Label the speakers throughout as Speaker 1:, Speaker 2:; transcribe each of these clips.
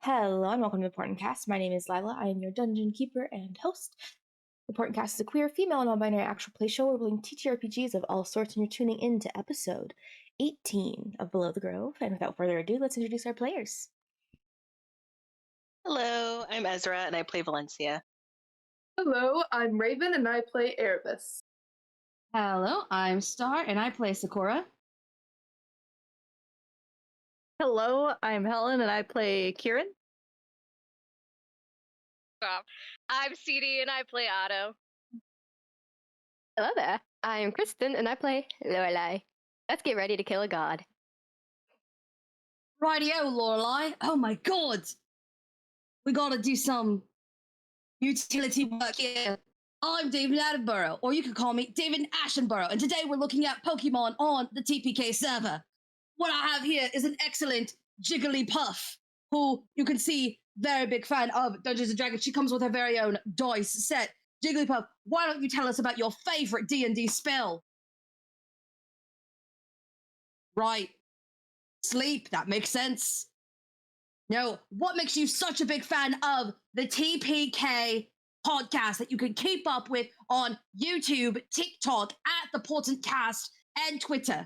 Speaker 1: Hello and welcome to the Portent Kast. My name is Lila. I am your dungeon keeper and host. The Portent Kast is a queer, female, and non-binary actual play show where we're playing TTRPGs of all sorts, and you're tuning in to episode 18 of Laveau Grove. And without further ado, let's introduce our players.
Speaker 2: Hello, I'm Ezra and I play Valencia.
Speaker 3: Hello, I'm Raven and I play Erebus.
Speaker 4: Hello, I'm Star and I play Sakura.
Speaker 5: Hello, I'm Helen and I play Kieran.
Speaker 6: I'm CD and I play Otto.
Speaker 7: Hello there, I'm Kristen and I play Lorelai. Let's get ready to kill a god.
Speaker 4: Rightio, Lorelai. Oh my god! We gotta do some utility work here. I'm David Attenborough, or you can call me David Ashenborough, and today we're looking at Pokemon on the TPK server. What I have here is an excellent Jigglypuff, who you can see, very big fan of Dungeons & Dragons. She comes with her very own dice set. Jigglypuff, why don't you tell us about your favorite D&D spell? Right. Sleep, that makes sense. Now, what makes you such a big fan of the TPK podcast that you can keep up with on YouTube, TikTok, at the Portent Kast, and Twitter?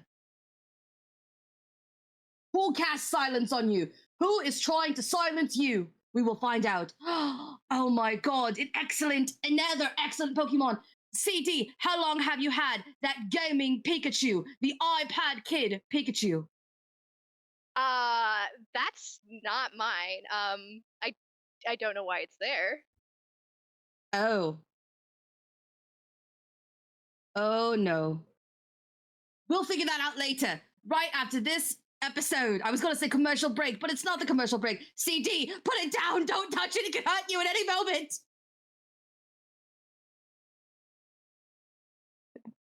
Speaker 4: Who casts silence on you? Who is trying to silence you? We will find out. Oh my god, another excellent Pokemon. CD, how long have you had that gaming Pikachu, the iPad kid Pikachu?
Speaker 6: That's not mine. I don't know why it's there.
Speaker 4: Oh. Oh no. We'll figure that out later, right after this episode. I was going to say commercial break, but it's not the commercial break. CD, put it down. Don't touch it. It can hurt you at any moment.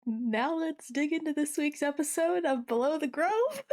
Speaker 1: Now let's dig into this week's episode of Below the Grove.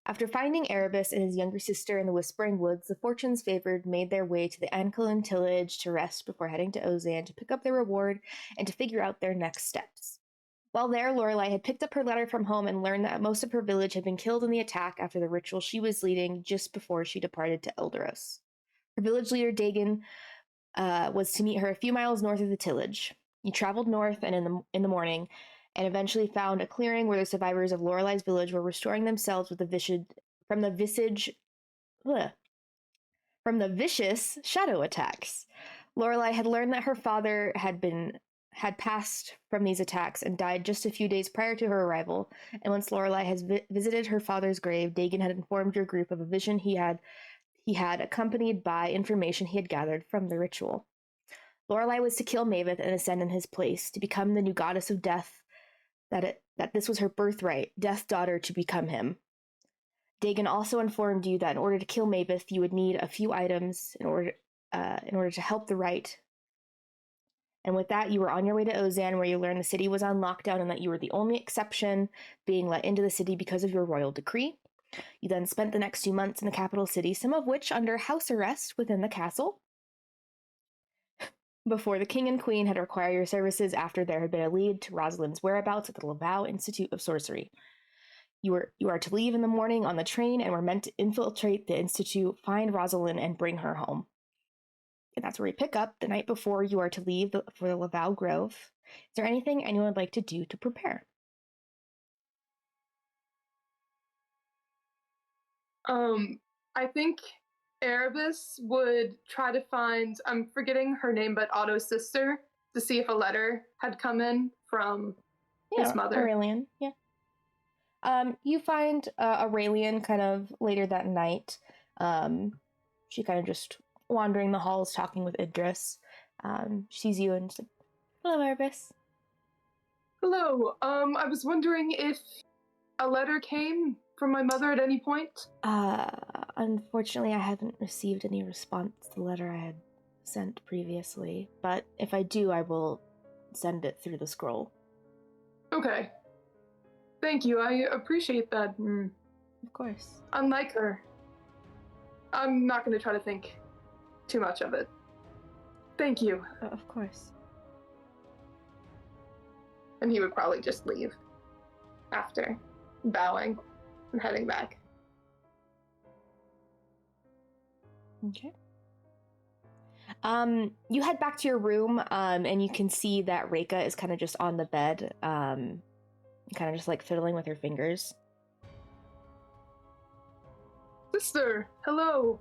Speaker 1: After finding Erebus and his younger sister in the Whispering Woods, the Fortunes Favored made their way to the Ancolin Tillage to rest before heading to Ozan to pick up their reward and to figure out their next steps. While there, Lorelai had picked up her letter from home and learned that most of her village had been killed in the attack after the ritual she was leading just before she departed to Eldoros. Her village leader, Dagon, was to meet her a few miles north of the tillage. He traveled north and in the morning, and eventually found a clearing where the survivors of Lorelai's village were restoring themselves with from the vicious shadow attacks. Lorelai had learned that her father had passed from these attacks and died just a few days prior to her arrival, and once Lorelai has visited her father's grave, Dagon had informed your group of a vision he had accompanied by information he had gathered from the ritual. Lorelai was to kill Maveth and ascend in his place, to become the new goddess of death that this was her birthright, Death Daughter, to become him. Dagon also informed you that in order to kill Maveth, you would need a few items in order to help the rite. And with that, you were on your way to Ozan, where you learned the city was on lockdown and that you were the only exception being let into the city because of your royal decree. You then spent the next 2 months in the capital city, some of which under house arrest within the castle, before the king and queen had required your services after there had been a lead to Rosalind's whereabouts at the Laveau Institute of Sorcery. You are to leave in the morning on the train and were meant to infiltrate the institute, find Rosalind, and bring her home. And that's where we pick up. The night before you are to leave for the Laveau Grove. Is there anything anyone would like to do to prepare?
Speaker 3: I think Erebus would try to find, I'm forgetting her name, but Otto's sister, to see if a letter had come in from his mother.
Speaker 1: Aurelian, yeah. You find Aurelian kind of later that night. She kind of just wandering the halls talking with Idris. She sees you and she's like, "Hello, Erebus."
Speaker 3: Hello, I was wondering if a letter came from my mother at any point?
Speaker 1: Unfortunately, I haven't received any response to the letter I had sent previously, but if I do, I will send it through the scroll.
Speaker 3: Okay. Thank you, I appreciate that.
Speaker 1: Of course.
Speaker 3: Unlike her, I'm not going to try to think too much of it. Thank you.
Speaker 1: Of course.
Speaker 3: And he would probably just leave after, bowing and heading back.
Speaker 1: Okay. You head back to your room, and you can see that Reika is kind of just on the bed, kind of just like fiddling with her fingers.
Speaker 3: Sister, hello.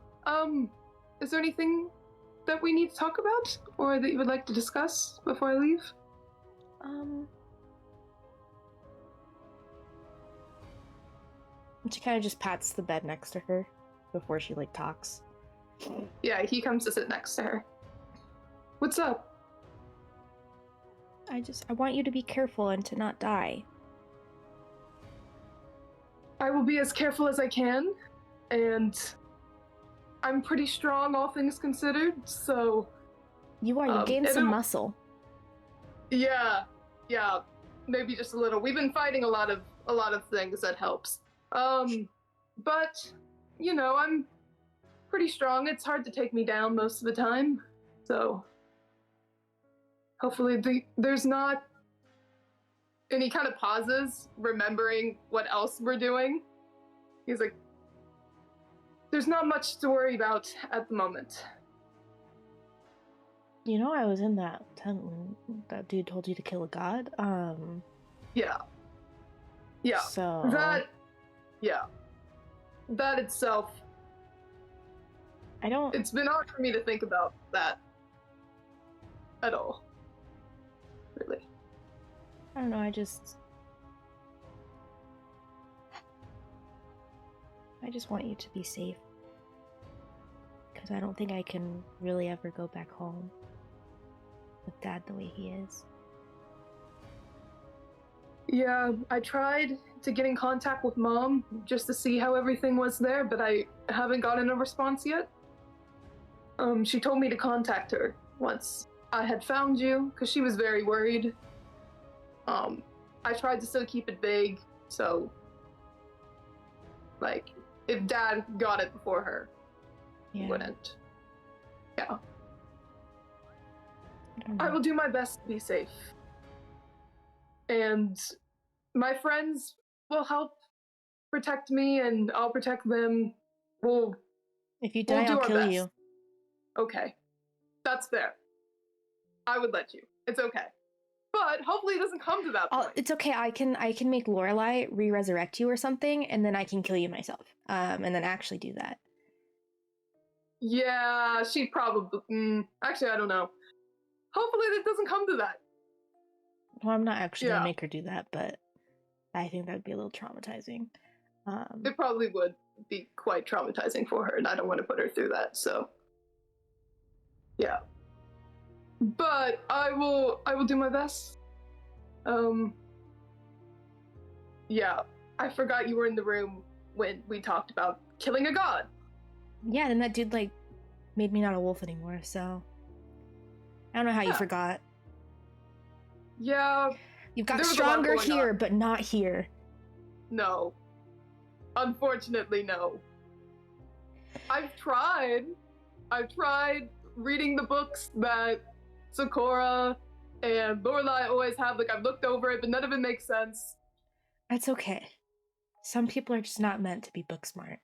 Speaker 3: Is there anything that we need to talk about, or that you would like to discuss before I leave?
Speaker 1: She kind of just pats the bed next to her before she like talks.
Speaker 3: Yeah, he comes to sit next to her. What's up?
Speaker 1: I want you to be careful and to not die.
Speaker 3: I will be as careful as I can, and I'm pretty strong, all things considered, so...
Speaker 1: You are, you gained some muscle.
Speaker 3: Yeah, maybe just a little. We've been fighting a lot of things, that helps. But, you know, I'm pretty strong. It's hard to take me down most of the time, so... Hopefully there's not any kind of pauses, remembering what else we're doing. He's like, there's not much to worry about at the moment.
Speaker 1: You know, I was in that tent when that dude told you to kill a god.
Speaker 3: Yeah.
Speaker 1: So
Speaker 3: that itself. It's been hard for me to think about that at all. Really.
Speaker 1: I don't know, I just want you to be safe. Because I don't think I can really ever go back home with Dad the way he is.
Speaker 3: Yeah, I tried to get in contact with Mom just to see how everything was there, but I haven't gotten a response yet. She told me to contact her once I had found you, because she was very worried. I tried to still keep it vague, so, like, if Dad got it before her, he wouldn't. Yeah. I will do my best to be safe. And my friends will help protect me, and I'll protect them.
Speaker 1: If you die, I'll kill you.
Speaker 3: Okay. That's fair. I would let you. It's okay. But hopefully it doesn't come to that point.
Speaker 1: It's okay. I can make Lorelai re-resurrect you or something, and then I can kill you myself. And then actually do that.
Speaker 3: Yeah, she probably... actually, I don't know. Hopefully it doesn't come to that.
Speaker 1: Well, I'm not actually gonna make her do that, but I think that would be a little traumatizing.
Speaker 3: It probably would be quite traumatizing for her, and I don't want to put her through that, so... Yeah. But I will do my best. Yeah, I forgot you were in the room when we talked about killing a god.
Speaker 1: Yeah, then that dude, like, made me not a wolf anymore, so... I don't know how you
Speaker 3: Yeah.
Speaker 1: forgot.
Speaker 3: Yeah,
Speaker 1: You've got
Speaker 3: There was a lot
Speaker 1: stronger
Speaker 3: going
Speaker 1: here,
Speaker 3: on.
Speaker 1: but not here.
Speaker 3: no. Unfortunately, no. I've tried reading the books that Sakura and Lorelai always have. Like, I've looked over it, but none of it makes sense.
Speaker 1: That's okay. Some people are just not meant to be book smart.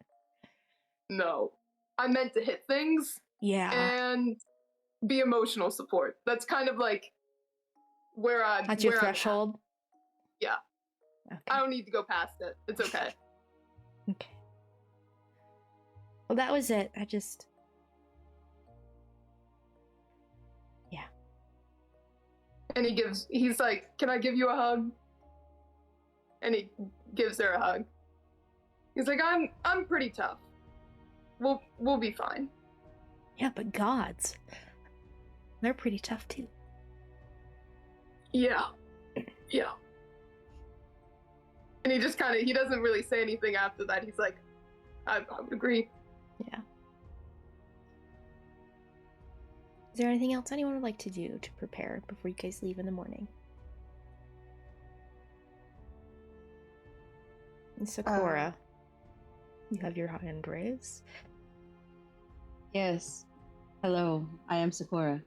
Speaker 3: No. I meant to hit things
Speaker 1: Yeah.
Speaker 3: and be emotional support. That's kind of like where I'm
Speaker 1: That's your
Speaker 3: where I'm at.
Speaker 1: threshold?
Speaker 3: Yeah.
Speaker 1: Okay.
Speaker 3: I don't need to go past it. It's okay.
Speaker 1: Okay. Well, that was it. Yeah.
Speaker 3: And he's like, "Can I give you a hug?" And he gives her a hug. He's like, I'm pretty tough. We'll be fine.
Speaker 1: Yeah, but gods. They're pretty tough, too.
Speaker 3: Yeah. Yeah. And he just he doesn't really say anything after that. He's like, I would agree.
Speaker 1: Yeah. Is there anything else anyone would like to do to prepare before you guys leave in the morning? And Sakura, you have your hand raised.
Speaker 4: Yes. Hello, I am Sakura.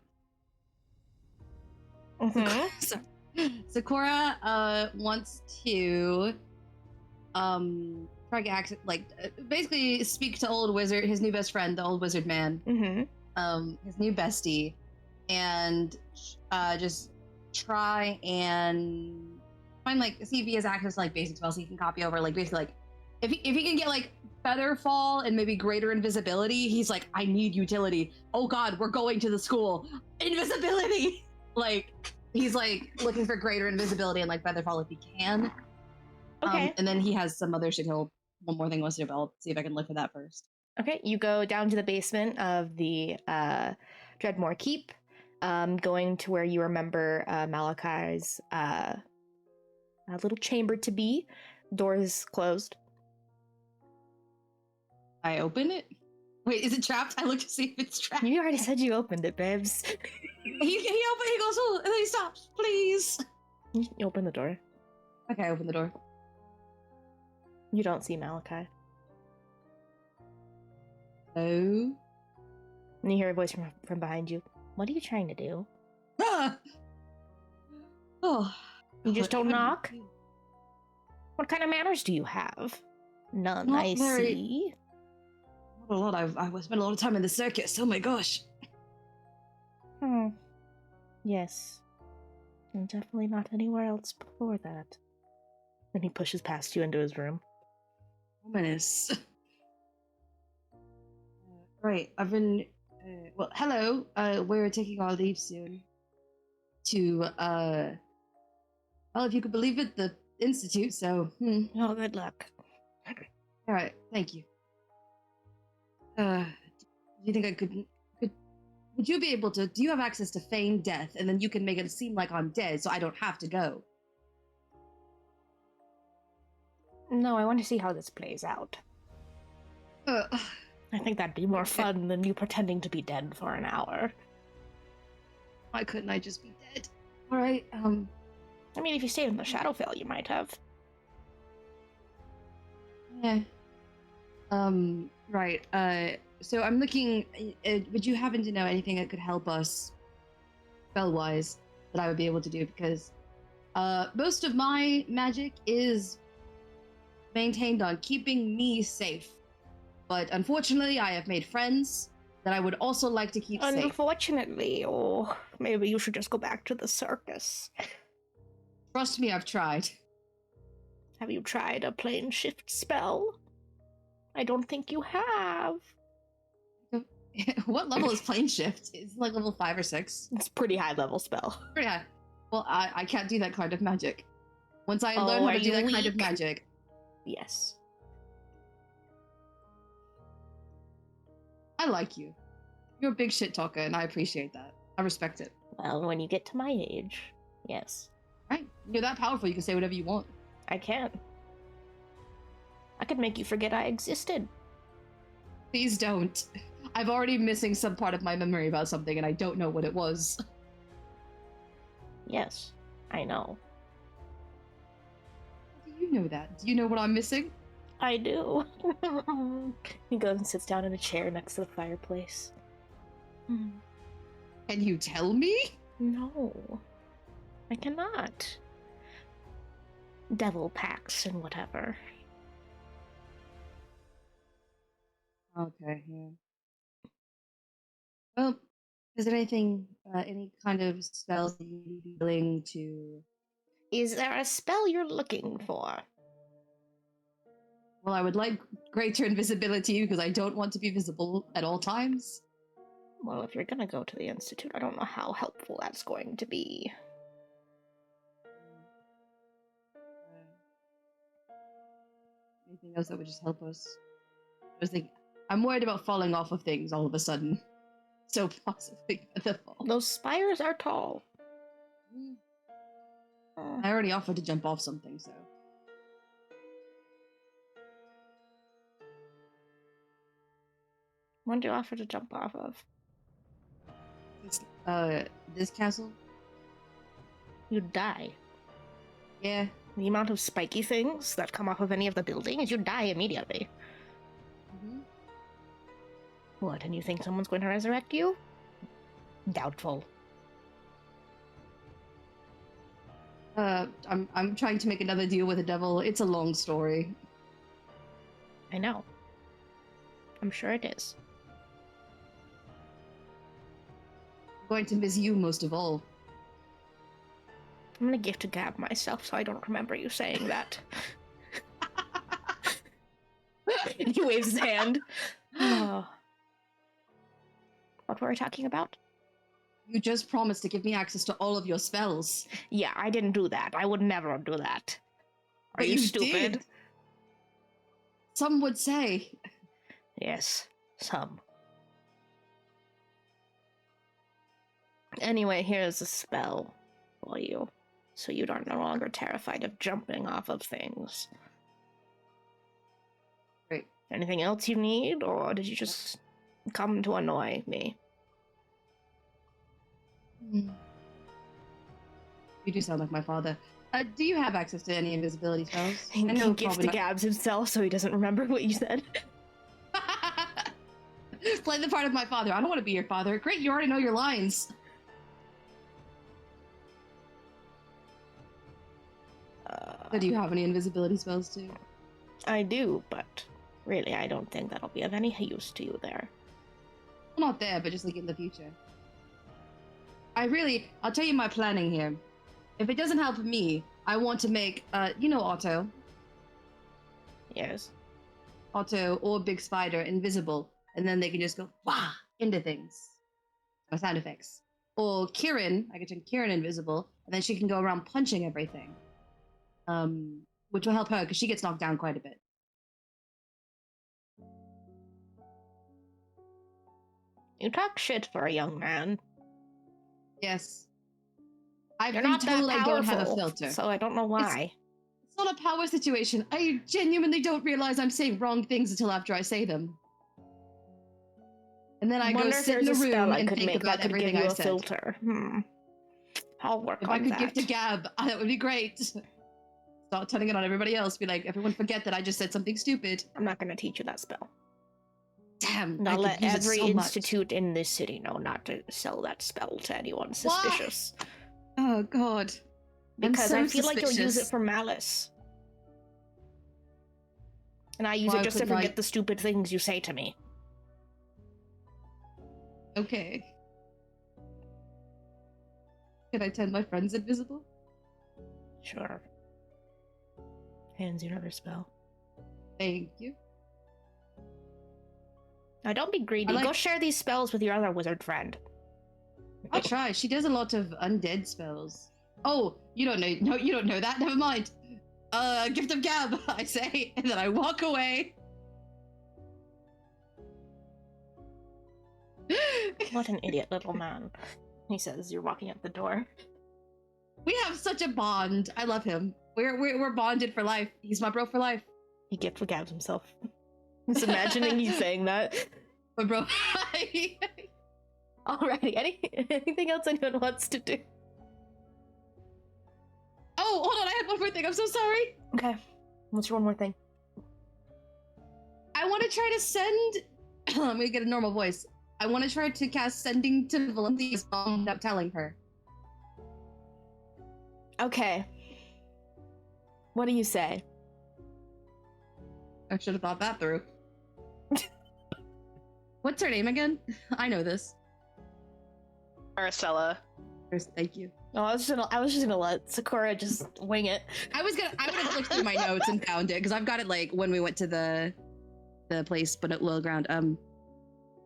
Speaker 4: Sakura wants to try to act like basically speak to old wizard, his new best friend, the old wizard man, his new bestie, and just try and find see if he has access to basic spells he can copy over, basically if he can get Featherfall and maybe greater invisibility. He's like, I need utility. Oh god, we're going to the school. Invisibility. He's looking for greater invisibility and Featherfall if he can.
Speaker 1: Okay.
Speaker 4: And then he has some other shit. One more thing he wants to do, but I'll see if I can look for that first.
Speaker 1: Okay, you go down to the basement of the Dreadmore Keep, going to where you remember Malachi's little chamber to be. Doors closed.
Speaker 4: I open it? Wait, is it trapped? I look to see if it's trapped.
Speaker 1: You already said you opened it, babes.
Speaker 4: He opened he goes, oh, and then he stops, please.
Speaker 1: You open the door.
Speaker 4: Okay, I open the door.
Speaker 1: You don't see Malachi.
Speaker 4: Oh.
Speaker 1: And you hear a voice from behind you. What are you trying to do?
Speaker 4: Ah! Oh.
Speaker 1: You just don't knock? What kind of manners do you have? None,
Speaker 4: Not
Speaker 1: I
Speaker 4: very-
Speaker 1: see.
Speaker 4: Not a lot. I spent a lot of time in the circus. Oh my gosh.
Speaker 1: Yes. And definitely not anywhere else before that. Then he pushes past you into his room.
Speaker 4: Ominous. Right, I've been. Well, hello. We're taking our leave soon. To well, if you could believe it, the institute. So,
Speaker 1: Oh, good luck.
Speaker 4: all right, thank you. Do you think I could? Would you be able to? Do you have access to feign death, and then you can make it seem like I'm dead, so I don't have to go?
Speaker 1: No, I want to see how this plays out.
Speaker 4: Uh,
Speaker 1: I think that'd be more fun than you pretending to be dead for an hour.
Speaker 4: Why couldn't I just be dead? All right.
Speaker 1: I mean, if you stayed in the Shadowfell, you might have.
Speaker 4: Yeah. Right. So I'm looking. Would you happen to know anything that could help us, spell-wise, that I would be able to do? Because most of my magic is maintained on keeping me safe. But unfortunately, I have made friends that I would also like to keep safe.
Speaker 1: Unfortunately, or maybe you should just go back to the circus.
Speaker 4: Trust me, I've tried.
Speaker 1: Have you tried a plane shift spell? I don't think you have.
Speaker 4: What level is plane shift? It's level 5 or 6.
Speaker 1: It's a pretty high level spell.
Speaker 4: Pretty high. Well, I can't do that kind of magic. Once I
Speaker 1: Oh,
Speaker 4: learn how
Speaker 1: are
Speaker 4: to do
Speaker 1: you
Speaker 4: that kind of
Speaker 1: weak?
Speaker 4: magic.
Speaker 1: Yes.
Speaker 4: I like you. You're a big shit talker, and I appreciate that. I respect it.
Speaker 1: Well, when you get to my age, yes.
Speaker 4: Right? You're that powerful, you can say whatever you want.
Speaker 1: I can. could make you forget I existed.
Speaker 4: Please don't. I've already missing some part of my memory about something, and I don't know what it was.
Speaker 1: Yes, I know.
Speaker 4: Do you know that? Do you know what I'm missing?
Speaker 1: I do. He goes and sits down in a chair next to the fireplace.
Speaker 4: Can you tell me?
Speaker 1: No, I cannot. Devil pacts and whatever.
Speaker 4: Okay, yeah. Well, is there anything, any kind of spells that you'd be willing to...
Speaker 1: Is there a spell you're looking for?
Speaker 4: Well, I would like greater invisibility because I don't want to be visible at all times.
Speaker 1: Well, if you're gonna go to the Institute, I don't know how helpful that's going to be.
Speaker 4: Anything else that would just help us? I was thinking, I'm worried about falling off of things all of a sudden. So possibly for the fall.
Speaker 1: Those spires are tall.
Speaker 4: I already offered to jump off something, so...
Speaker 1: What do you offer to jump off of?
Speaker 4: This castle?
Speaker 1: You'd die.
Speaker 4: Yeah.
Speaker 1: The amount of spiky things that come off of any of the buildings, you die immediately. What, and you think someone's going to resurrect you? Doubtful.
Speaker 4: I'm trying to make another deal with the devil. It's a long story.
Speaker 1: I know. I'm sure it is.
Speaker 4: I'm going to miss you most of all.
Speaker 1: I'm gonna gift a gab myself so I don't remember you saying that. He waves his hand. Oh. What were we talking about?
Speaker 4: You just promised to give me access to all of your spells.
Speaker 1: Yeah, I didn't do that. I would never do that. Are
Speaker 4: But
Speaker 1: you
Speaker 4: you
Speaker 1: stupid?
Speaker 4: did. Some would say.
Speaker 1: Yes, some. Anyway, here's a spell for you, so you are no longer terrified of jumping off of things.
Speaker 4: Great.
Speaker 1: Anything else you need, or did you just come to annoy me?
Speaker 4: You do sound like my father. Do you have access to any invisibility spells?
Speaker 1: He
Speaker 4: I know
Speaker 1: gives
Speaker 4: probably
Speaker 1: the gabs himself so he doesn't remember what you said.
Speaker 4: Play the part of my father. I don't want to be your father. Great, you already know your lines. So do you have any invisibility spells too?
Speaker 1: I do, but really I don't think that'll be of any use to you there.
Speaker 4: Well, not there, but just like in the future. I'll tell you my planning here. If it doesn't help me, I want to make, you know Otto?
Speaker 1: Yes.
Speaker 4: Otto or Big Spider invisible, and then they can just go, wah, into things. My sound effects. Or Kieran, I can turn Kieran invisible, and then she can go around punching everything. Which will help her, because she gets knocked down quite a bit.
Speaker 1: You talk shit for a young man.
Speaker 4: Yes. I've
Speaker 1: You're
Speaker 4: been
Speaker 1: not that
Speaker 4: told I don't have a
Speaker 1: powerful,
Speaker 4: filter.
Speaker 1: so I don't know why.
Speaker 4: It's not a power situation. I genuinely don't realize I'm saying wrong things until after I say them. And then I go sit in the room and think about everything I said.
Speaker 1: Filter. I'll work
Speaker 4: If
Speaker 1: on
Speaker 4: I could
Speaker 1: that.
Speaker 4: gift a gab, that would be great. Start turning it on everybody else. Be like, everyone forget that I just said something stupid.
Speaker 1: I'm not going to teach you that spell.
Speaker 4: Damn,
Speaker 1: I'll let every
Speaker 4: so
Speaker 1: institute in this city know not to sell that spell to anyone suspicious.
Speaker 4: Oh, God.
Speaker 1: Because
Speaker 4: so
Speaker 1: I feel like you'll use it
Speaker 4: suspicious.
Speaker 1: for malice. And I use
Speaker 4: Why
Speaker 1: it just to
Speaker 4: couldn't I-
Speaker 1: forget the stupid things you say to me.
Speaker 4: Okay. Can I turn my friends invisible?
Speaker 1: Sure. Hands you another spell.
Speaker 4: Thank you.
Speaker 1: Now don't be greedy. Go share these spells with your other wizard friend.
Speaker 4: I'll try. She does a lot of undead spells. Oh, you don't know. No, you don't know that. Never mind. Gift of gab, I say, and then I walk away.
Speaker 1: What an idiot little man, he says as you're walking out the door.
Speaker 4: We have such a bond. I love him. We're bonded for life. He's my bro for life.
Speaker 1: He gift gabs himself. Just imagining you saying that.
Speaker 4: But bro,
Speaker 1: Alrighty, anything else anyone wants to do?
Speaker 4: oh, hold on, I had one more thing. I'm so sorry.
Speaker 1: Okay, what's your one more thing?
Speaker 4: I want to try to send. I'm gonna get a normal voice. I want to try to cast sending to Valencia's mom without telling her.
Speaker 1: Okay. What do you say?
Speaker 4: I should have thought that through. What's her name again? I know this.
Speaker 2: Maricela.
Speaker 4: Thank you.
Speaker 1: No, I was just gonna let Sakura just wing it.
Speaker 4: I would have looked through my notes and found it because I've got it like when we went to the place, but at low ground.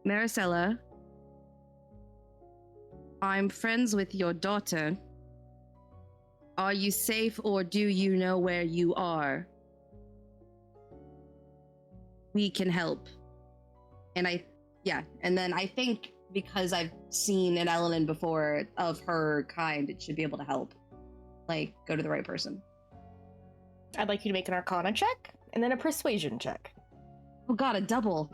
Speaker 4: Maricela, I'm friends with your daughter. Are you safe, or do you know where you are? We can help. And then I think because I've seen an Elenin before of her kind, it should be able to help. Like, go to the right person.
Speaker 1: I'd like you to make an Arcana check and then a Persuasion check.
Speaker 4: Oh god, a double.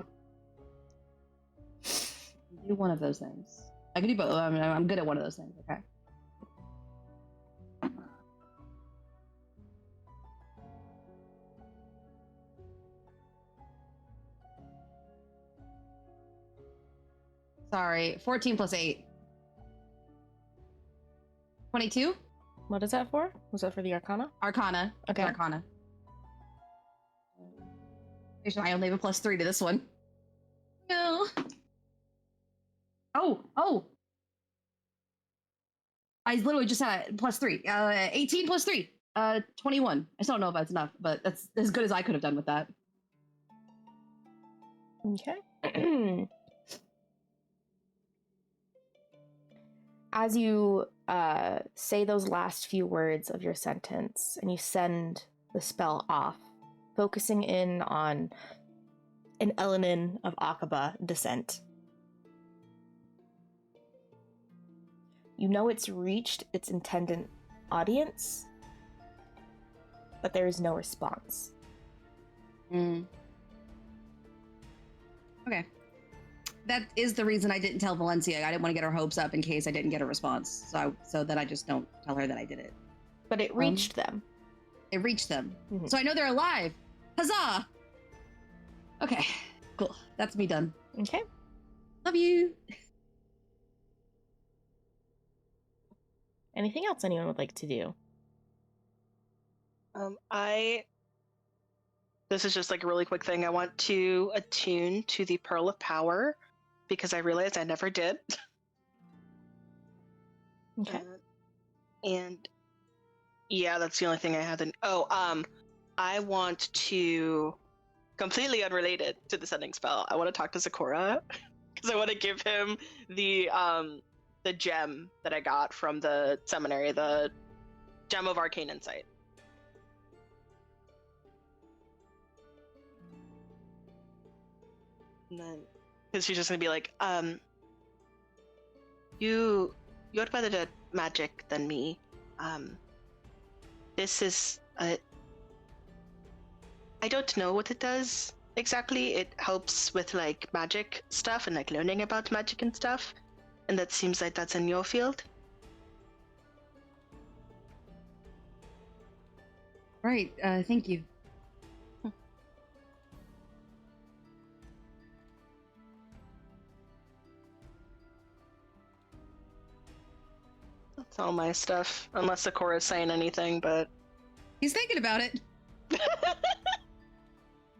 Speaker 4: Do one of those things. I can do both. I'm good at one of those things, okay. Sorry, 14 plus 8. 22?
Speaker 1: What is that for? Was that for the Arcana?
Speaker 4: Arcana.
Speaker 1: Okay.
Speaker 4: Arcana. I only have a +3 to this one. No. Oh! I literally just had a +3. 18 plus 3. 21. I still don't know if that's enough, but that's as good as I could have done with that.
Speaker 1: Okay. As you say those last few words of your sentence and you send the spell off, focusing in on an Elenin of Aqaba descent, you know it's reached its intended audience, but there is no response.
Speaker 4: Okay. That is the reason I didn't tell Valencia. I didn't want to get her hopes up in case I didn't get a response. So that I just don't tell her that I did it.
Speaker 1: But it reached them.
Speaker 4: It reached them.
Speaker 1: Mhm.
Speaker 4: So I know they're alive. Huzzah! Okay, cool. That's me done.
Speaker 1: Okay.
Speaker 4: Love you.
Speaker 1: Anything else anyone would like to do?
Speaker 2: This is just like a really quick thing. I want to attune to the Pearl of Power because I realized I never did.
Speaker 1: Okay.
Speaker 2: And yeah, that's the only thing I had. I want to, completely unrelated to the sending spell, I want to talk to Sakura because I want to give him the gem that I got from the seminary, the gem of arcane insight. And then, because she's just gonna be like, you're better at magic than me. This is I don't know what it does exactly. It helps with like magic stuff and like learning about magic and stuff, and that seems like that's in your field.
Speaker 4: Right. Thank you.
Speaker 2: That's all my stuff, unless Sakura's saying anything, but
Speaker 4: He's thinking about it.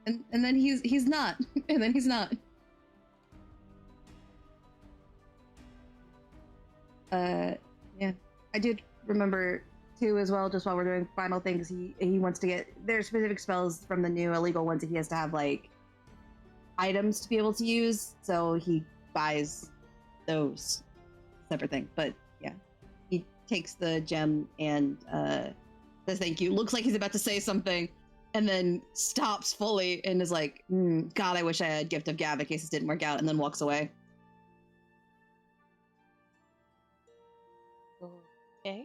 Speaker 4: and then he's not. And then he's not. Yeah. I did remember too as well, just while we're doing final things, he wants to get there's specific spells from the new illegal ones that he has to have like items to be able to use, so he buys those separate thing. But yeah. He takes the gem and says thank you. Looks like he's about to say something, and then stops fully and is like, God, I wish I had Gift of Gab in case this didn't work out, and then walks away.
Speaker 2: okay.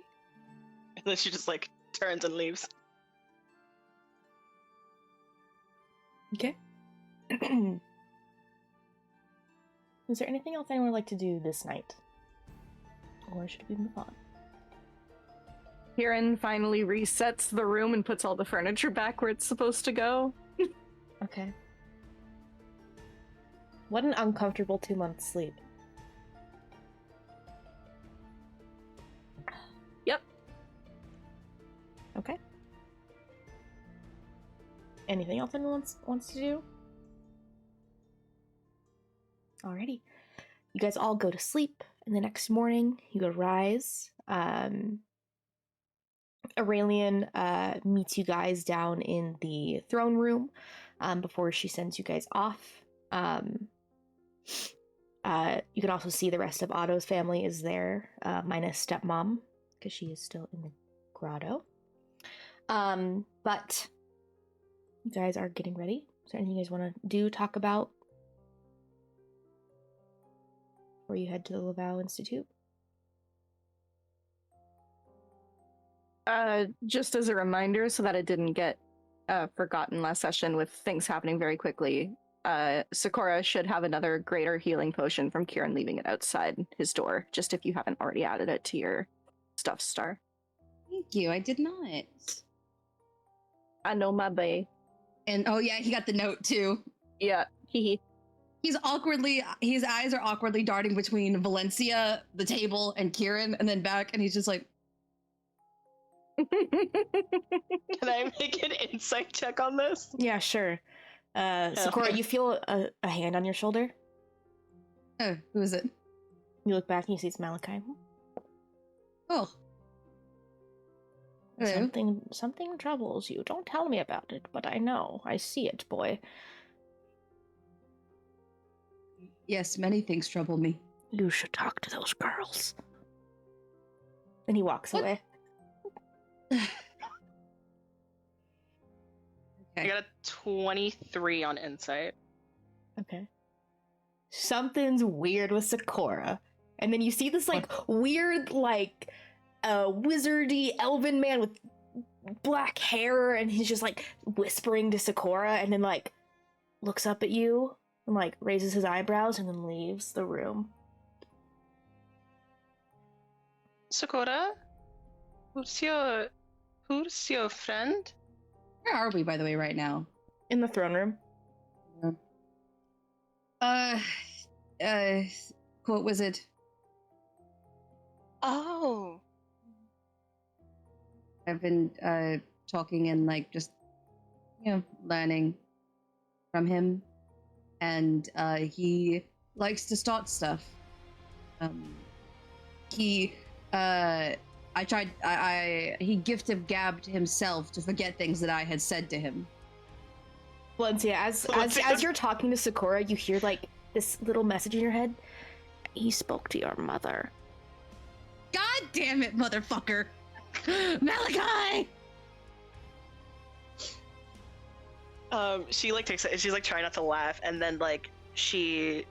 Speaker 2: And then she just like turns and leaves.
Speaker 1: Okay. Is there anything else anyone would like to do this night? Or should we move on?
Speaker 5: Kieran finally resets the room and puts all the furniture back where it's supposed to go.
Speaker 1: Okay. What an uncomfortable 2 months sleep.
Speaker 5: Yep.
Speaker 1: Okay. Anything else anyone wants to do? Alrighty. You guys all go to sleep, and the next morning you arise. Aurelian meets you guys down in the throne room before she sends you guys off. You can also see the rest of Otto's family is there, minus stepmom, because she is still in the grotto. But you guys are getting ready. Is there anything you guys want to do, talk about before you head to the Laveau Institute?
Speaker 5: Just as a reminder, so that it didn't get forgotten last session with things happening very quickly, Sakura should have another greater healing potion from Kieran leaving it outside his door, just if you haven't already added it to your stuff star.
Speaker 4: Thank you. I did not.
Speaker 5: I know my bae.
Speaker 4: And oh yeah, he got the note too.
Speaker 5: Yeah, hee.
Speaker 4: His eyes are awkwardly darting between Valencia, the table, and Kieran, and then back, and he's just like,
Speaker 2: Can I make an insight check on this?
Speaker 1: Yeah, sure. Sakura, you feel a hand on your shoulder.
Speaker 4: oh, who is it?
Speaker 1: You look back and you see it's Malachi.
Speaker 4: Oh. Hello.
Speaker 1: Something troubles you. Don't tell me about it, but I know. I see it, boy.
Speaker 4: Yes, many things trouble me.
Speaker 1: You should talk to those girls. And he walks
Speaker 4: What?
Speaker 1: away.
Speaker 2: I got a 23 on insight.
Speaker 1: Okay. Something's weird with Sakura. And then you see this, like, weird, like, wizardy elven man with black hair, and he's just, like, whispering to Sakura, and then, like, looks up at you, and, like, raises his eyebrows, and then leaves the room.
Speaker 2: Sakura? Who's your friend?
Speaker 4: Where are we, by the way, right now?
Speaker 1: In the throne room.
Speaker 4: Quote wizard.
Speaker 2: Oh.
Speaker 4: I've been talking and like just learning from him, and he likes to start stuff. He gift gabbed himself to forget things that I had said to him.
Speaker 1: Valencia, as you're talking to Sakura, you hear like this little message in your head. He spoke to your mother.
Speaker 4: God damn it, motherfucker! Malachi!
Speaker 2: She like takes it. She's like trying not to laugh, and then like she's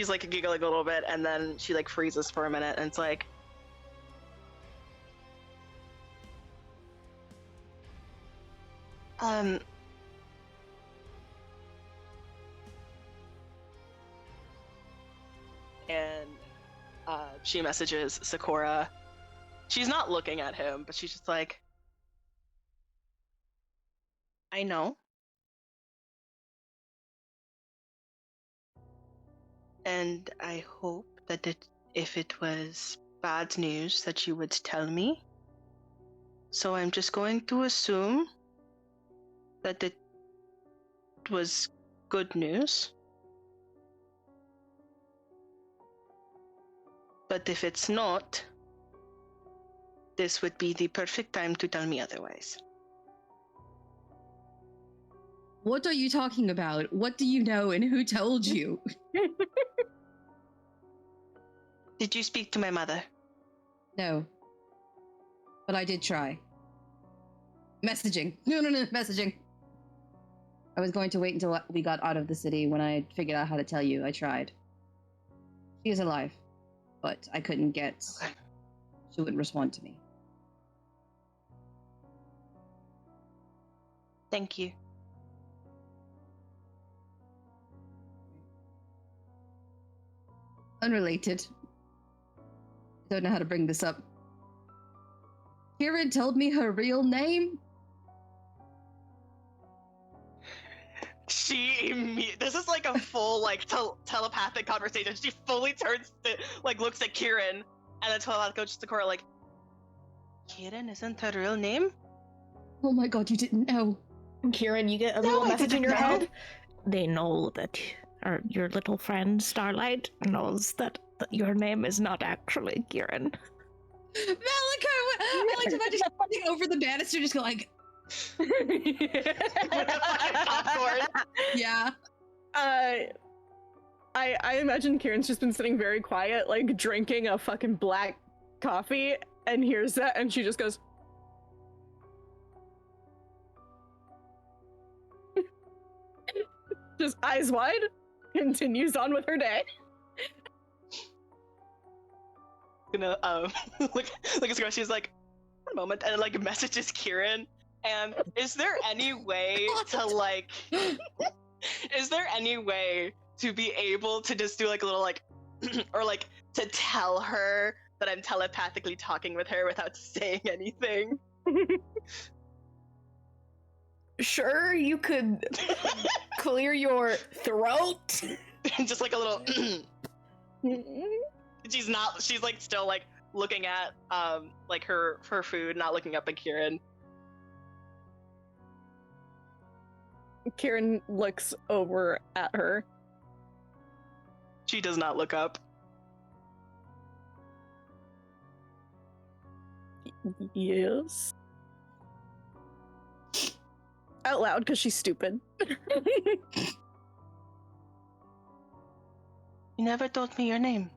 Speaker 2: like giggling a little bit, and then she like freezes for a minute, and it's like, and she messages Sakura. She's not looking at him, but she's just like, I know. And I hope that if it was bad news that you would tell me. So I'm just going to assume that it was good news. But if it's not, this would be the perfect time to tell me otherwise.
Speaker 4: What are you talking about? What do you know and who told you?
Speaker 2: Did you speak to my mother?
Speaker 4: No. But I did try. Messaging. No, messaging. I was going to wait until we got out of the city when I figured out how to tell you. I tried. She is alive, but I couldn't get...
Speaker 2: Okay.
Speaker 4: She wouldn't respond to me.
Speaker 2: Thank you.
Speaker 4: Unrelated. Don't know how to bring this up. Kieran told me her real name.
Speaker 2: This is like a full like telepathic conversation. She fully turns to like looks at Kieran, and then telepathic goes to Sakura like, Kieran isn't her real name?
Speaker 4: Oh my god, you didn't know.
Speaker 1: Kieran, you get a
Speaker 2: No,
Speaker 1: little
Speaker 2: I
Speaker 1: message in
Speaker 2: didn't
Speaker 1: your
Speaker 2: know.
Speaker 1: head. They know that your little friend Starlight knows that your name is not actually Kieran.
Speaker 4: Malachi, I like to imagine standing over the banister, just go like,
Speaker 2: With a fucking popcorn.
Speaker 4: yeah.
Speaker 5: I imagine Kieran's just been sitting very quiet, like drinking a fucking black coffee, and hears that, and she just goes, just eyes wide, continues on with her day.
Speaker 2: Gonna look at Sakura. She's like, one moment, and like messages Kieran. And is there any way to like? Is there any way to be able to just do like a little like, or like to tell her that I'm telepathically talking with her without saying anything?
Speaker 1: Sure, you could clear your throat.
Speaker 2: Just like a little. She's like still like looking at like her food, not looking up at Kieran.
Speaker 5: Kieran looks over at her.
Speaker 2: She does not look up.
Speaker 5: Yes. Out loud, because she's stupid.
Speaker 2: You never told me your name.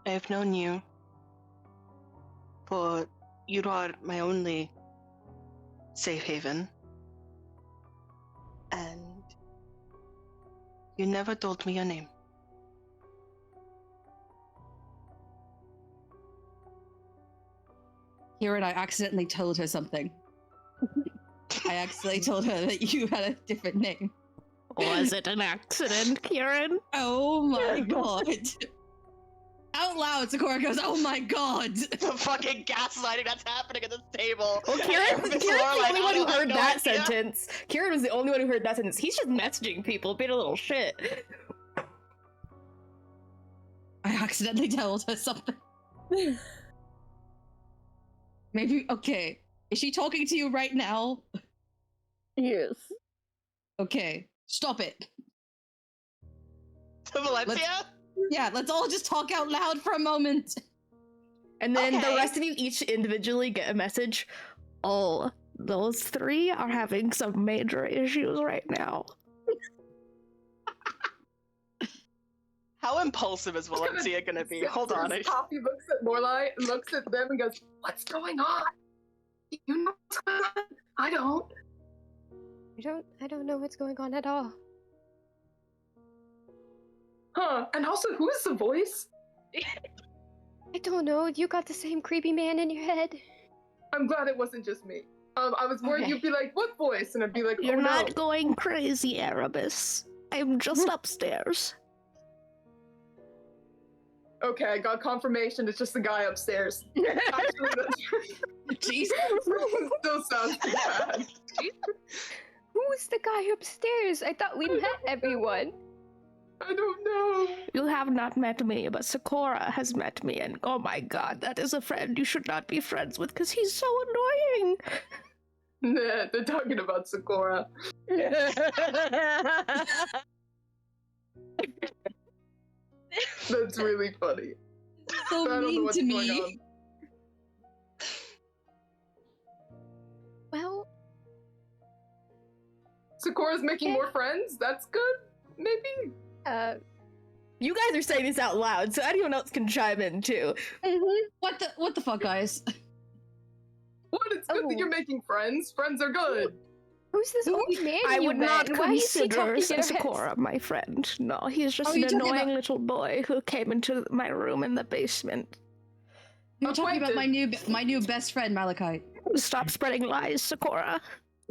Speaker 2: I've known you, but you are my only safe haven. And you never told me your name.
Speaker 4: Kieran, I accidentally told her something. I accidentally told her that you had a different name.
Speaker 1: Was it an accident, Kieran?
Speaker 4: Oh my god. Out loud, Sakura goes, oh my god.
Speaker 2: The fucking gaslighting that's happening at this table.
Speaker 1: Well, Kieran's
Speaker 2: Miss
Speaker 1: the
Speaker 2: Lorelai,
Speaker 1: only one who
Speaker 2: I have
Speaker 1: heard
Speaker 2: no
Speaker 1: that
Speaker 2: idea.
Speaker 1: sentence. Kieran was the only one who heard that sentence. He's just messaging people, being a little shit.
Speaker 4: I accidentally told her something. Maybe, okay. Is she talking to you right now?
Speaker 5: Yes.
Speaker 4: Okay, stop it.
Speaker 2: To Valencia?
Speaker 4: Yeah, let's all just talk out loud for a moment.
Speaker 1: And then the
Speaker 2: Okay.
Speaker 1: rest of you each individually get a message. Oh, those three are having some major issues right now.
Speaker 2: How impulsive is Valencia gonna be? Hold on.
Speaker 3: Poppy looks at Lorelai, looks at them, and goes, "What's going on? You know what's going on? I don't."
Speaker 7: I don't know what's going on at all.
Speaker 3: Huh? And also, who is the voice?
Speaker 7: I don't know. You got the same creepy man in your head.
Speaker 3: I'm glad it wasn't just me. I was worried
Speaker 7: Okay.
Speaker 3: you'd be like, "What voice?" And I'd be like, "Oh
Speaker 1: You're
Speaker 3: no."
Speaker 1: not going crazy, Erebus. I'm just upstairs.
Speaker 3: Okay, I got confirmation. It's just the guy upstairs. Actually, that's
Speaker 4: Jesus.
Speaker 3: still sounds pretty bad.
Speaker 7: Who's the guy upstairs? I thought we met everyone.
Speaker 3: I don't know.
Speaker 1: You have not met me, but Sakura has met me, and oh my god, that is a friend you should not be friends with because he's so annoying.
Speaker 3: Nah, they're talking about Sakura. That's really funny.
Speaker 4: So
Speaker 3: I don't know
Speaker 4: mean
Speaker 3: what's
Speaker 4: to
Speaker 3: going
Speaker 4: me.
Speaker 3: on.
Speaker 7: Well,
Speaker 3: Sakura's making more friends? That's good? Maybe?
Speaker 1: You guys are saying this out loud, so anyone else can chime in too.
Speaker 4: What the fuck, guys?
Speaker 3: What? It's good
Speaker 7: Oh.
Speaker 3: that you're making friends. Friends are good.
Speaker 7: who's this old man
Speaker 1: I
Speaker 7: you
Speaker 1: would
Speaker 7: met?
Speaker 1: not
Speaker 7: and why is he
Speaker 1: consider
Speaker 7: talking in our heads?
Speaker 1: Sakura my friend. No, he's just
Speaker 4: Oh,
Speaker 1: an
Speaker 4: you're talking
Speaker 1: annoying
Speaker 4: about-
Speaker 1: little boy who came into my room in the basement.
Speaker 4: You're talking about my new best friend, Malachi.
Speaker 1: Stop spreading lies, Sakura.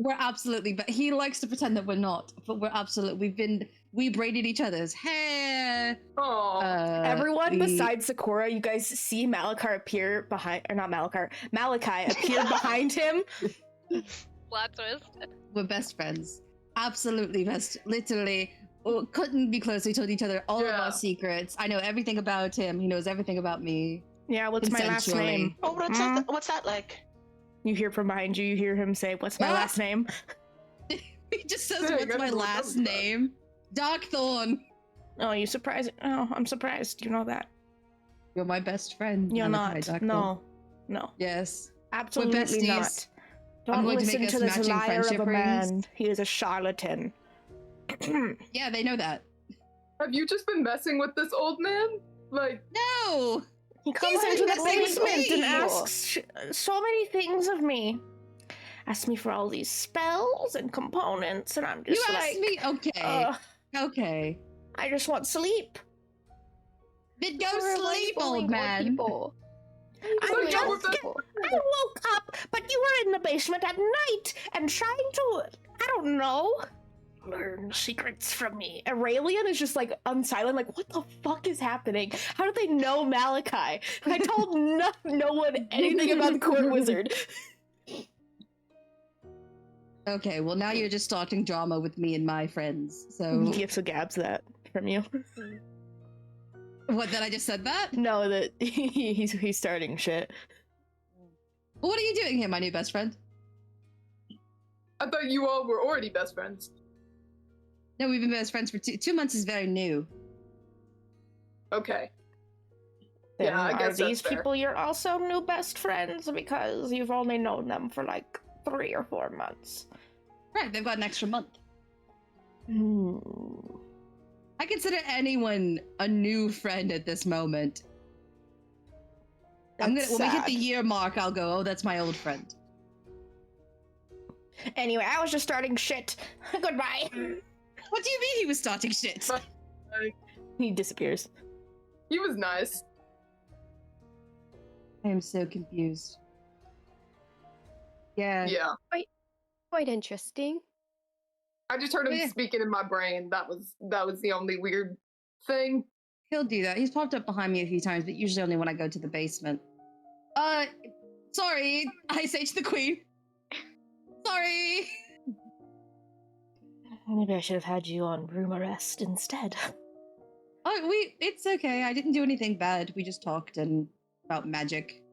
Speaker 4: We're absolutely, but he likes to pretend that we're not. But we're absolutely. We braided each other's hair.
Speaker 3: Oh,
Speaker 1: Everyone
Speaker 4: we-
Speaker 1: besides Sakura, you guys see Malachar appear behind, or not Malachar, Malachi appear behind him.
Speaker 6: Plot twist.
Speaker 4: We're best friends. Absolutely best. Literally, couldn't be closer. We told each other all of
Speaker 3: Yeah.
Speaker 4: our secrets. I know everything about him. He knows everything about me.
Speaker 1: Yeah, what's my last name?
Speaker 2: Oh, what's that like?
Speaker 1: You hear from behind you, you hear him say, "What's my
Speaker 4: Ah!
Speaker 1: last name?"
Speaker 4: He just says,
Speaker 3: Dang, I
Speaker 4: "What's
Speaker 3: don't
Speaker 4: my
Speaker 3: know what that
Speaker 4: last
Speaker 3: was about.
Speaker 4: name?" Darkthorn.
Speaker 1: Oh, you surprised? Oh, I'm surprised. You know that.
Speaker 4: You're my best friend.
Speaker 1: You're
Speaker 4: Malachi
Speaker 1: not.
Speaker 4: Darkthorn.
Speaker 1: No.
Speaker 4: Yes.
Speaker 1: Absolutely
Speaker 4: besties.
Speaker 1: not.
Speaker 4: I'm
Speaker 1: Don't
Speaker 4: going to
Speaker 1: listen
Speaker 4: make
Speaker 1: to
Speaker 4: us
Speaker 1: this
Speaker 4: matching
Speaker 1: liar of a
Speaker 4: friendship rings.
Speaker 1: man. He is a charlatan.
Speaker 4: Yeah, they know that.
Speaker 3: have you just been messing with this old man? Like,
Speaker 4: No.
Speaker 1: He comes
Speaker 4: He's
Speaker 1: into the
Speaker 4: messing with
Speaker 1: basement and
Speaker 4: me.
Speaker 1: asks so many things of me. Asks me for all these spells and components, and I'm just
Speaker 4: You
Speaker 1: like,
Speaker 4: asked me. Okay. Okay.
Speaker 1: I just want sleep.
Speaker 4: Then go
Speaker 7: Or, like,
Speaker 4: sleep,
Speaker 7: bully
Speaker 4: old
Speaker 7: more
Speaker 4: man.
Speaker 7: people.
Speaker 1: I
Speaker 3: But yeah,
Speaker 1: just
Speaker 3: we're
Speaker 1: get, I woke up, but you were in the basement at night and trying to, I don't know, learn secrets from me. Aurelian is just like unsilent, like, what the fuck is happening? How do they know Malachi? I told no one anything about the court wizard.
Speaker 4: Okay, well now you're just starting drama with me and my friends. So
Speaker 1: Gifts gabs that from you.
Speaker 4: what? That I just said that?
Speaker 1: No, that he's starting shit.
Speaker 4: Well, what are you doing here, my new best friend?
Speaker 3: I thought you all were already best friends.
Speaker 4: No, we've been best friends for 2 months. Is very new.
Speaker 3: Okay.
Speaker 1: Then
Speaker 3: Yeah, I
Speaker 1: are
Speaker 3: guess that's
Speaker 1: these
Speaker 3: fair.
Speaker 1: people your also new best friends because you've only known them for like 3 or 4 months?
Speaker 4: Right, they've got an extra month.
Speaker 1: Hmm.
Speaker 4: I consider anyone a new friend at this moment. When we hit the year mark, I'll go, oh, that's my old friend.
Speaker 1: Anyway, I was just starting shit. Goodbye.
Speaker 4: What do you mean he was starting shit?
Speaker 1: He disappears.
Speaker 3: He was nice.
Speaker 4: I am so confused. Yeah.
Speaker 3: Yeah.
Speaker 7: Quite interesting.
Speaker 3: I just heard him
Speaker 4: Yeah.
Speaker 3: speaking in my brain. That was the only weird thing.
Speaker 4: He'll do that. He's popped up behind me a few times, but usually only when I go to the basement. Sorry. I say to the queen. Sorry.
Speaker 1: Maybe I should have had you on room arrest instead.
Speaker 4: Oh, it's okay. I didn't do anything bad. We just talked about magic.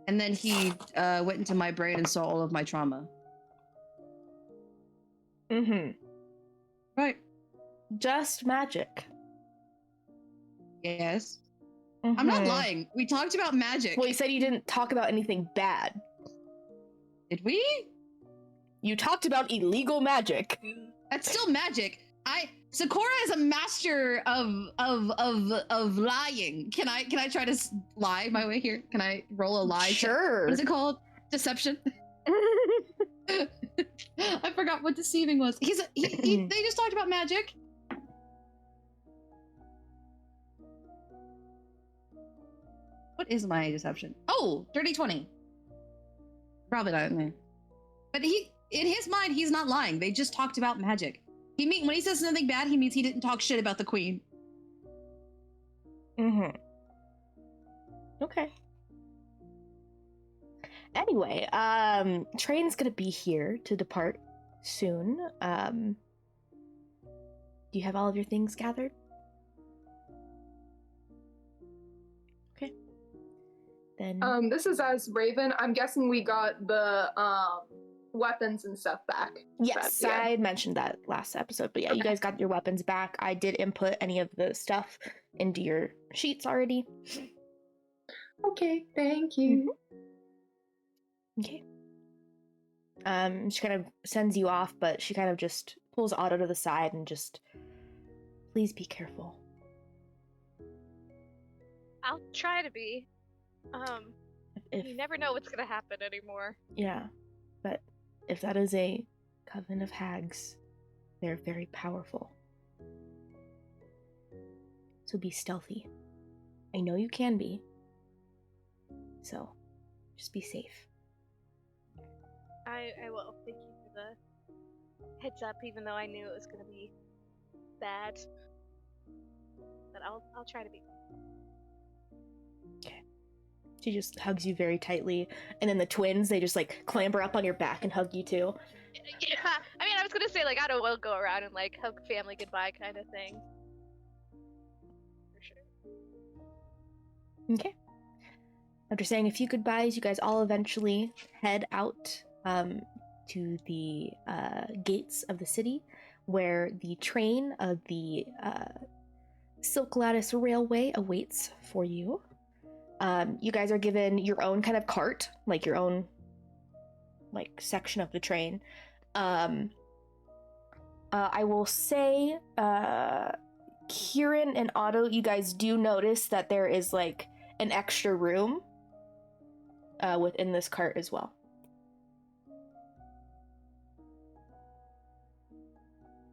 Speaker 4: And then he went into my brain and saw all of my trauma.
Speaker 1: Mm-hmm.
Speaker 4: Right.
Speaker 1: Just magic.
Speaker 4: Yes. I'm not
Speaker 1: Mhm.
Speaker 4: lying. We talked about magic.
Speaker 1: Well, you said you didn't talk about anything bad.
Speaker 4: Did we?
Speaker 1: You talked about illegal magic.
Speaker 4: That's still magic. Sakura is a master of lying. Can I try to lie my way here? Can I roll a lie?
Speaker 1: Sure.
Speaker 4: What is it called? Deception. I forgot what deceiving was. They just talked about magic. What is my deception? Oh, dirty 20. Probably not in there. But in his mind, he's not lying. They just talked about magic. When he says something bad, he means he didn't talk shit about the queen.
Speaker 1: Mm-hmm. Okay. Anyway, train's gonna be here to depart soon. Do you have all of your things gathered? Okay. Then
Speaker 3: This is as Raven. I'm guessing we got the weapons and stuff back.
Speaker 1: yes,
Speaker 3: yeah.
Speaker 1: I mentioned that last episode, but yeah, you
Speaker 3: Okay.
Speaker 1: guys got your weapons back. I did input any of the stuff into your sheets already.
Speaker 3: Okay, thank you.
Speaker 1: Okay. She kind of sends you off, but she kind of just pulls Otto to the side and just, please be careful.
Speaker 6: I'll try to be.
Speaker 1: If
Speaker 6: You never know what's gonna happen anymore.
Speaker 1: yeah, but if that is a coven of hags, they're very powerful. So be stealthy. I know you can be, So, just be safe.
Speaker 6: I will. Thank you for the heads up, even though I knew it was gonna be bad. But I'll try to be.
Speaker 1: Okay. She just hugs you very tightly, and then the twins, they just like clamber up on your back and hug you too.
Speaker 6: Yeah, I mean, I was gonna say like I don't want to go around and like hug family goodbye kind of thing. For sure.
Speaker 1: Okay. After saying a few goodbyes, you guys all eventually head out to the gates of the city, where the train of the Silk Lattice Railway awaits for you. You guys are given your own kind of cart, like your own like section of the train. I will say, Kieran and Otto, you guys do notice that there is like an extra room within this cart as well.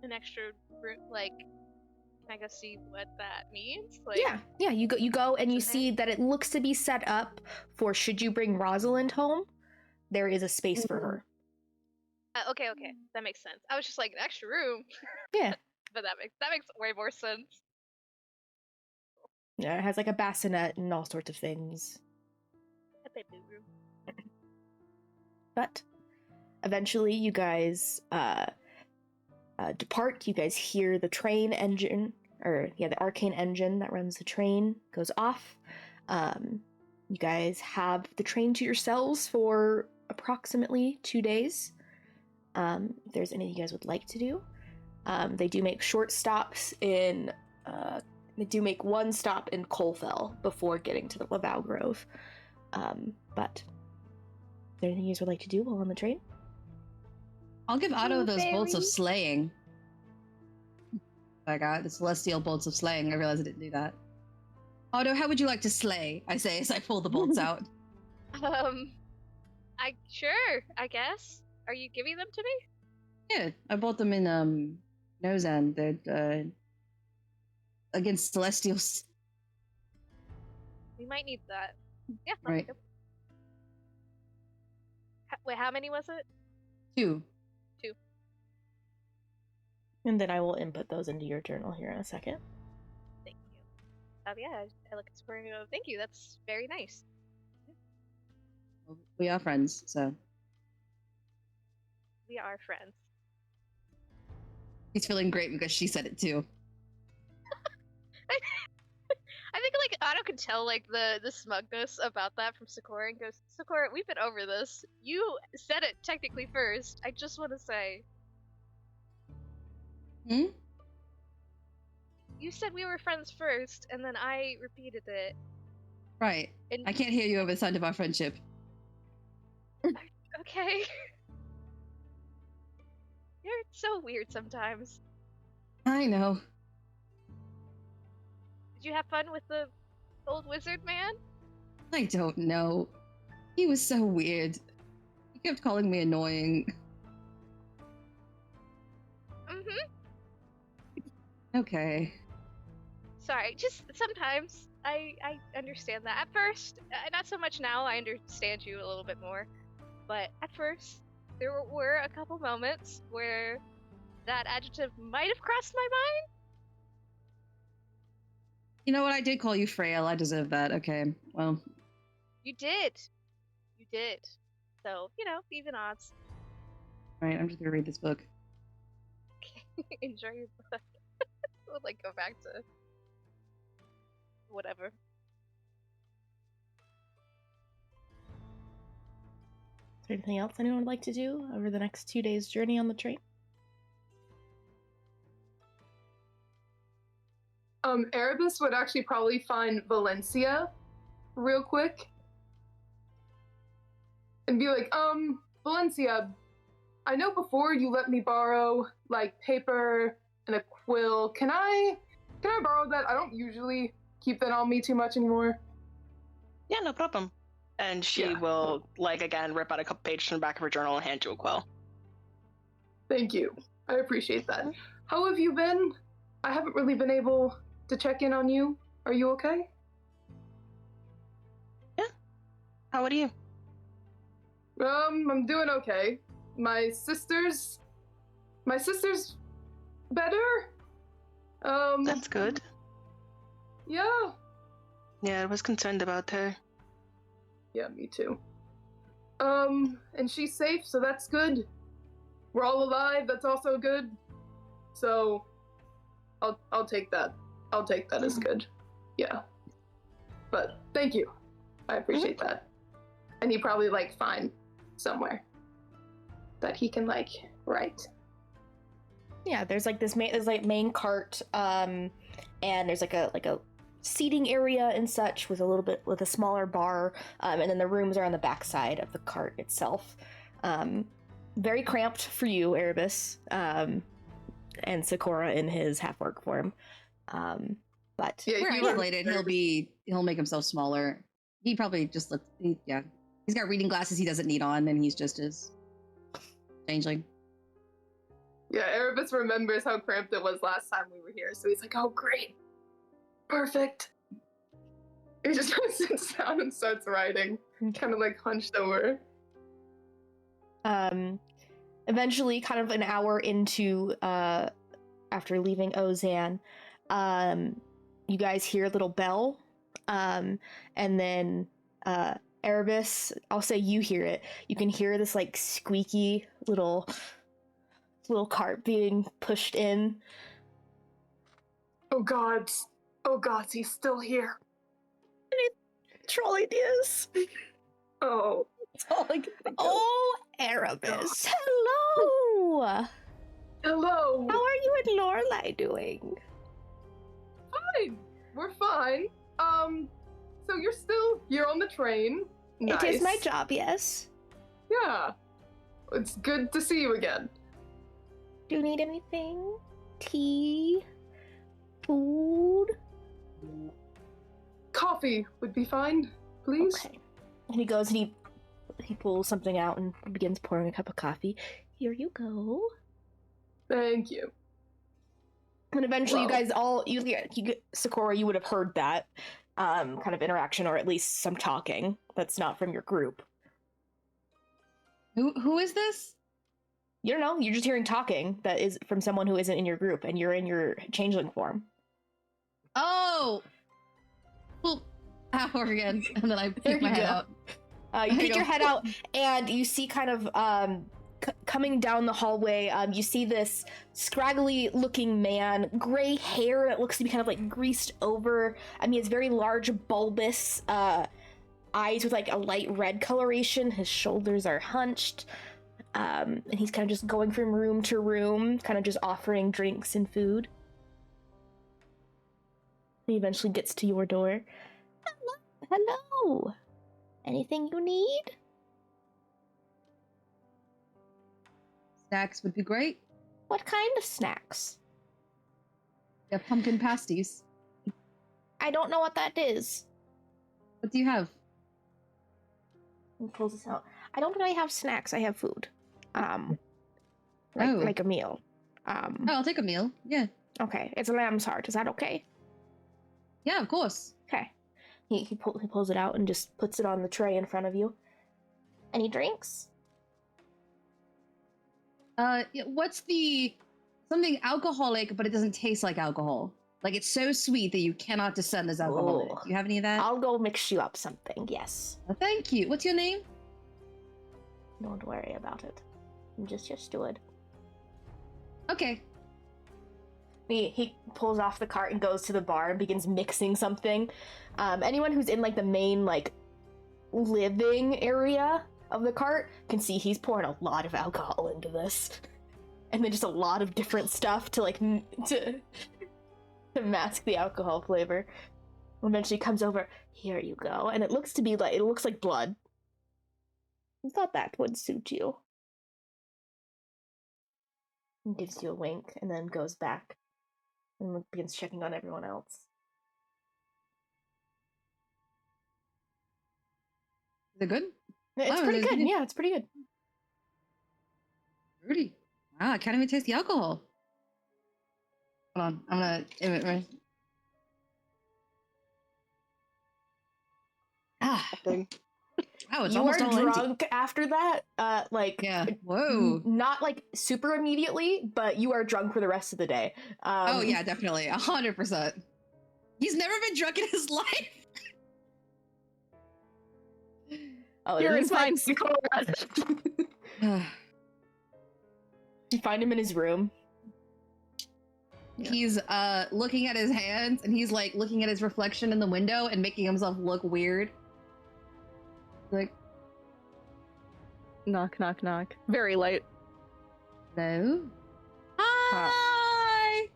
Speaker 6: An extra room, like, can I go see what that means? Like,
Speaker 1: Yeah. You go and you
Speaker 6: Okay.
Speaker 1: see that it looks to be set up for should you bring Rosalind home, there is a space for her.
Speaker 6: Okay, that makes sense. I was just like an extra room,
Speaker 1: Yeah.
Speaker 6: but that makes way more sense.
Speaker 1: Yeah, it has like a bassinet and all sorts of things.
Speaker 6: A baby room.
Speaker 1: But eventually you guys depart. You guys hear the train engine, the arcane engine that runs the train goes off. You guys have the train to yourselves for approximately 2 days. If there's anything you guys would like to do. They do make short stops in, they do make one stop in Colfell before getting to the Laveau Grove. But is there anything you guys would like to do while on the train?
Speaker 4: I'll give Otto those bolts of
Speaker 7: Blueberry.
Speaker 4: slaying. I got the celestial bolts of slaying. I realized I didn't do that. Otto, how would you like to slay? I say as I pull the bolts out.
Speaker 6: I guess. Are you giving them to me?
Speaker 4: Yeah, I bought them in Nozan. They're against celestials.
Speaker 6: We might need that. Yeah. I'll
Speaker 4: Right.
Speaker 6: take 'em. Wait, how many was it?
Speaker 4: 2.
Speaker 1: And then I will input those into your journal here in a second.
Speaker 6: Thank you. Yeah, I look at Square and go, thank you, that's very nice.
Speaker 4: We are friends, so
Speaker 6: We are friends.
Speaker 4: he's feeling great because she said it too.
Speaker 6: I think like Otto could tell like the smugness about that from Sakura and goes, Sakura, we've been over this. You said it technically first. I just want to say.
Speaker 4: Hmm?
Speaker 6: You said we were friends first, and then I repeated it.
Speaker 4: Right.
Speaker 6: And
Speaker 4: I can't hear you over the sound of our friendship.
Speaker 6: okay. You're so weird sometimes.
Speaker 4: I know.
Speaker 6: Did you have fun with the old wizard man?
Speaker 4: I don't know. He was so weird. He kept calling me annoying.
Speaker 6: Mm-hmm.
Speaker 4: Okay.
Speaker 6: Sorry, just sometimes I understand that. At first, not so much now, I understand you a little bit more. But at first, there were a couple moments where that adjective might have crossed my mind.
Speaker 4: You know what? I did call you frail. I deserve that. Okay. Well,
Speaker 6: You did. You did. So, even odds.
Speaker 4: alright, I'm just gonna read this book.
Speaker 6: Enjoy your book. We'll go back to whatever.
Speaker 1: Is there anything else anyone would like to do over the next 2 days' journey on the train?
Speaker 3: Erebus would actually probably find Valencia real quick and be like, Valencia, I know before you let me borrow like paper and a quill. Can I borrow that? I don't usually keep that on me too much anymore.
Speaker 2: Yeah, no problem. And she
Speaker 3: Yeah.
Speaker 2: will, again, rip out a couple pages from the back of her journal and hand you a quill.
Speaker 3: Thank you. I appreciate that. How have you been? I haven't really been able to check in on you. Are you okay?
Speaker 2: How are you?
Speaker 3: I'm doing okay. My sister's better.
Speaker 2: That's good.
Speaker 3: Yeah.
Speaker 2: Yeah, I was concerned about her.
Speaker 3: Yeah, me too. And she's safe, so that's good. We're all alive, that's also good. So I'll take that. I'll take that as good. Yeah. But thank you. I appreciate that. And he probably find somewhere that he can write.
Speaker 1: Yeah, there's this main cart, and there's a seating area and such with a smaller bar, and then the rooms are on the backside of the cart itself. Very cramped for you, Erebus, and Sakura in his half-orc form. But
Speaker 3: Yeah,
Speaker 4: we're isolated. He'll make himself smaller. He probably just looks. He's got reading glasses he doesn't need on, and he's just his changeling.
Speaker 3: Yeah, Erebus remembers how cramped it was last time we were here, so he's like, oh, great. Perfect. He just sits down and starts writing, kind of hunched over.
Speaker 1: Eventually, kind of an hour into, after leaving Ozan, you guys hear a little bell, and then, Erebus, I'll say you hear it. You can hear this squeaky little cart being pushed in.
Speaker 3: Oh God, he's still here.
Speaker 1: Trolley is.
Speaker 3: Oh.
Speaker 1: That's all I can think of. Oh, Erebus. Hello.
Speaker 3: Hello.
Speaker 1: How are you and Lorelai doing?
Speaker 3: Fine. We're fine. So you're on the train. Nice.
Speaker 1: It is my job, yes.
Speaker 3: Yeah. It's good to see you again.
Speaker 1: Do you need anything? Tea? Food?
Speaker 3: Coffee would be fine, please.
Speaker 1: Okay. And he goes and he pulls something out and begins pouring a cup of coffee. Here you go.
Speaker 3: Thank you.
Speaker 1: And eventually, you guys Sakura, you would have heard that kind of interaction, or at least some talking that's not from your group.
Speaker 4: Who is this?
Speaker 1: You don't know. You're just hearing talking that is from someone who isn't in your group, and you're in your changeling form.
Speaker 4: Oh! Well, hour again, and then I peek my head out.
Speaker 1: You peek your head out, and you see kind of coming down the hallway, you see this scraggly-looking man, gray hair that looks to be kind of greased over. I mean, it's very large, bulbous eyes with a light red coloration. His shoulders are hunched, and he's kind of just going from room to room, kind of just offering drinks and food. He eventually gets to your door. Hello. Anything you need?
Speaker 4: Snacks would be great.
Speaker 1: What kind of snacks?
Speaker 4: Yeah, pumpkin pasties.
Speaker 1: I don't know what that is.
Speaker 4: What do you have?
Speaker 1: He pulls this out. I don't really have snacks. I have food. Like a meal.
Speaker 4: I'll take a meal. Yeah.
Speaker 1: Okay, it's a lamb's heart. Is that okay?
Speaker 4: Yeah, of course.
Speaker 1: Okay. He pulls it out and just puts it on the tray in front of you. Any drinks?
Speaker 4: What's something alcoholic, but it doesn't taste like alcohol? It's so sweet that you cannot discern as alcoholic.
Speaker 1: Ooh.
Speaker 4: Do you have any of that?
Speaker 1: I'll go mix you up something, yes.
Speaker 4: Thank you. What's your name?
Speaker 1: Don't worry about it. I'm just your steward.
Speaker 4: Okay.
Speaker 1: He pulls off the cart and goes to the bar and begins mixing something. Anyone who's in the main living area of the cart can see he's pouring a lot of alcohol into this, and then just a lot of different stuff to to mask the alcohol flavor. Eventually comes over. Here you go, and it looks like blood. I thought that would suit you. He gives you a wink and then goes back and begins checking on everyone else.
Speaker 4: Is it good?
Speaker 1: It's pretty good. Yeah, it's pretty good.
Speaker 4: Rudy. Wow, I can't even taste the alcohol. Hold on, I'm gonna... Ah. Oh, it's
Speaker 1: you
Speaker 4: almost
Speaker 1: are
Speaker 4: all empty.
Speaker 1: drunk after that.
Speaker 4: Yeah. Whoa.
Speaker 1: Not like super immediately, but you are drunk for the rest of the day.
Speaker 4: Oh yeah, definitely, 100%. He's never been drunk in his life.
Speaker 1: Oh,
Speaker 5: You're
Speaker 1: he's
Speaker 5: fine,
Speaker 1: fine. You find him in his room.
Speaker 4: He's looking at his hands, and he's like looking at his reflection in the window and making himself look weird. Like,
Speaker 5: Knock, knock, knock. Very light.
Speaker 4: hello? Hi!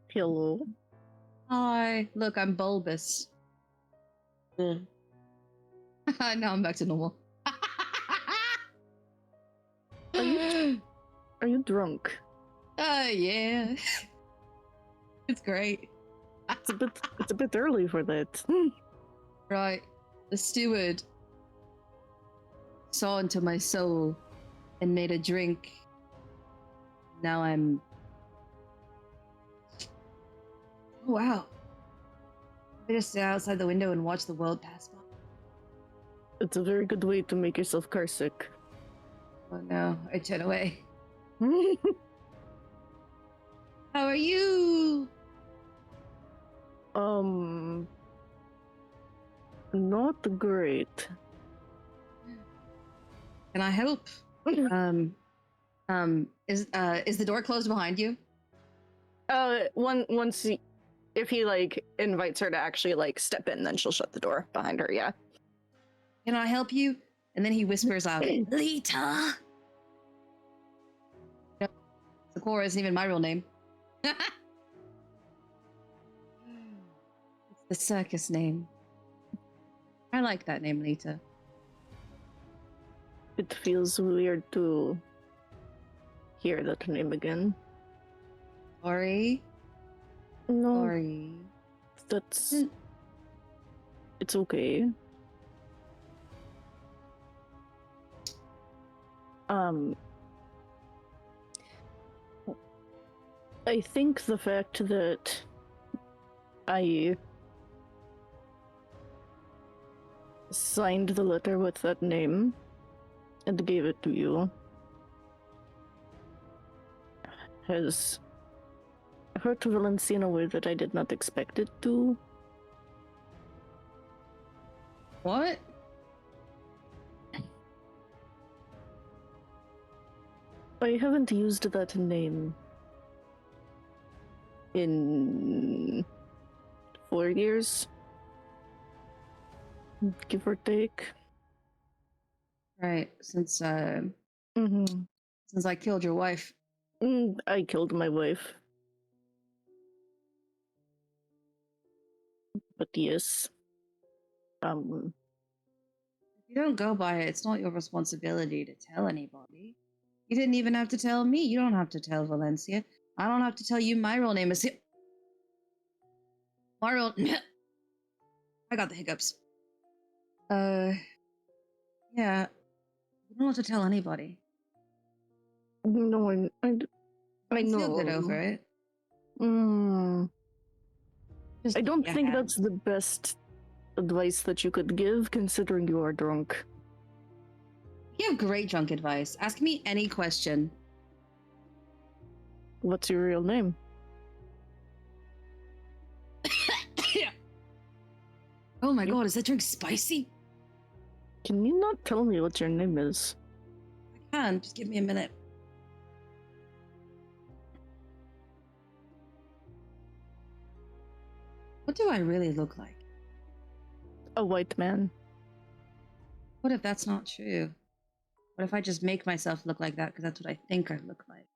Speaker 5: Hello.
Speaker 4: Hi. Look, I'm bulbous. Now I'm back to normal.
Speaker 5: Are you drunk?
Speaker 4: Yeah. It's great.
Speaker 5: It's a bit early for that.
Speaker 4: Right. The steward saw into my soul and made a drink. Now I'm... Oh, wow. I just sit outside the window and watch the world pass by.
Speaker 5: It's a very good way to make yourself car sick.
Speaker 4: Oh no, I turn away. How are you?
Speaker 5: Not great.
Speaker 4: Can I help? Is the door closed behind you?
Speaker 5: Once if he like invites her to actually like step in, then she'll shut the door behind her. Yeah.
Speaker 4: Can I help you? And then he whispers out, Lita. Sakura isn't even my real name. It's the circus name. I like that name, Lita.
Speaker 5: It feels weird to hear that name again.
Speaker 4: Sorry.
Speaker 5: No,
Speaker 4: Sorry.
Speaker 5: that's... It's okay. I think the fact that I signed the letter with that name and gave it to you has hurt Valencia in a way that I did not expect it to.
Speaker 4: What?
Speaker 5: I haven't used that name in 4 years, give or take.
Speaker 4: Right, since
Speaker 5: Mm-hmm.
Speaker 4: since I killed your wife.
Speaker 5: I killed my wife. But yes.
Speaker 4: If you don't go by it, it's not your responsibility to tell anybody. You didn't even have to tell me. You don't have to tell Valencia. I don't have to tell you my real name is... My real... I got the hiccups. Yeah. You don't have to tell anybody.
Speaker 5: No, I
Speaker 4: Feel
Speaker 5: know.
Speaker 4: good over it. Just
Speaker 5: I don't
Speaker 4: keep
Speaker 5: think
Speaker 4: your
Speaker 5: that's the best advice that you could give, considering you are drunk.
Speaker 4: You have great drunk advice. Ask me any question.
Speaker 5: What's your real name?
Speaker 4: Oh my god, is that drink spicy?
Speaker 5: Can you not tell me what your name is?
Speaker 4: I can, just give me a minute. What do I really look like?
Speaker 5: A white man.
Speaker 4: What if that's not true? What if I just make myself look like that because that's what I think I look like?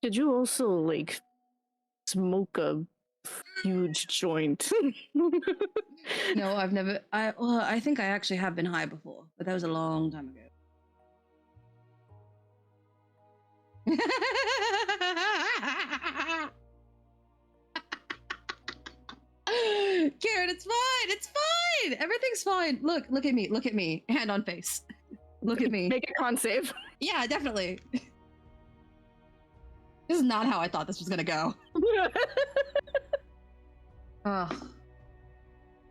Speaker 5: Did you also, like, smoke a huge joint?
Speaker 4: No, I've never. I think I actually have been high before, but that was a long time ago. Karen, it's fine. It's fine. Everything's fine. Look at me. Look at me. Hand on face. Look at me.
Speaker 5: Make a con save.
Speaker 4: Yeah, definitely. This is not how I thought this was gonna go. Oh,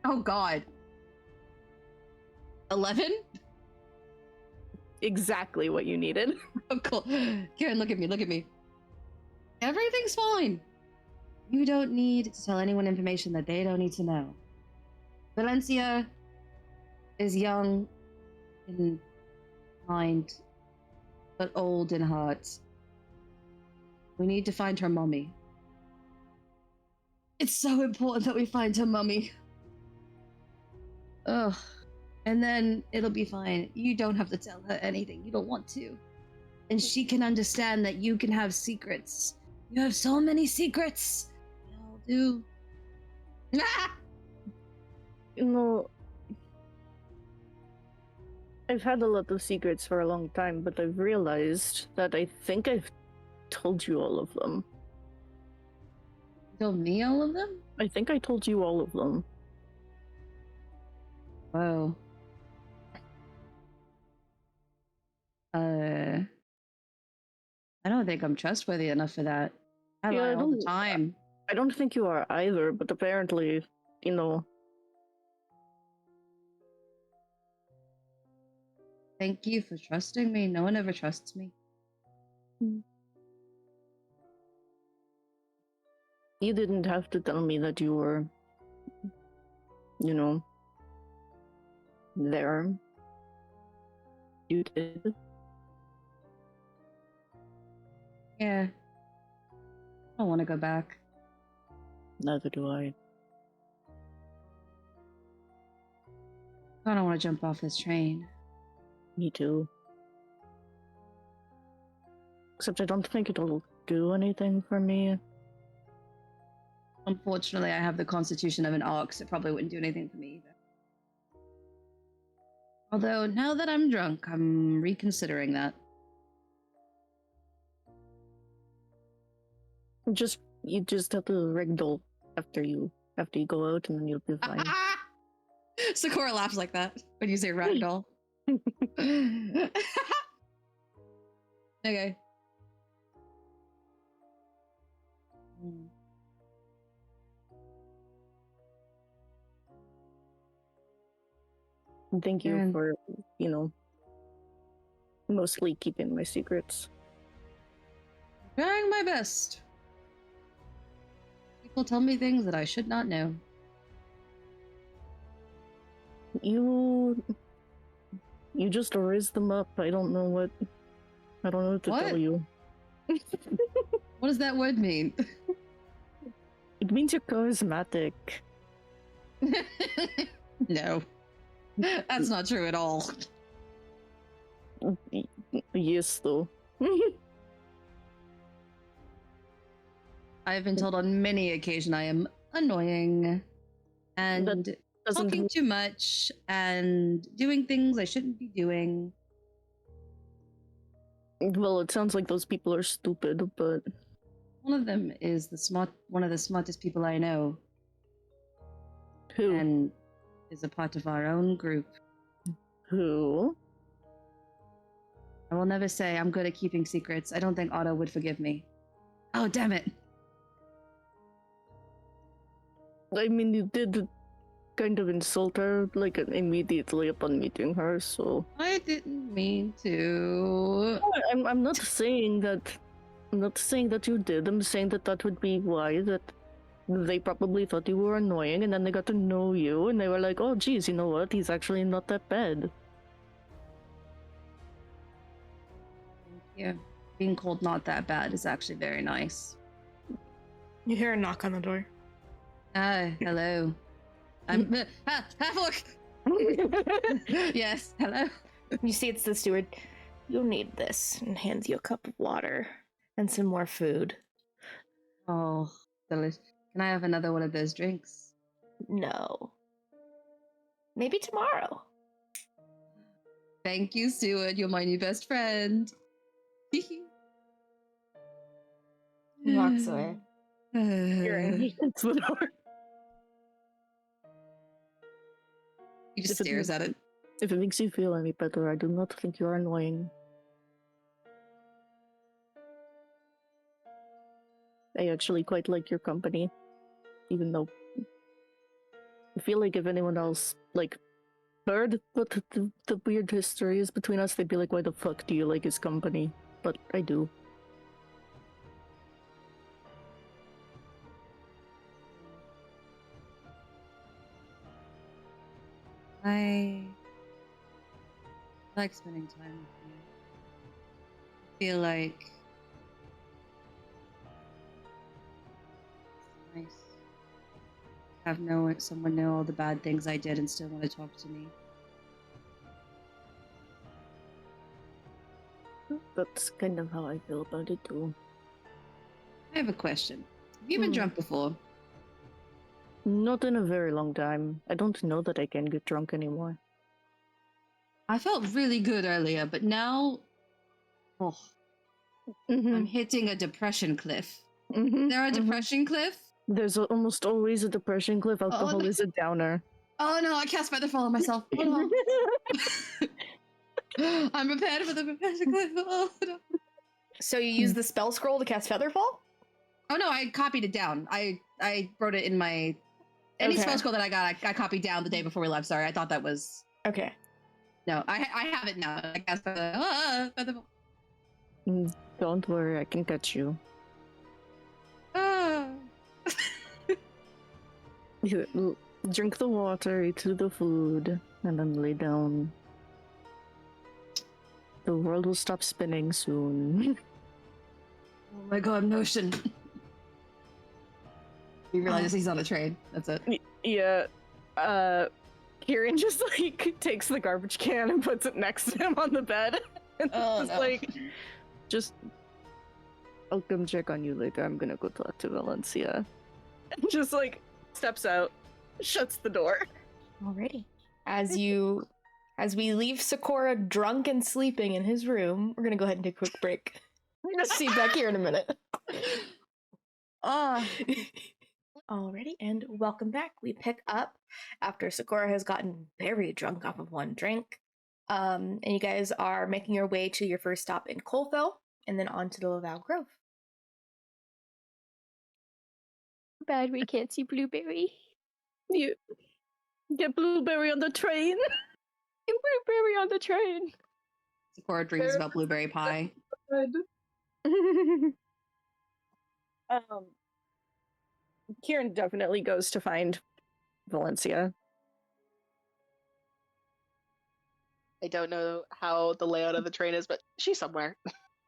Speaker 4: Oh God. 11?
Speaker 5: Exactly what you needed.
Speaker 4: Oh, cool. Karen, look at me, look at me. Everything's fine. You don't need to tell anyone information that they don't need to know. Valencia is young in mind, but old in heart. We need to find her mummy. It's so important that we find her mummy. Ugh. And then it'll be fine. You don't have to tell her anything you don't want to. And she can understand that you can have secrets. You have so many secrets. We all do. Ah!
Speaker 5: You know, I've had a lot of secrets for a long time, but I've realized that I think I've told you all of them.
Speaker 4: You told me all of them?
Speaker 5: I think I told you all of them.
Speaker 4: Whoa. I don't think I'm trustworthy enough for that. I
Speaker 5: Yeah,
Speaker 4: lie
Speaker 5: I
Speaker 4: all the
Speaker 5: don't-
Speaker 4: time.
Speaker 5: I don't think you are either, but apparently, you know,
Speaker 4: Thank you for trusting me. No one ever trusts me.
Speaker 5: you didn't have to tell me that you were, you know, there. You did.
Speaker 4: Yeah. I don't want to go back.
Speaker 5: Neither do I.
Speaker 4: I don't want to jump off this train.
Speaker 5: Me too. Except I don't think it'll do anything for me.
Speaker 4: Unfortunately, I have the constitution of an orc, so it probably wouldn't do anything for me either. Although, now that I'm drunk, I'm reconsidering that.
Speaker 5: You just have to ragdoll after you go out, and then you'll be fine.
Speaker 4: Sakura laughs like that when you say ragdoll. Okay.
Speaker 5: And thank you
Speaker 4: Karen.
Speaker 5: for, you know, mostly keeping my secrets.
Speaker 4: Trying my best. People tell me things that I should not know.
Speaker 5: You just raise them up. I don't know what to
Speaker 4: What?
Speaker 5: tell you.
Speaker 4: What does that word mean?
Speaker 5: It means you're charismatic.
Speaker 4: No. That's not true at all.
Speaker 5: Yes, though.
Speaker 4: I've been told on many occasions I am annoying and
Speaker 5: Doesn't
Speaker 4: talking too much and doing things I shouldn't be doing.
Speaker 5: well, it sounds like those people are stupid, but
Speaker 4: One of them is one of the smartest people I know,
Speaker 5: who?
Speaker 4: and is a part of our own group.
Speaker 5: Who?
Speaker 4: I will never say I'm good at keeping secrets. I don't think Otto would forgive me. Oh, damn it.
Speaker 5: I mean, you did kind of insult her, like, immediately upon meeting her, so...
Speaker 4: I didn't mean to.
Speaker 5: I'm not saying that... I'm not saying that you did. I'm saying that that would be why, that they probably thought you were annoying, and then they got to know you, and they were like, oh, geez, you know what? He's actually not that bad.
Speaker 4: Yeah, being called not that bad is actually very nice.
Speaker 8: You hear a knock on the door.
Speaker 4: Ah, hello. I'm look. Yes, hello.
Speaker 1: You see, it's the steward. You'll need this, and hands you a cup of water and some more food.
Speaker 4: Oh, delicious. Can I have another one of those drinks?
Speaker 1: No. Maybe tomorrow.
Speaker 4: Thank you, Steward. You're my new best friend.
Speaker 1: He walks away.
Speaker 5: It's the door.
Speaker 4: He just
Speaker 5: If it
Speaker 4: stares
Speaker 5: makes-
Speaker 4: at it.
Speaker 5: If it makes you feel any better, I do not think you're annoying. I actually quite like your company, even though I feel like if anyone else, like, heard what the weird history is between us, they'd be like, why the fuck do you like his company? But I do.
Speaker 4: I like spending time with you. I feel like it's nice to have someone know all the bad things I did and still want to talk to me.
Speaker 5: That's kind of how I feel about it too.
Speaker 4: I have a question. Have you been drunk before?
Speaker 5: Not in a very long time. I don't know that I can get drunk anymore.
Speaker 4: I felt really good earlier, but now, I'm hitting a depression cliff. Is there a depression cliff?
Speaker 5: There's almost always a depression cliff. Alcohol is a downer.
Speaker 4: Oh no, I cast Featherfall on myself. Oh no. I'm prepared for the depression cliff. Oh no.
Speaker 1: So you use the spell scroll to cast Featherfall?
Speaker 4: Oh no, I copied it down. I wrote it in my any spell scroll that I got. I copied down the day before we left. Sorry, I thought that was
Speaker 1: okay.
Speaker 4: No, I have it now. I cast Featherfall.
Speaker 5: Don't worry, I can catch you. Drink the water, eat the food, and then lay down. The world will stop spinning soon.
Speaker 4: Oh my god, Notion. He realizes he's on a train. That's it.
Speaker 5: Yeah. Kieran just like takes the garbage can and puts it next to him on the bed. And just I'll come check on you later. I'm gonna go talk to Valencia. And just like steps out, shuts the door.
Speaker 1: Alrighty. As we leave Sakura drunk and sleeping in his room, we're gonna go ahead and take a quick break. See you back here in a minute. Alrighty, and welcome back. We pick up after Sakura has gotten very drunk off of one drink. And you guys are making your way to your first stop in Colville, and then on to the Laveau Grove.
Speaker 7: Bad we can't see Blueberry.
Speaker 5: You get Blueberry on the train.
Speaker 7: Get Blueberry on the train.
Speaker 4: Sakura dreams about blueberry pie.
Speaker 5: Kieran definitely goes to find Valencia.
Speaker 2: I don't know how the layout of the train is, but she's somewhere.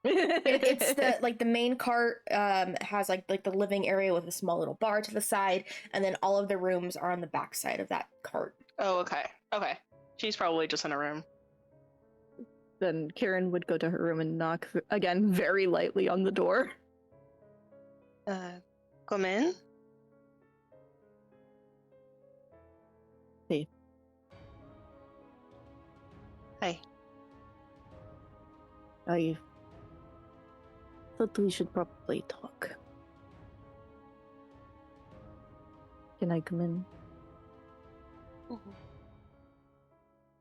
Speaker 1: It's the main cart has like the living area with a small little bar to the side, and then all of the rooms are on the back side of that cart.
Speaker 2: Oh, okay. She's probably just in a room.
Speaker 5: Then Kieran would go to her room and knock again very lightly on the door.
Speaker 2: Come in.
Speaker 5: Hey.
Speaker 2: Hi.
Speaker 5: I thought we should probably talk. Can I come in?
Speaker 2: Mm-hmm.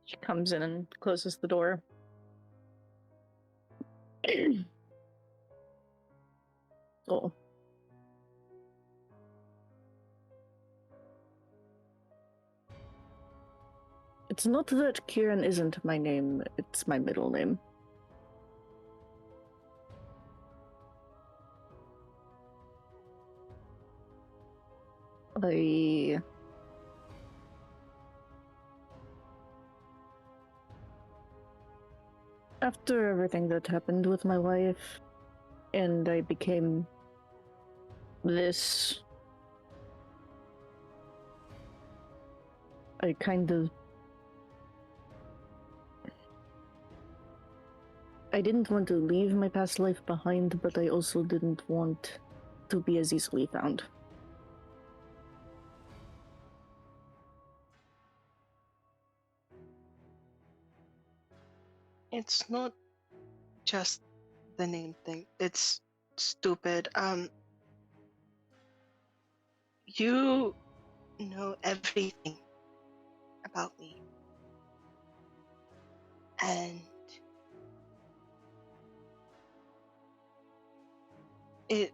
Speaker 5: She comes in and closes the door. Oh. It's not that Kieran isn't my name, it's my middle name. After everything that happened with my wife, and I became this, I didn't want to leave my past life behind, but I also didn't want to be as easily found.
Speaker 2: It's not just the name thing. It's stupid. You know everything about me. And it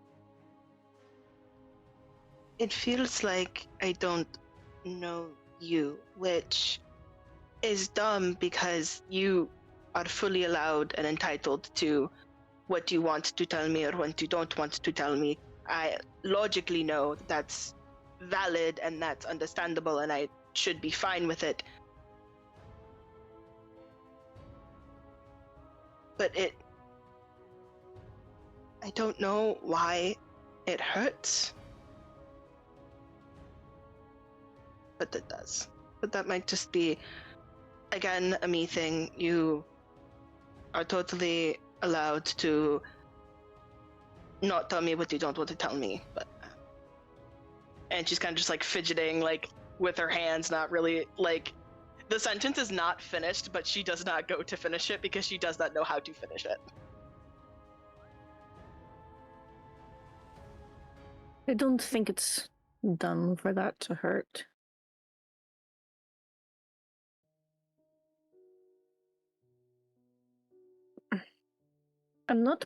Speaker 2: feels like I don't know you, which is dumb because you are fully allowed and entitled to what you want to tell me or what you don't want to tell me. I logically know that's valid and that's understandable and I should be fine with it. But I don't know why it hurts. But it does. But that might just be, again, a me thing. You are totally allowed to not tell me what you don't want to tell me. But and she's kind of just like fidgeting, like with her hands, not really like the sentence is not finished, but she does not go to finish it because she does not know how to finish it.
Speaker 5: I don't think it's dumb for that to hurt. I'm not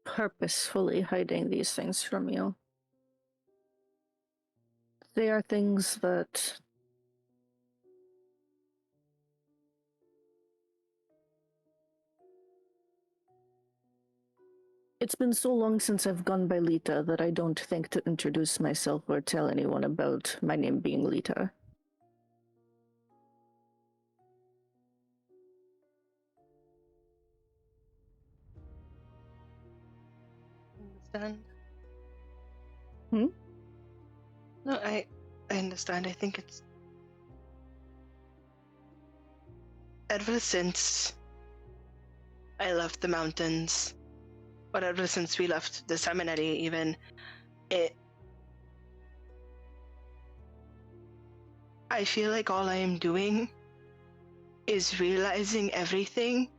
Speaker 5: purposefully hiding these things from you. They are things that it's been so long since I've gone by Lita that I don't think to introduce myself or tell anyone about my name being Lita.
Speaker 2: Understand?
Speaker 5: Hmm?
Speaker 2: No, I understand. I think it's ever since I left the mountains, or ever since we left the seminary even, I feel like all I am doing is realizing everything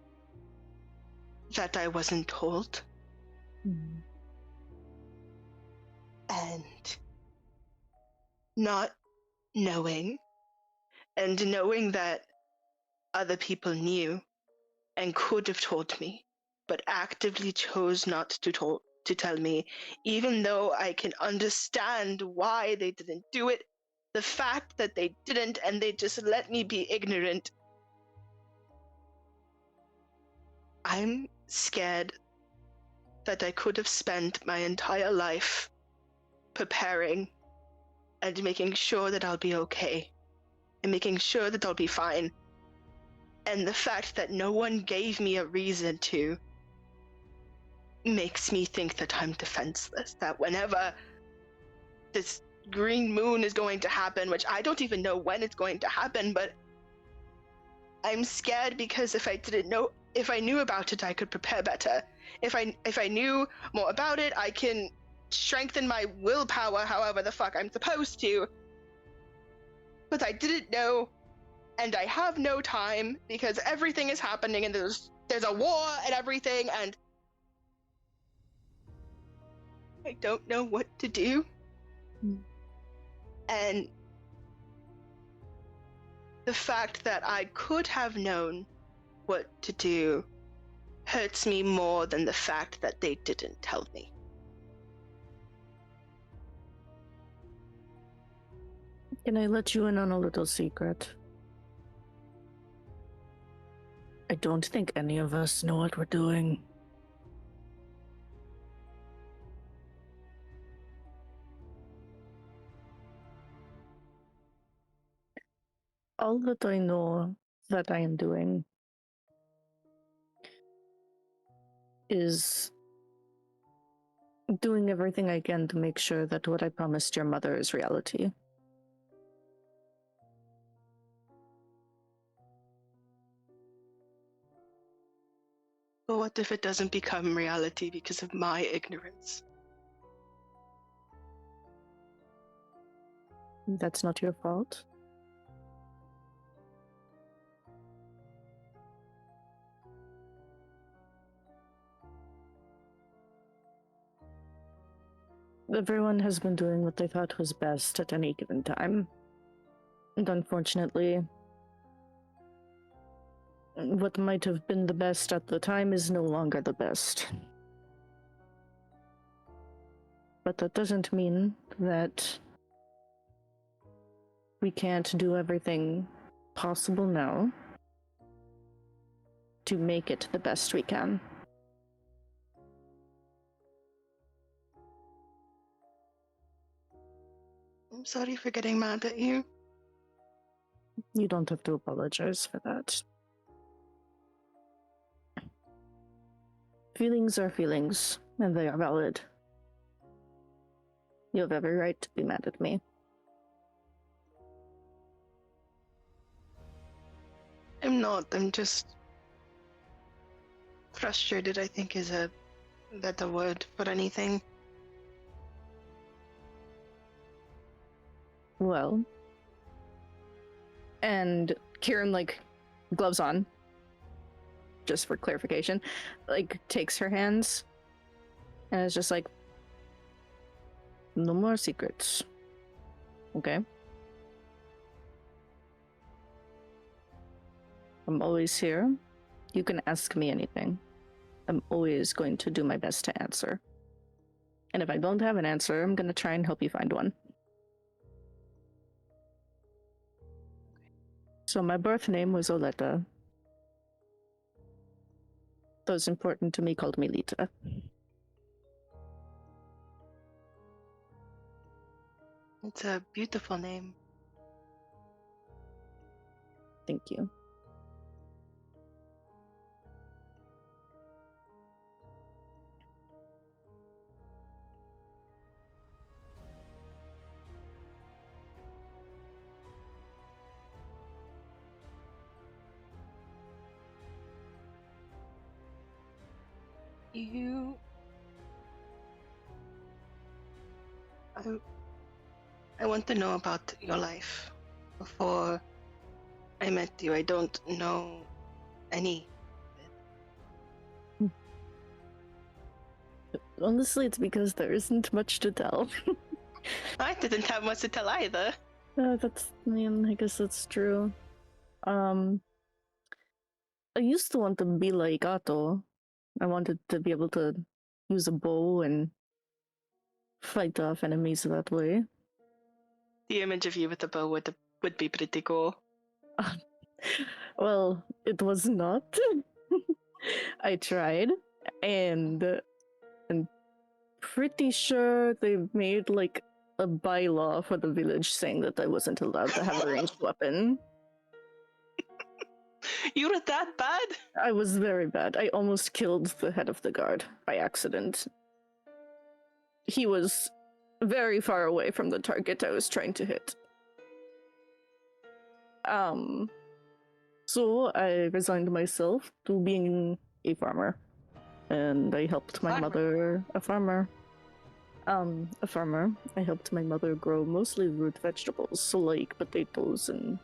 Speaker 2: that I wasn't told. And not knowing, and knowing that other people knew and could have told me, but actively chose not to tell me, even though I can understand why they didn't do it. The fact that they didn't and they just let me be ignorant. I'm scared that I could have spent my entire life preparing and making sure that I'll be okay and making sure that I'll be fine. And the fact that no one gave me a reason to makes me think that I'm defenseless, that whenever this green moon is going to happen, which I don't even know when it's going to happen, but I'm scared because if I knew about it, I could prepare better. If I knew more about it, I can strengthen my willpower however the fuck I'm supposed to. But I didn't know, and I have no time because everything is happening and there's a war and everything, and I don't know what to do. And the fact that I could have known what to do hurts me more than the fact that they didn't tell me.
Speaker 5: Can I let you in on a little secret? I don't think any of us know what we're doing. All that I know that I am doing is doing everything I can to make sure that what I promised your mother is reality.
Speaker 2: But what if it doesn't become reality because of my ignorance?
Speaker 5: That's not your fault. Everyone has been doing what they thought was best at any given time. And unfortunately, what might have been the best at the time is no longer the best. But that doesn't mean that we can't do everything possible now to make it the best we can.
Speaker 2: I'm sorry for getting mad at you.
Speaker 5: You don't have to apologize for that. Feelings are feelings, and they are valid. You have every right to be mad at me.
Speaker 2: I'm not. I'm just frustrated, I think, is a better word for anything.
Speaker 5: Well. And Kieran, like, gloves on, just for clarification, like, takes her hands and is just like, no more secrets. Okay? I'm always here. You can ask me anything. I'm always going to do my best to answer. And if I don't have an answer, I'm going to try and help you find one. So my birth name was Oleta. Those important to me called me Lita.
Speaker 2: It's a beautiful name.
Speaker 5: Thank you.
Speaker 2: I want to know about your life. Before I met you, I don't know any.
Speaker 5: Honestly, it's because there isn't much to tell.
Speaker 2: I didn't have much to tell either.
Speaker 5: I guess that's true. I used to want to be like Gato. I wanted to be able to use a bow and fight off enemies that way.
Speaker 2: The image of you with a bow would be pretty cool.
Speaker 5: Well, it was not. I tried, and I'm pretty sure they made like a bylaw for the village saying that I wasn't allowed to have a ranged weapon.
Speaker 2: You were that bad?
Speaker 5: I was very bad. I almost killed the head of the guard by accident. He was very far away from the target I was trying to hit. So I resigned myself to being a farmer. And I helped my mother, a farmer. I helped my mother grow mostly root vegetables, so like potatoes and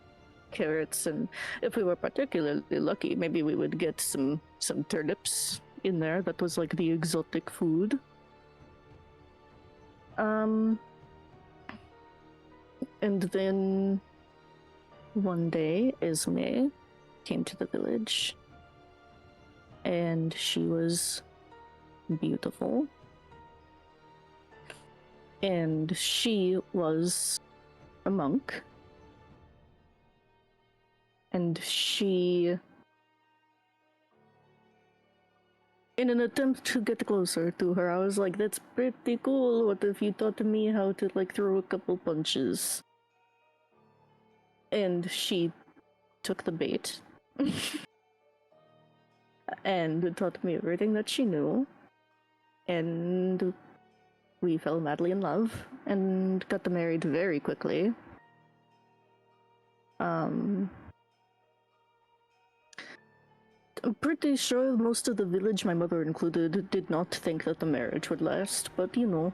Speaker 5: carrots, and if we were particularly lucky, maybe we would get some turnips in there. That was like the exotic food. And then one day, Esme came to the village, and she was beautiful. And she was a monk. And she, in an attempt to get closer to her, I was like, that's pretty cool. What if you taught me how to, like, throw a couple punches? And she took the bait. And taught me everything that she knew. And we fell madly in love and got married very quickly. I'm pretty sure most of the village, my mother included, did not think that the marriage would last, but you know.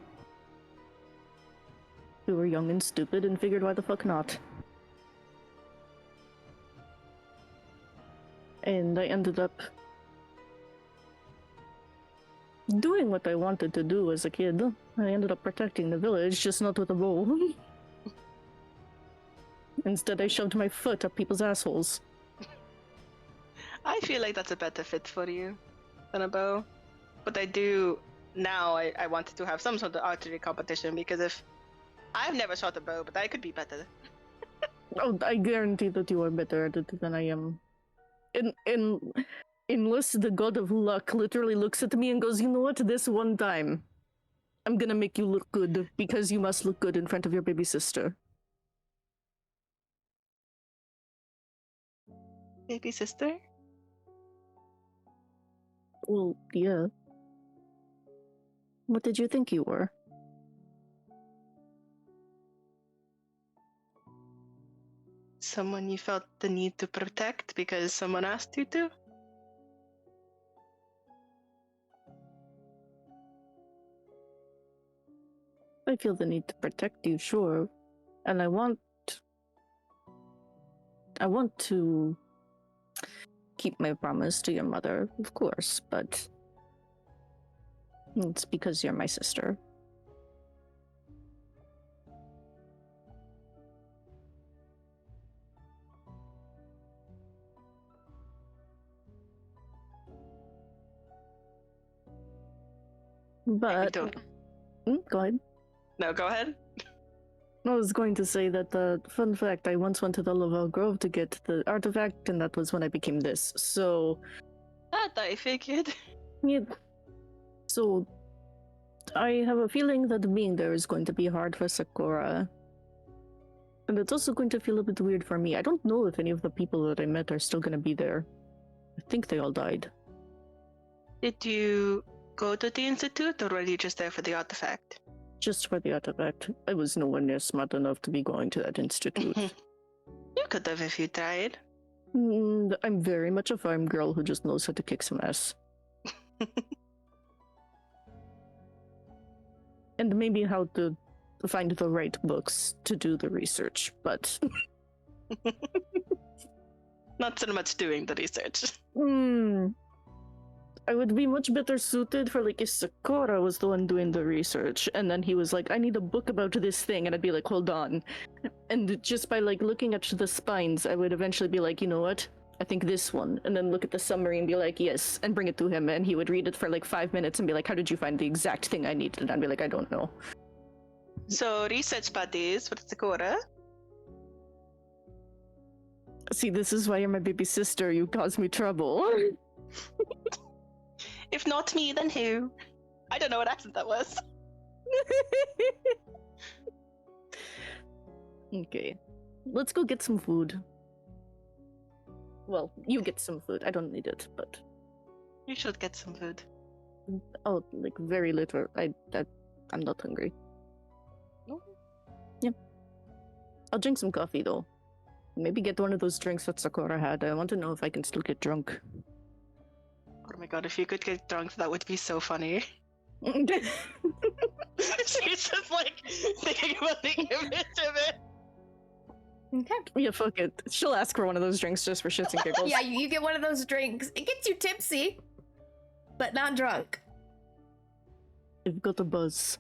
Speaker 5: We were young and stupid and figured why the fuck not. And I ended up doing what I wanted to do as a kid. I ended up protecting the village, just not with a bow. Instead, I shoved my foot up people's assholes.
Speaker 2: I feel like that's a better fit for you than a bow. But I do now. I wanted to have some sort of archery competition because if I've never shot a bow, but I could be better.
Speaker 5: Oh, I guarantee that you are better at it than I am. Unless the god of luck literally looks at me and goes, you know what, this one time, I'm gonna make you look good, because you must look good in front of your baby sister.
Speaker 2: Baby sister?
Speaker 5: Well, yeah. What did you think you were?
Speaker 2: Someone you felt the need to protect because someone asked you to?
Speaker 5: I feel the need to protect you, sure. And I want to keep my promise to your mother, of course, but it's because you're my sister. But
Speaker 2: don't.
Speaker 5: Go ahead.
Speaker 2: No, go ahead.
Speaker 5: I was going to say that fun fact, I once went to the Laveau Grove to get the artifact, and that was when I became this. So
Speaker 2: That I figured.
Speaker 5: yeah. So I have a feeling that being there is going to be hard for Sakura. And it's also going to feel a bit weird for me. I don't know if any of the people that I met are still going to be there. I think they all died.
Speaker 2: Did you go to the institute, or were you just there for the artifact?
Speaker 5: Just for the artifact. I was nowhere near smart enough to be going to that institute.
Speaker 2: You could have if you tried.
Speaker 5: I'm very much a farm girl who just knows how to kick some ass. And maybe how to find the right books to do the research, but...
Speaker 2: Not so much doing the research.
Speaker 5: I would be much better suited for, like, if Sakura was the one doing the research, and then he was like, I need a book about this thing, and I'd be like, hold on. And just by, like, looking at the spines, I would eventually be like, you know what? I think this one. And then look at the summary and be like, yes, and bring it to him, and he would read it for, like, 5 minutes and be like, how did you find the exact thing I needed? And I'd be like, I don't know.
Speaker 2: So, research buddies with Sakura.
Speaker 5: See, this is why you're my baby sister. You cause me trouble.
Speaker 2: If not me, then who? I don't know what accent that was.
Speaker 5: Okay. Let's go get some food. Well, you get some food. I don't need it, but...
Speaker 2: You should get some food.
Speaker 5: Oh, like, very little. I'm not hungry. Yeah. I'll drink some coffee, though. Maybe get one of those drinks that Sakura had. I want to know if I can still get drunk.
Speaker 2: Oh my god, if you could get drunk, that would be so funny. She's just like thinking about the image of it.
Speaker 1: Okay.
Speaker 5: Yeah, fuck it. She'll ask for one of those drinks just for shits and giggles.
Speaker 1: Yeah, you get one of those drinks. It gets you tipsy, but not drunk.
Speaker 5: I've got a buzz.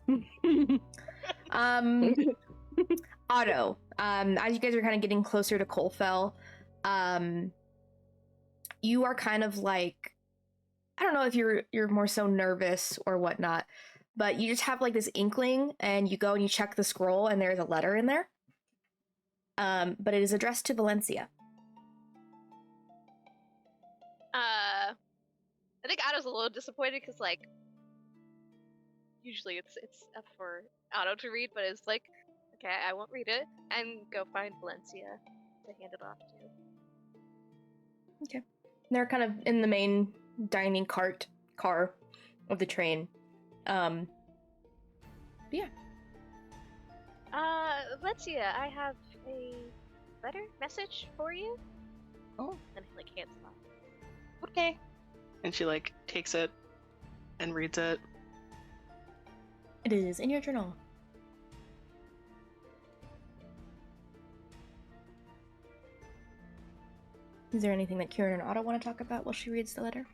Speaker 1: Otto, as you guys are kind of getting closer to Colfell, you are kind of like, I don't know if you're more so nervous or whatnot, but you just have like this inkling, and you go and you check the scroll, and there's a letter in there. But it is addressed to Valencia.
Speaker 6: I think Otto's a little disappointed because, like, usually it's up for Otto to read, but it's like, okay, I won't read it, and go find Valencia to hand it off to.
Speaker 1: Okay. They're kind of in the main dining car of the train. Yeah.
Speaker 6: Valencia, I have a letter message for you.
Speaker 1: Oh.
Speaker 6: And he, like, hands it off.
Speaker 2: Okay. And she, like, takes it and reads it.
Speaker 1: It is in your journal. Is there anything that Kieran and Otto want to talk about while she reads the letter?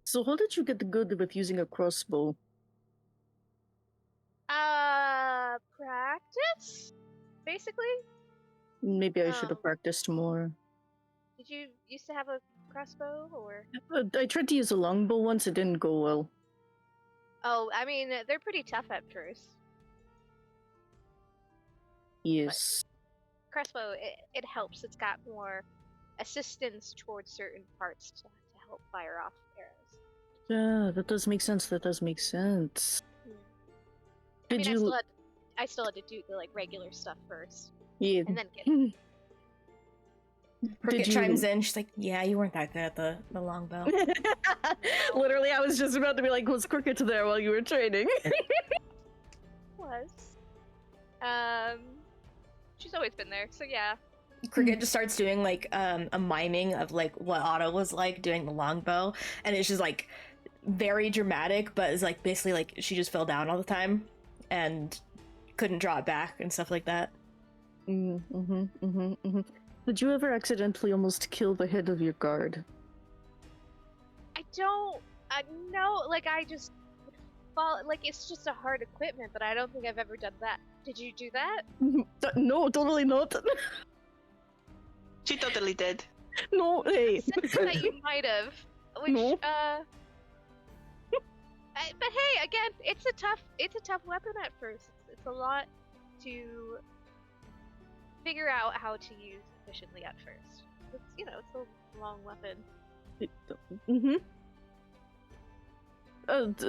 Speaker 5: So how did you get good with using a crossbow?
Speaker 6: Practice? Basically?
Speaker 5: Maybe I should
Speaker 6: Oh.
Speaker 5: have practiced more.
Speaker 6: Did you used to have a crossbow, or?
Speaker 5: I tried to use a longbow once, it didn't go well.
Speaker 6: Oh, I mean, they're pretty tough at first.
Speaker 5: Yes.
Speaker 6: Crossbow, it helps. It's got more assistance towards certain parts to help fire off arrows.
Speaker 5: Yeah, that does make sense. That does make sense.
Speaker 6: I mean, I still had to do the regular stuff first,
Speaker 5: Yeah.
Speaker 6: and then get it.
Speaker 1: Cricket chimes in. She's like, "Yeah, you weren't that good at the longbow."
Speaker 5: Literally, I was just about to be like, "Was Cricket there while you were training?"
Speaker 6: Was. She's always been there, so yeah.
Speaker 1: Cricket just starts doing a miming of what Otto was like doing the longbow, and it's just very dramatic, but it's basically she just fell down all the time and couldn't draw it back and stuff like that.
Speaker 5: Did you ever accidentally almost kill the head of your guard?
Speaker 6: I don't. No, I just fall. It's just a hard equipment, but I don't think I've ever done that. Did you do that?
Speaker 5: No, totally not.
Speaker 2: She totally did.
Speaker 5: No, hey.
Speaker 6: Sense that you might have. Which,
Speaker 5: No.
Speaker 6: But hey, again, it's a tough weapon at first. It's a lot to figure out how to use efficiently at first. It's a long weapon.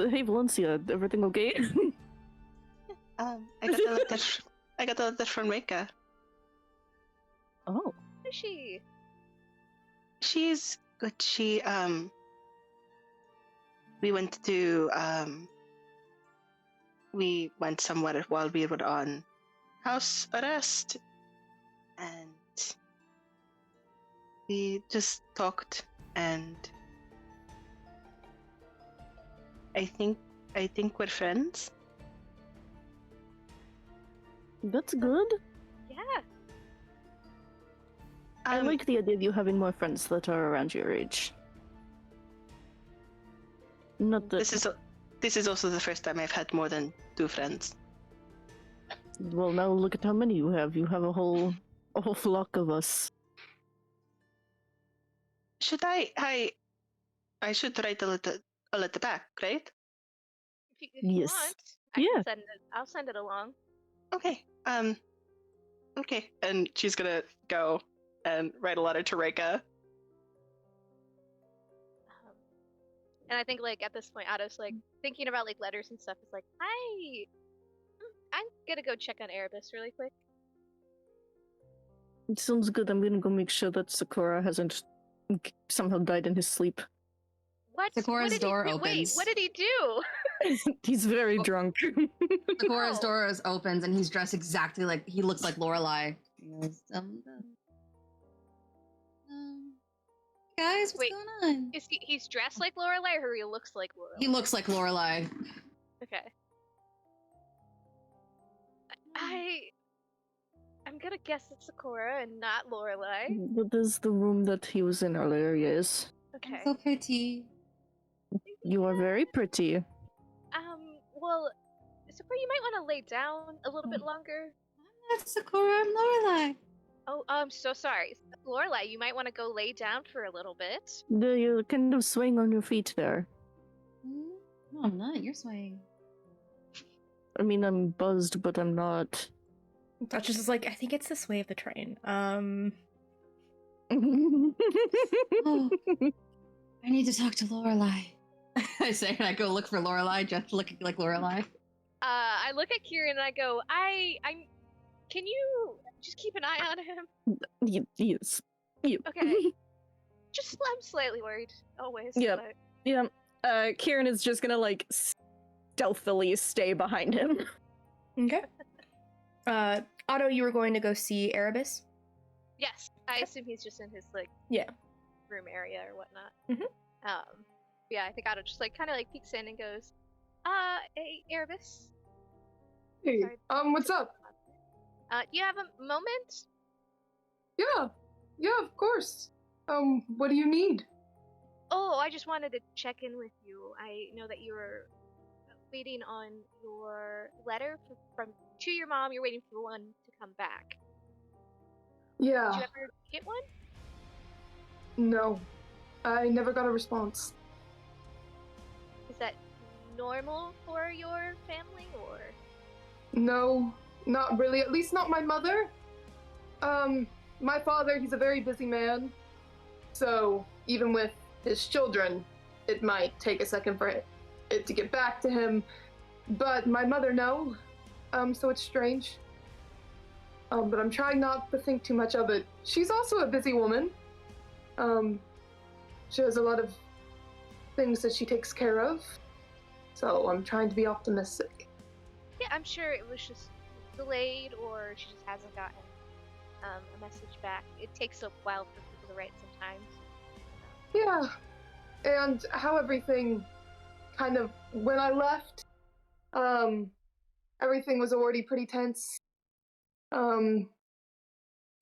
Speaker 5: Hey Valencia, everything okay?
Speaker 2: I got a letter from Rika.
Speaker 5: Oh.
Speaker 6: Who is she?
Speaker 2: She's good. We went somewhere while we were on house arrest, and we just talked, and I think we're friends.
Speaker 5: That's good.
Speaker 6: Yeah.
Speaker 5: I like the idea of you having more friends that are around your age. Not that...
Speaker 2: This is also the first time I've had more than 2 friends.
Speaker 5: Well, now look at how many you have. You have a whole flock of us.
Speaker 2: Should I should write a letter back, right?
Speaker 6: If you
Speaker 5: Yes.
Speaker 6: want,
Speaker 5: Yeah.
Speaker 6: I'll send it along.
Speaker 2: Okay. Okay. And she's gonna go and write a letter to Rika.
Speaker 6: And I think at this point, Otto's thinking about letters and stuff. Is I'm gonna go check on Erebus really quick.
Speaker 5: It sounds good. I'm gonna go make sure that Sakura hasn't somehow died in his sleep.
Speaker 6: What?
Speaker 4: Sakura's door opens.
Speaker 6: Wait, what did he do?
Speaker 5: He's very drunk.
Speaker 4: Sakura's door opens and he's dressed exactly he looks like Lorelai. He goes, guys, what's
Speaker 6: Wait,
Speaker 4: going on?
Speaker 6: Is he's dressed like Lorelai, or he looks like Lorelai?
Speaker 4: He looks like Lorelai.
Speaker 6: Okay. I'm gonna guess it's Sakura and not Lorelai.
Speaker 5: But there's the room that he was in earlier, yes.
Speaker 6: Okay.
Speaker 4: So pretty.
Speaker 5: You are very pretty.
Speaker 6: Well, Sakura, you might want to lay down a little bit longer.
Speaker 4: I'm not Sakura, I'm Lorelai.
Speaker 6: Oh, I'm so sorry. Lorelai, you might want to go lay down for a little bit.
Speaker 5: You kind of swing on your feet there.
Speaker 4: No, I'm not. You're swaying.
Speaker 5: I mean, I'm buzzed, but I'm not.
Speaker 1: Duchess is I think it's this way of the train.
Speaker 4: Oh, I need to talk to Lorelai. I say, and I go look for Lorelai, just looking like Lorelai.
Speaker 6: I look at Kieran and I go, can you just keep an eye on him?
Speaker 5: Yes. Yeah.
Speaker 6: Okay. I'm slightly worried, always.
Speaker 5: Yep.
Speaker 6: But...
Speaker 5: Yeah. Kieran is just gonna stealthily stay behind him.
Speaker 1: Okay. Otto, you were going to go see Erebus?
Speaker 6: Yes, I assume he's just in his
Speaker 1: yeah,
Speaker 6: room area or whatnot.
Speaker 1: Mhm.
Speaker 6: Yeah, I think Otto just kind of peeks in and goes, hey, Erebus.
Speaker 3: Hey,
Speaker 6: Sorry.
Speaker 3: what's up?
Speaker 6: You have a moment?
Speaker 3: Yeah, of course. What do you need?
Speaker 6: Oh, I just wanted to check in with you. I know that you were waiting on your letter to your mom. You're waiting for one to come back.
Speaker 3: Yeah.
Speaker 6: Did you ever get one?
Speaker 3: No, I never got a response.
Speaker 6: Is that normal for your family, or?
Speaker 3: No, not really. At least not my mother. My father, he's a very busy man. So even with his children, it might take a second for it to get back to him. But my mother, no. So it's strange. But I'm trying not to think too much of it. She's also a busy woman. She has a lot of things that she takes care of. So I'm trying to be optimistic.
Speaker 6: Yeah, I'm sure it was just delayed, or she just hasn't gotten a message back. It takes a while for people to write sometimes.
Speaker 3: Yeah. And how everything kind of, when I left, everything was already pretty tense.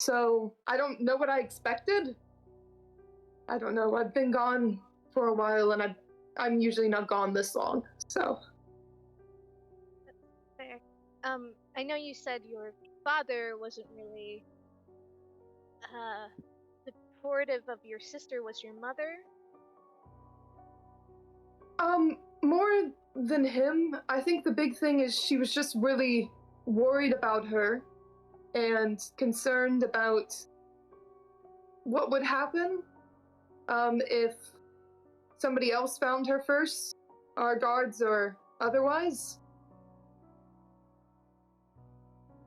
Speaker 3: So I don't know what I expected. I don't know. I've been gone for a while, and I'm usually not gone this long. So.
Speaker 6: Fair. I know you said your father wasn't really supportive of your sister. Was your mother?
Speaker 3: More than him, I think the big thing is she was just really worried about her and concerned about what would happen if somebody else found her first, our guards or otherwise.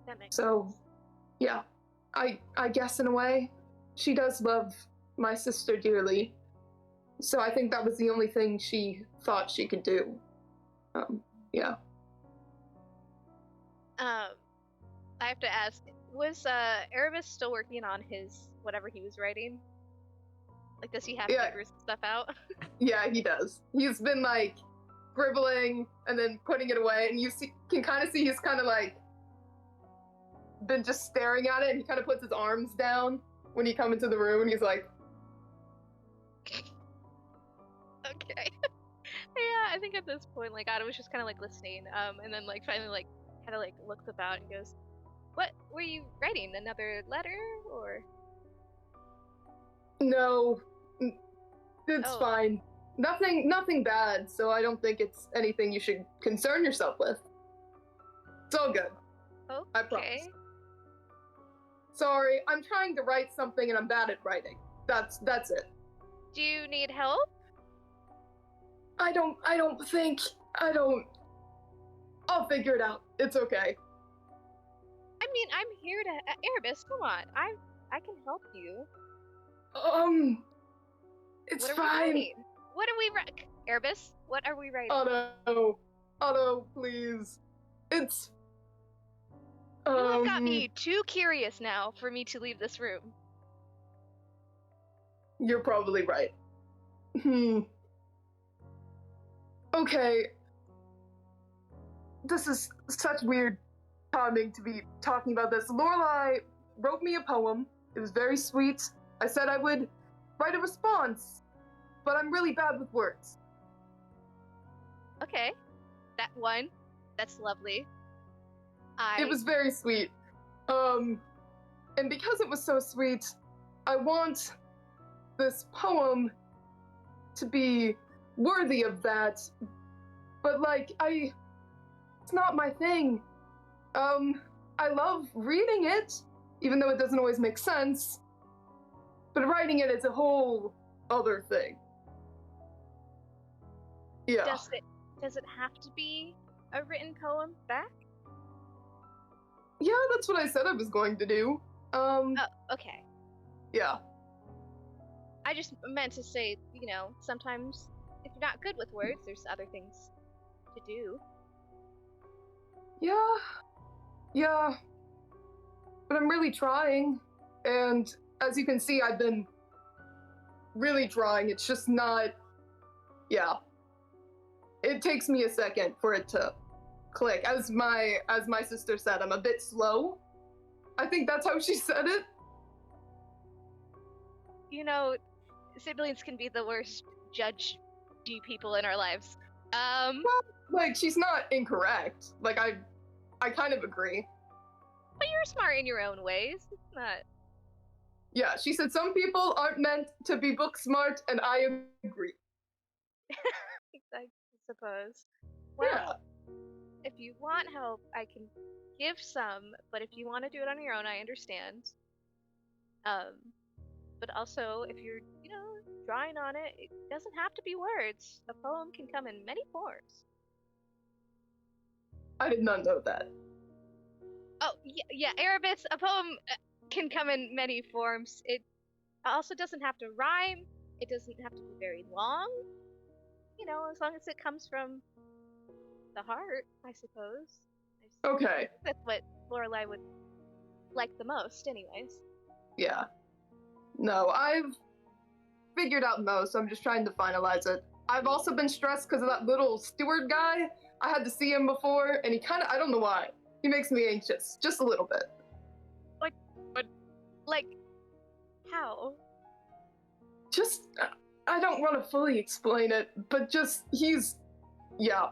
Speaker 6: That makes
Speaker 3: So,
Speaker 6: sense.
Speaker 3: yeah, I guess in a way, she does love my sister dearly. So I think that was the only thing she thought she could do. Yeah.
Speaker 6: I have to ask, was Erebus still working on his whatever he was writing? Like, does he have
Speaker 3: Yeah.
Speaker 6: figures and stuff out?
Speaker 3: Yeah, he does. He's been like scribbling and then putting it away, and you can kind of see he's kind of like been just staring at it, and he kind of puts his arms down when you come into the room, and he's like,
Speaker 6: Okay. Yeah, I think at this point, like, Otto was just kind of like listening, and then like finally like kind of like looks about and goes, "What were you writing? Another letter or?"
Speaker 3: no, it's
Speaker 6: Oh.
Speaker 3: fine. Nothing bad, so I don't think it's anything you should concern yourself with. It's all good.
Speaker 6: Okay.
Speaker 3: I promise. Sorry, I'm trying to write something and I'm bad at writing. That's it.
Speaker 6: Do you need help?
Speaker 3: I don't think, I'll figure it out. It's okay.
Speaker 6: I mean, I'm here to Erebus. Come on, I can help you.
Speaker 3: It's
Speaker 6: What are
Speaker 3: fine.
Speaker 6: we writing? What are we writing? Erebus, what are we writing?
Speaker 3: Otto, please. It's.
Speaker 6: You have got me too curious now for me to leave this room.
Speaker 3: You're probably right. Okay. This is such weird timing to be talking about this. Lorelai wrote me a poem. It was very sweet. I said I would write a response, but I'm really bad with words.
Speaker 6: Okay, that's lovely.
Speaker 3: It was very sweet. And because it was so sweet, I want this poem to be worthy of that. But like, it's not my thing. I love reading it, even though it doesn't always make sense. But writing it is a whole other thing. Yeah.
Speaker 6: Does it have to be a written poem back?
Speaker 3: Yeah, that's what I said I was going to do.
Speaker 6: Oh, okay.
Speaker 3: Yeah.
Speaker 6: I just meant to say, sometimes if you're not good with words, there's other things to do.
Speaker 3: Yeah. But I'm really trying. And as you can see, I've been really trying. It's just not, yeah. It takes me a second for it to click. As my sister said, I'm a bit slow. I think that's how she said it.
Speaker 6: Siblings can be the worst judge people in our lives.
Speaker 3: Well, like, she's not incorrect. Like, I kind of agree.
Speaker 6: But you're smart in your own ways. It's not.
Speaker 3: Yeah, she said some people aren't meant to be book smart, and I agree.
Speaker 6: I suppose. Well, If you want help, I can give some, but if you want to do it on your own, I understand. But also, if you're, drawing on it, it doesn't have to be words. A poem can come in many forms.
Speaker 3: I did not know that.
Speaker 6: Oh, yeah, Erebus, a poem can come in many forms. It also doesn't have to rhyme. It doesn't have to be very long. As long as it comes from the heart, I suppose.
Speaker 3: Okay.
Speaker 6: That's what Lorelai would like the most, anyways.
Speaker 3: Yeah. No, I've figured out most. I'm just trying to finalize it. I've also been stressed because of that little steward guy. I had to see him before, and he I don't know why. He makes me anxious, just a little bit.
Speaker 6: Like, how?
Speaker 3: Just, I don't want to fully explain it, but yeah.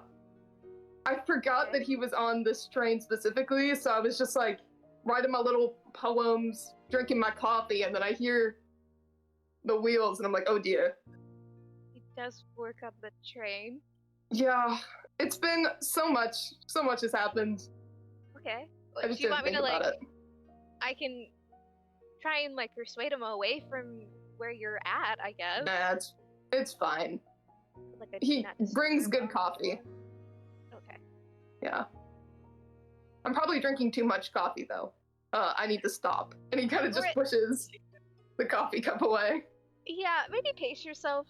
Speaker 3: I forgot that he was on this train specifically, so I was just like, writing my little poems, drinking my coffee, and then I hear the wheels, and I'm like, oh dear.
Speaker 6: He does work on the train.
Speaker 3: Yeah, it's been so much has happened.
Speaker 6: Okay.
Speaker 3: I just
Speaker 6: Do you
Speaker 3: didn't
Speaker 6: want me
Speaker 3: think
Speaker 6: to,
Speaker 3: about it.
Speaker 6: I can try and, persuade him away from where you're at, I guess.
Speaker 3: Nah, it's fine.
Speaker 6: Like a
Speaker 3: He
Speaker 6: not disturb
Speaker 3: brings
Speaker 6: or
Speaker 3: good coffee.
Speaker 6: Okay.
Speaker 3: Yeah. I'm probably drinking too much coffee, though. I need to stop. And he kind of just pushes the coffee cup away.
Speaker 6: Yeah, maybe pace yourself.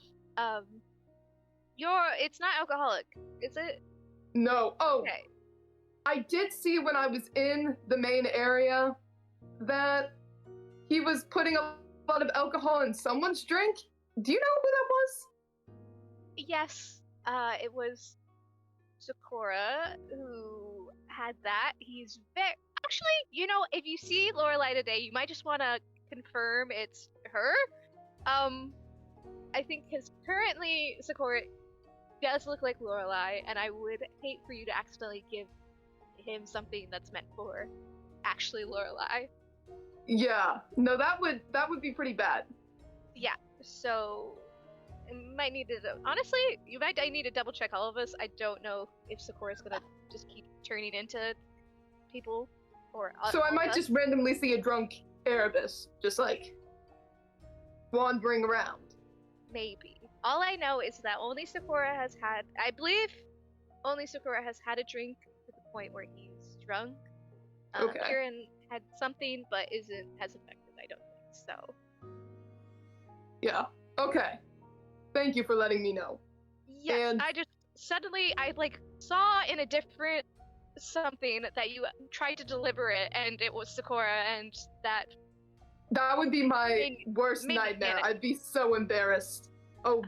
Speaker 6: It's not alcoholic, is it?
Speaker 3: No. Oh.
Speaker 6: Okay.
Speaker 3: I did see when I was in the main area that he was putting a lot of alcohol in someone's drink. Do you know who that was?
Speaker 6: Yes, it was Sakura who had that. He's very... Actually, if you see Lorelai today, you might just want to confirm it's her. I think because currently Sakura does look like Lorelai, and I would hate for you to accidentally give him something that's meant for actually Lorelai.
Speaker 3: Yeah. No, that would be pretty bad.
Speaker 6: Yeah. So might need to honestly, you might need to double check all of us. I don't know if Sakura's gonna just keep turning into people or
Speaker 3: so I might just randomly see a drunk Erebus just wandering around.
Speaker 6: Maybe. All I know is that only Sakura has had, I believe only Sakura has had a drink to the point where he's drunk.
Speaker 3: Okay.
Speaker 6: Kieran had something but isn't as effective, I don't think so.
Speaker 3: Yeah. Okay. Thank you for letting me know.
Speaker 6: Yes,
Speaker 3: and...
Speaker 6: I just suddenly saw in a different something that you tried to deliver it, and it was Sakura, and that
Speaker 3: would be my worst nightmare. I'd be so embarrassed. Oh,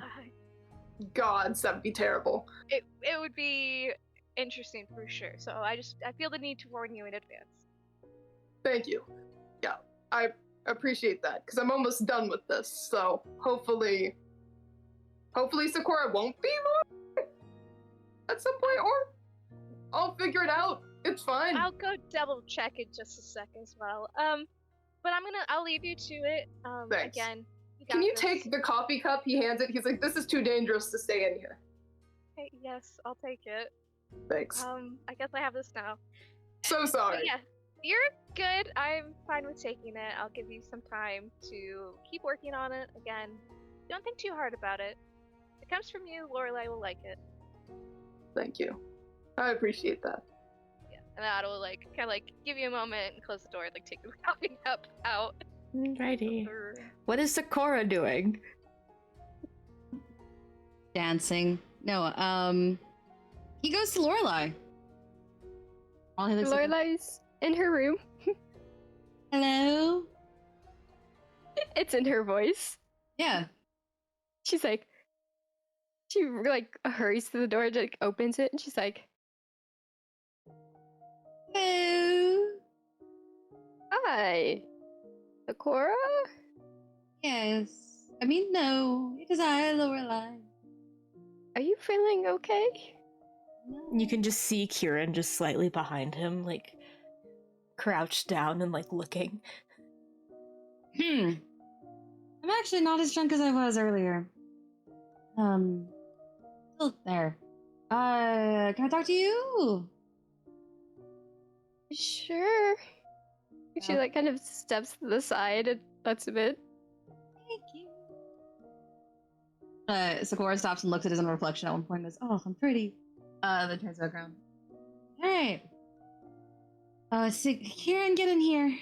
Speaker 3: gods, that would be terrible.
Speaker 6: It would be interesting for sure. So I feel the need to warn you in advance.
Speaker 3: Thank you. Yeah, I appreciate that because I'm almost done with this. So hopefully Sakura won't be more at some point, or I'll figure it out. It's fine.
Speaker 6: I'll go double check in just a sec as well. But I'll leave you to it.
Speaker 3: Thanks.
Speaker 6: Again,
Speaker 3: can you take the coffee cup? He hands it. He's like, this is too dangerous to stay in here.
Speaker 6: Okay, yes, I'll take it.
Speaker 3: Thanks.
Speaker 6: I guess I have this now.
Speaker 3: So sorry.
Speaker 6: But yeah, you're good. I'm fine with taking it. I'll give you some time to keep working on it. Again, don't think too hard about it. If it comes from you, Lorelai will like it.
Speaker 3: Thank you. I appreciate that.
Speaker 6: Yeah, and that'll kind of give you a moment and close the door, take the coffee cup out.
Speaker 1: Alrighty. What is Sakura doing?
Speaker 4: Dancing. No, he goes to Lorelai.
Speaker 7: Lorelai's in her room.
Speaker 4: Hello?
Speaker 7: It's in her voice.
Speaker 4: Yeah.
Speaker 7: She's she hurries to the door, opens it, and she's like,
Speaker 4: Hello?
Speaker 7: Hi, Sakura?
Speaker 4: Yes. I mean, no. It is I, Lorelai.
Speaker 7: Are you feeling okay?
Speaker 1: You can just see Kieran just slightly behind him, crouched down and looking.
Speaker 4: I'm actually not as drunk as I was earlier. Still there. Can I talk to you?
Speaker 7: Sure. She like kind of steps to the side and lets him in.
Speaker 4: Thank you. Sakura stops and looks at his own reflection at one point and goes, "Oh, I'm pretty." Then turns back around. All right. Kieran, get in here.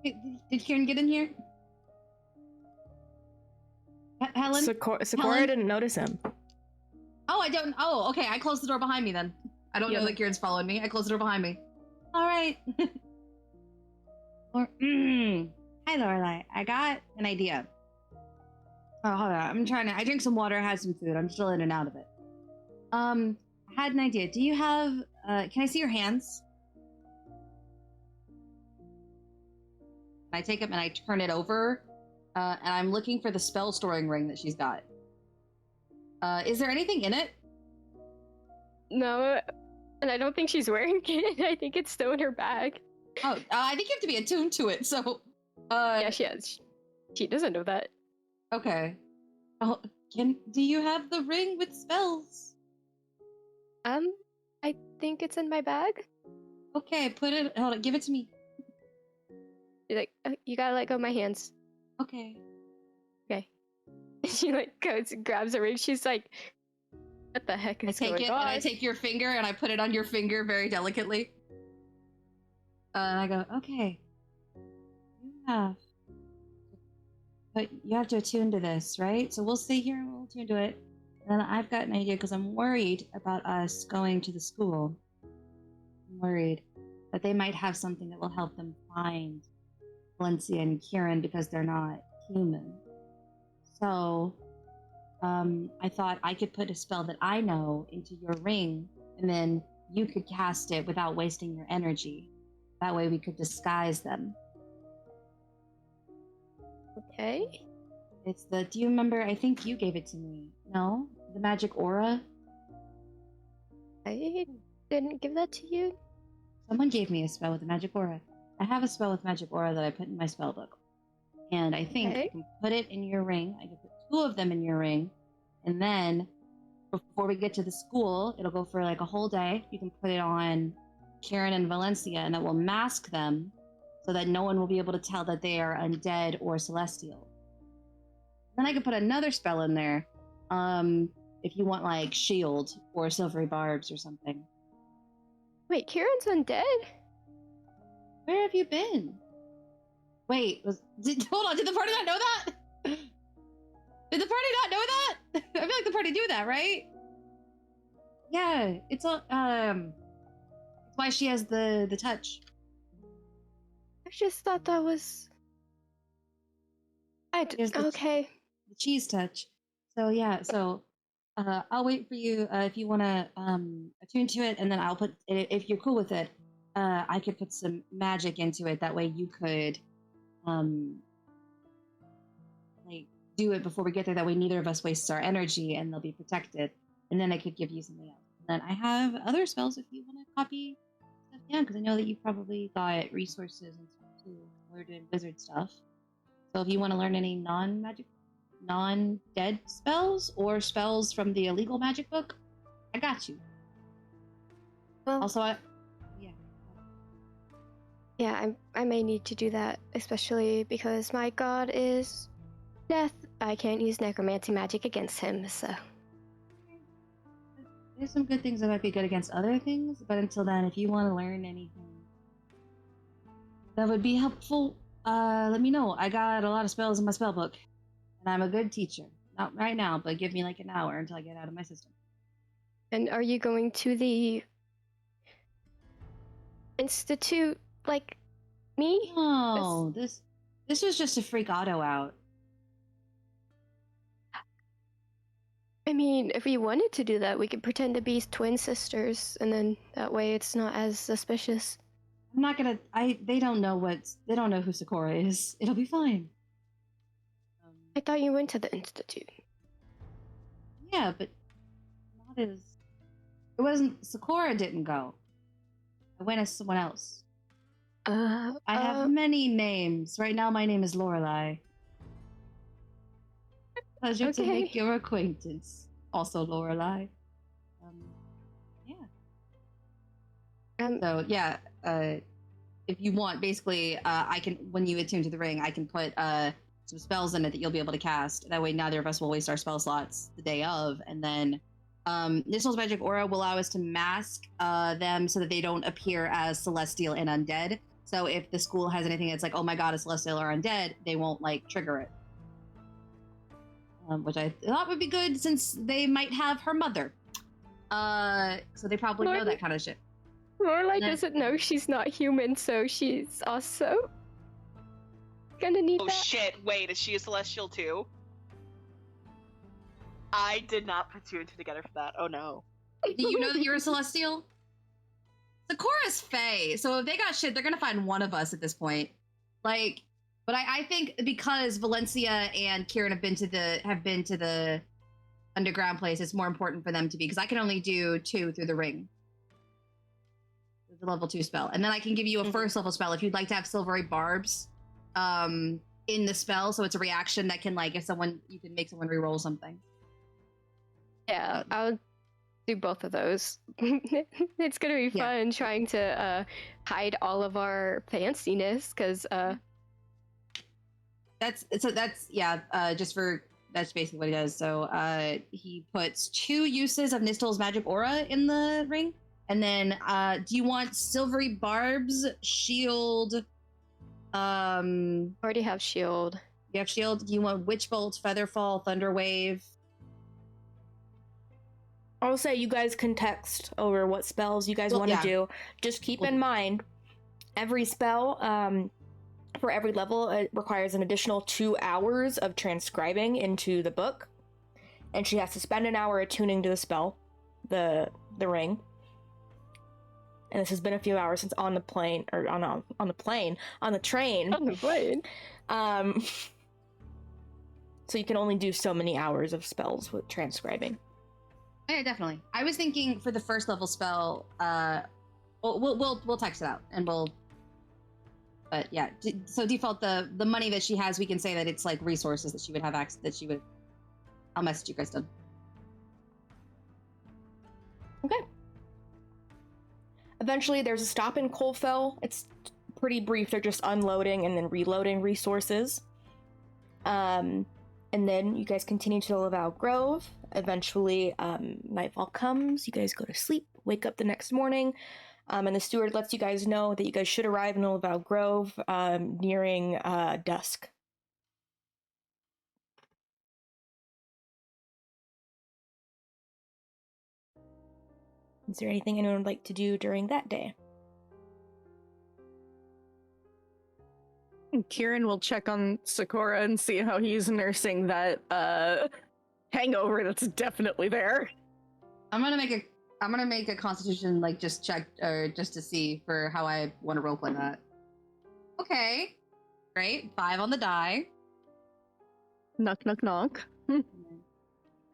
Speaker 4: Did Kieran get in here? Helen?
Speaker 8: Sakura
Speaker 4: Helen?
Speaker 8: didn't notice him.
Speaker 4: Oh, I don't. Oh, okay. I closed the door behind me then. I don't know that Kieran's following me. I closed the door behind me. All right. Hi, Lorelai. I got an idea. Oh, hold on. I drink some water, had some food. I'm still in and out of it. I had an idea. Do you have, can I see your hands? I take them and I turn it over, and I'm looking for the spell storing ring that she's got. Is there anything in it?
Speaker 7: No, and I don't think she's wearing it. I think it's still in her bag.
Speaker 4: Oh, I think you have to be attuned to it, so...
Speaker 7: yeah, she has. She doesn't know that.
Speaker 4: Okay. Oh, do you have the ring with spells?
Speaker 7: I think it's in my bag.
Speaker 4: Okay, hold on, give it to me.
Speaker 7: She's like, you gotta let go of my hands.
Speaker 4: Okay.
Speaker 7: Okay. She like goes and grabs the ring. She's like, what the heck is going on?
Speaker 4: And I take your finger and I put it on your finger very delicately. And I go, okay. But you have to attune to this, right? So we'll stay here and we'll attune to it. And then I've got an idea because I'm worried about us going to the school. I'm worried that they might have something that will help them find Valencia and Kieran because they're not human. So, I thought I could put a spell that I know into your ring, and then you could cast it without wasting your energy. That way we could disguise them.
Speaker 7: Okay.
Speaker 4: Do you remember, I think you gave it to me. No? The magic aura?
Speaker 7: I didn't give that to you.
Speaker 4: Someone gave me a spell with a magic aura. I have a spell with magic aura that I put in my spell book. And I think I can put it in your ring. I can put 2 of them in your ring. And then, before we get to the school, it'll go for like a whole day. You can put it on Kieran and Valencia, and it will mask them so that no one will be able to tell that they are undead or celestial. Then I could put another spell in there, if you want like shield or silvery barbs or something.
Speaker 7: Wait, Kieran's undead?
Speaker 4: Where have you been? Wait, hold on, did the party not know that? Did the party not know that? I feel like the party knew that, right? Yeah, it's why she has the touch.
Speaker 7: I just thought that was... okay.
Speaker 4: The cheese touch. So yeah, I'll wait for you if you want to attune to it, and then I'll put, if you're cool with it, I could put some magic into it. That way you could like do it before we get there. That way neither of us wastes our energy, and they'll be protected. And then I could give you something else. And then I have other spells if you want to copy stuff down, because I know that you probably got resources and stuff too. We're doing wizard stuff. So if you want to learn any non-magic, non-dead spells or spells from the illegal magic book, I got you.
Speaker 7: Well,
Speaker 4: also,
Speaker 7: yeah, I may need to do that, especially because my god is death. I can't use necromancy magic against him, so...
Speaker 4: There's some good things that might be good against other things, but until then, if you want to learn anything that would be helpful, let me know. I got a lot of spells in my spell book, and I'm a good teacher. Not right now, but give me like an hour until I get out of my system.
Speaker 7: And are you going to the institute like me?
Speaker 4: No, this was just a freak auto out.
Speaker 7: I mean, if we wanted to do that, we could pretend to be twin sisters, and then that way it's not as suspicious.
Speaker 4: I'm not gonna. They don't know who Sakura is. It'll be fine.
Speaker 7: I thought you went to the institute.
Speaker 4: Yeah, but not as. It wasn't. Sakura didn't go. I went as someone else. I have many names. Right now, my name is Lorelai. Pleasure to
Speaker 7: Okay.
Speaker 4: make your acquaintance. Also, Lorelai. Yeah. So yeah, if you want, basically, I can, when you attune to the ring, I can put some spells in it that you'll be able to cast. That way, neither of us will waste our spell slots the day of, and then Nishal's magic aura will allow us to mask them so that they don't appear as celestial and undead. So if the school has anything that's like, oh my god, a celestial or undead, they won't like trigger it. Which I thought would be good since they might have her mother. So they probably know that kind of shit.
Speaker 7: Lorelai doesn't know she's not human, so she's also gonna need
Speaker 2: Oh
Speaker 7: that.
Speaker 2: shit, wait, is she a celestial too? I did not put two and two together for that. Oh no.
Speaker 4: Do you know that you're a celestial? Sakura's Fae, so if they got shit, they're gonna find one of us at this point. Like, but I think because Valencia and Kieran have been to the underground place, it's more important for them to be, because I can only do 2 through the ring. It's a level 2 spell. And then I can give you a first level spell if you'd like to have silvery barbs in the spell, so it's a reaction that can, like, if someone, you can make someone reroll something.
Speaker 7: Yeah, I'll do both of those. It's gonna be fun trying to hide all of our fanciness, because that's basically what he does. So he puts 2 uses of Nistal's magic aura in the ring, and then do you want silvery barbs, shield? Already have shield.
Speaker 4: You have shield. Do you want witch bolt, featherfall, thunder wave?
Speaker 1: I'll say you guys can text over what spells you guys want to do. Just keep in mind, every spell for every level, it requires an additional 2 hours of transcribing into the book, and she has to spend an hour attuning to the spell, the ring. And this has been a few hours since on the plane, or on the train.
Speaker 7: On the plane.
Speaker 1: So you can only do so many hours of spells with transcribing.
Speaker 4: Yeah, definitely. I was thinking for the first level spell, we'll text it out and we'll. But yeah, so default the money that she has, we can say that it's like resources that she would have access, that she would. I'll message you, Kristen.
Speaker 1: Okay. Eventually, there's a stop in Colefell. It's pretty brief. They're just unloading and then reloading resources. And then you guys continue to Laveau Grove. Eventually, nightfall comes. You guys go to sleep, wake up the next morning, and the steward lets you guys know that you guys should arrive in Laveau Grove nearing dusk. Is there anything anyone would like to do during that day?
Speaker 5: Kieran will check on Sakura and see how he's nursing that hangover that's definitely there.
Speaker 4: I'm gonna make a constitution, like, just check, or just to see for how I want to roleplay that. Okay, great. 5 on the die.
Speaker 5: Knock, knock, knock.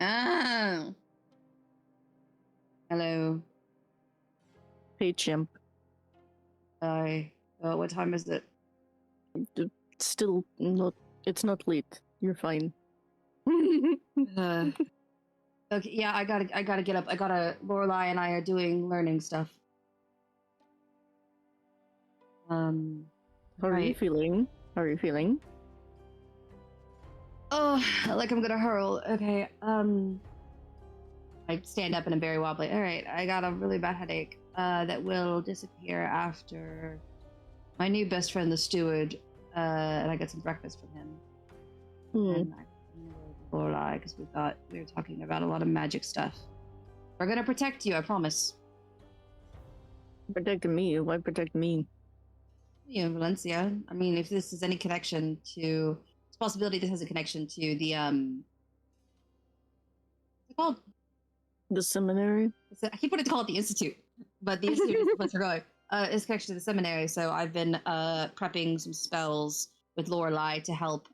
Speaker 4: Oh. Hello.
Speaker 5: Hey, chimp.
Speaker 4: Sorry. What time is it?
Speaker 5: Still not. It's not late. You're fine.
Speaker 4: Okay. Yeah, I gotta get up. Lorelai and I are doing learning stuff.
Speaker 5: How are you feeling? How are you feeling?
Speaker 4: Oh, like I'm gonna hurl. Okay. I stand up and I'm very wobbly. All right, I got a really bad headache that will disappear after my new best friend, the steward, and I get some breakfast from him. And I Lorelai, because we were talking about a lot of magic stuff. We're gonna protect you, I promise.
Speaker 5: Protect me? Why protect me?
Speaker 4: Yeah, Valencia. I mean, if this is any connection to, it's a possibility this has a connection to the what's it called?
Speaker 5: The seminary?
Speaker 4: I keep wanting to call it the Institute, but the Institute is the place we're going. It's a connection to the seminary, so I've been prepping some spells with Lorelai to help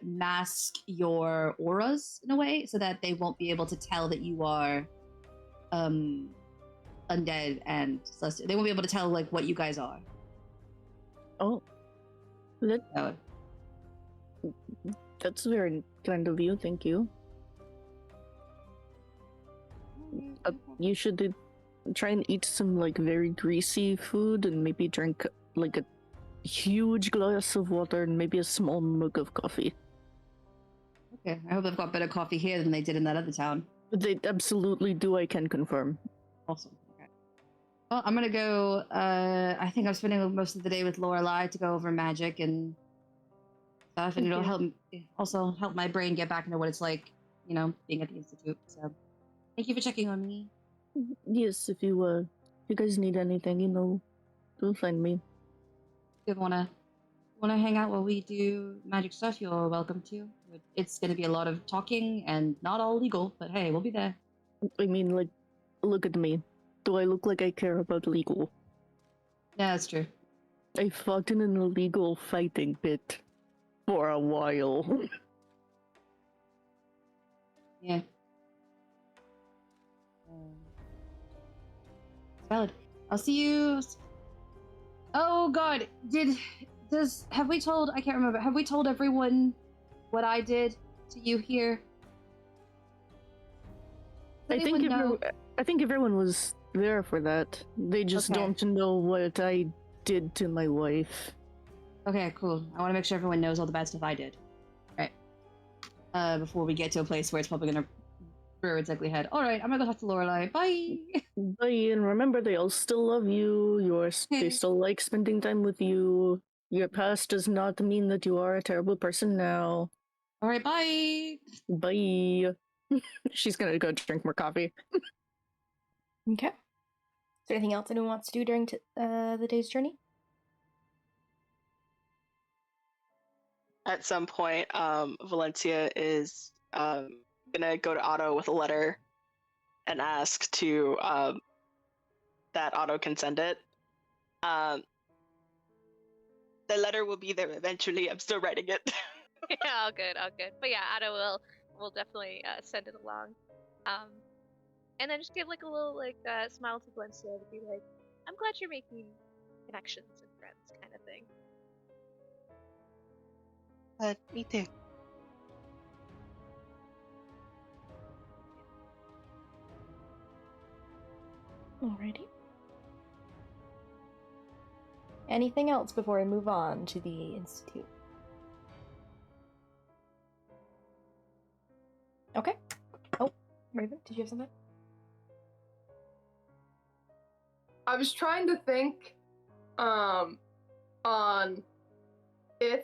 Speaker 4: mask your auras in a way, so that they won't be able to tell that you are undead and celestial. They won't be able to tell like what you guys are.
Speaker 5: Oh. That's very kind of you, thank you. You should try and eat some, like, very greasy food and maybe drink, like, a huge glass of water and maybe a small mug of coffee.
Speaker 7: Okay, I hope they've got better coffee here than they did in that other town.
Speaker 5: They absolutely do, I can confirm.
Speaker 7: Awesome. Okay. Well, I'm gonna go. I think I'm spending most of the day with Lorelai to go over magic and stuff, and it'll also help my brain get back into what it's like, being at the institute. So, thank you for checking on me.
Speaker 5: Yes, if you guys need anything, don't find me.
Speaker 7: If you wanna hang out while we do magic stuff, you're welcome to. It's gonna be a lot of talking and not all legal, but hey, we'll be there.
Speaker 5: I mean, like, look at me. Do I look like I care about legal?
Speaker 7: Yeah, that's true.
Speaker 5: I fought in an illegal fighting pit for a while.
Speaker 7: Yeah. Valid. I'll see you. Oh God, have we told? I can't remember. Have we told everyone what I did to you here?
Speaker 5: I think everyone was there for that. They just don't know what I did to my wife.
Speaker 7: Okay, cool. I want to make sure everyone knows all the bad stuff I did. Right. Before we get to a place where it's probably gonna rear its ugly head. All right, I'm gonna go talk to Lorelai. Bye.
Speaker 5: Bye, and remember, they all still love you. They still like spending time with you. Your past does not mean that you are a terrible person now.
Speaker 7: All right, bye.
Speaker 5: Bye. She's gonna go drink more coffee.
Speaker 1: Okay. Is there anything else anyone wants to do during the day's journey?
Speaker 2: At some point, Valencia is gonna go to Otto with a letter and ask to that Otto can send it. The letter will be there eventually. I'm still writing it.
Speaker 6: Yeah, all good. But yeah, Otto will definitely send it along. And then just give like a little smile to Valencia to be like, I'm glad you're making connections and friends, kind of thing.
Speaker 2: Me too.
Speaker 1: Alrighty. Anything else before I move on to the Institute? Okay. Oh, Raven, did you have something?
Speaker 3: I was trying to think on if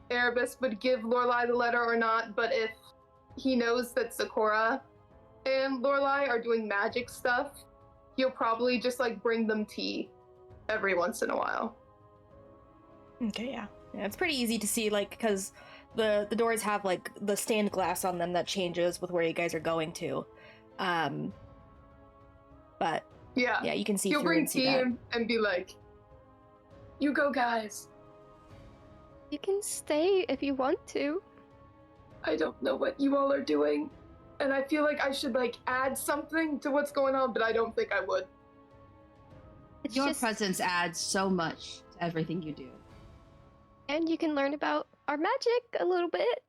Speaker 3: Erebus would give Lorelai the letter or not, but if he knows that Sakura and Lorelai are doing magic stuff, he'll probably just bring them tea every once in a while.
Speaker 1: Okay, yeah. It's pretty easy to see, because the doors have the stained glass on them that changes with where you guys are going to. But yeah, you can see
Speaker 3: he'll
Speaker 1: through
Speaker 3: bring
Speaker 1: and see
Speaker 3: tea
Speaker 1: that.
Speaker 3: and be like, "You go, guys."
Speaker 9: You can stay if you want to.
Speaker 3: I don't know what you all are doing, and I feel like I should add something to what's going on, but I don't think I would.
Speaker 7: Your presence adds so much to everything you do.
Speaker 9: And you can learn about our magic a little bit.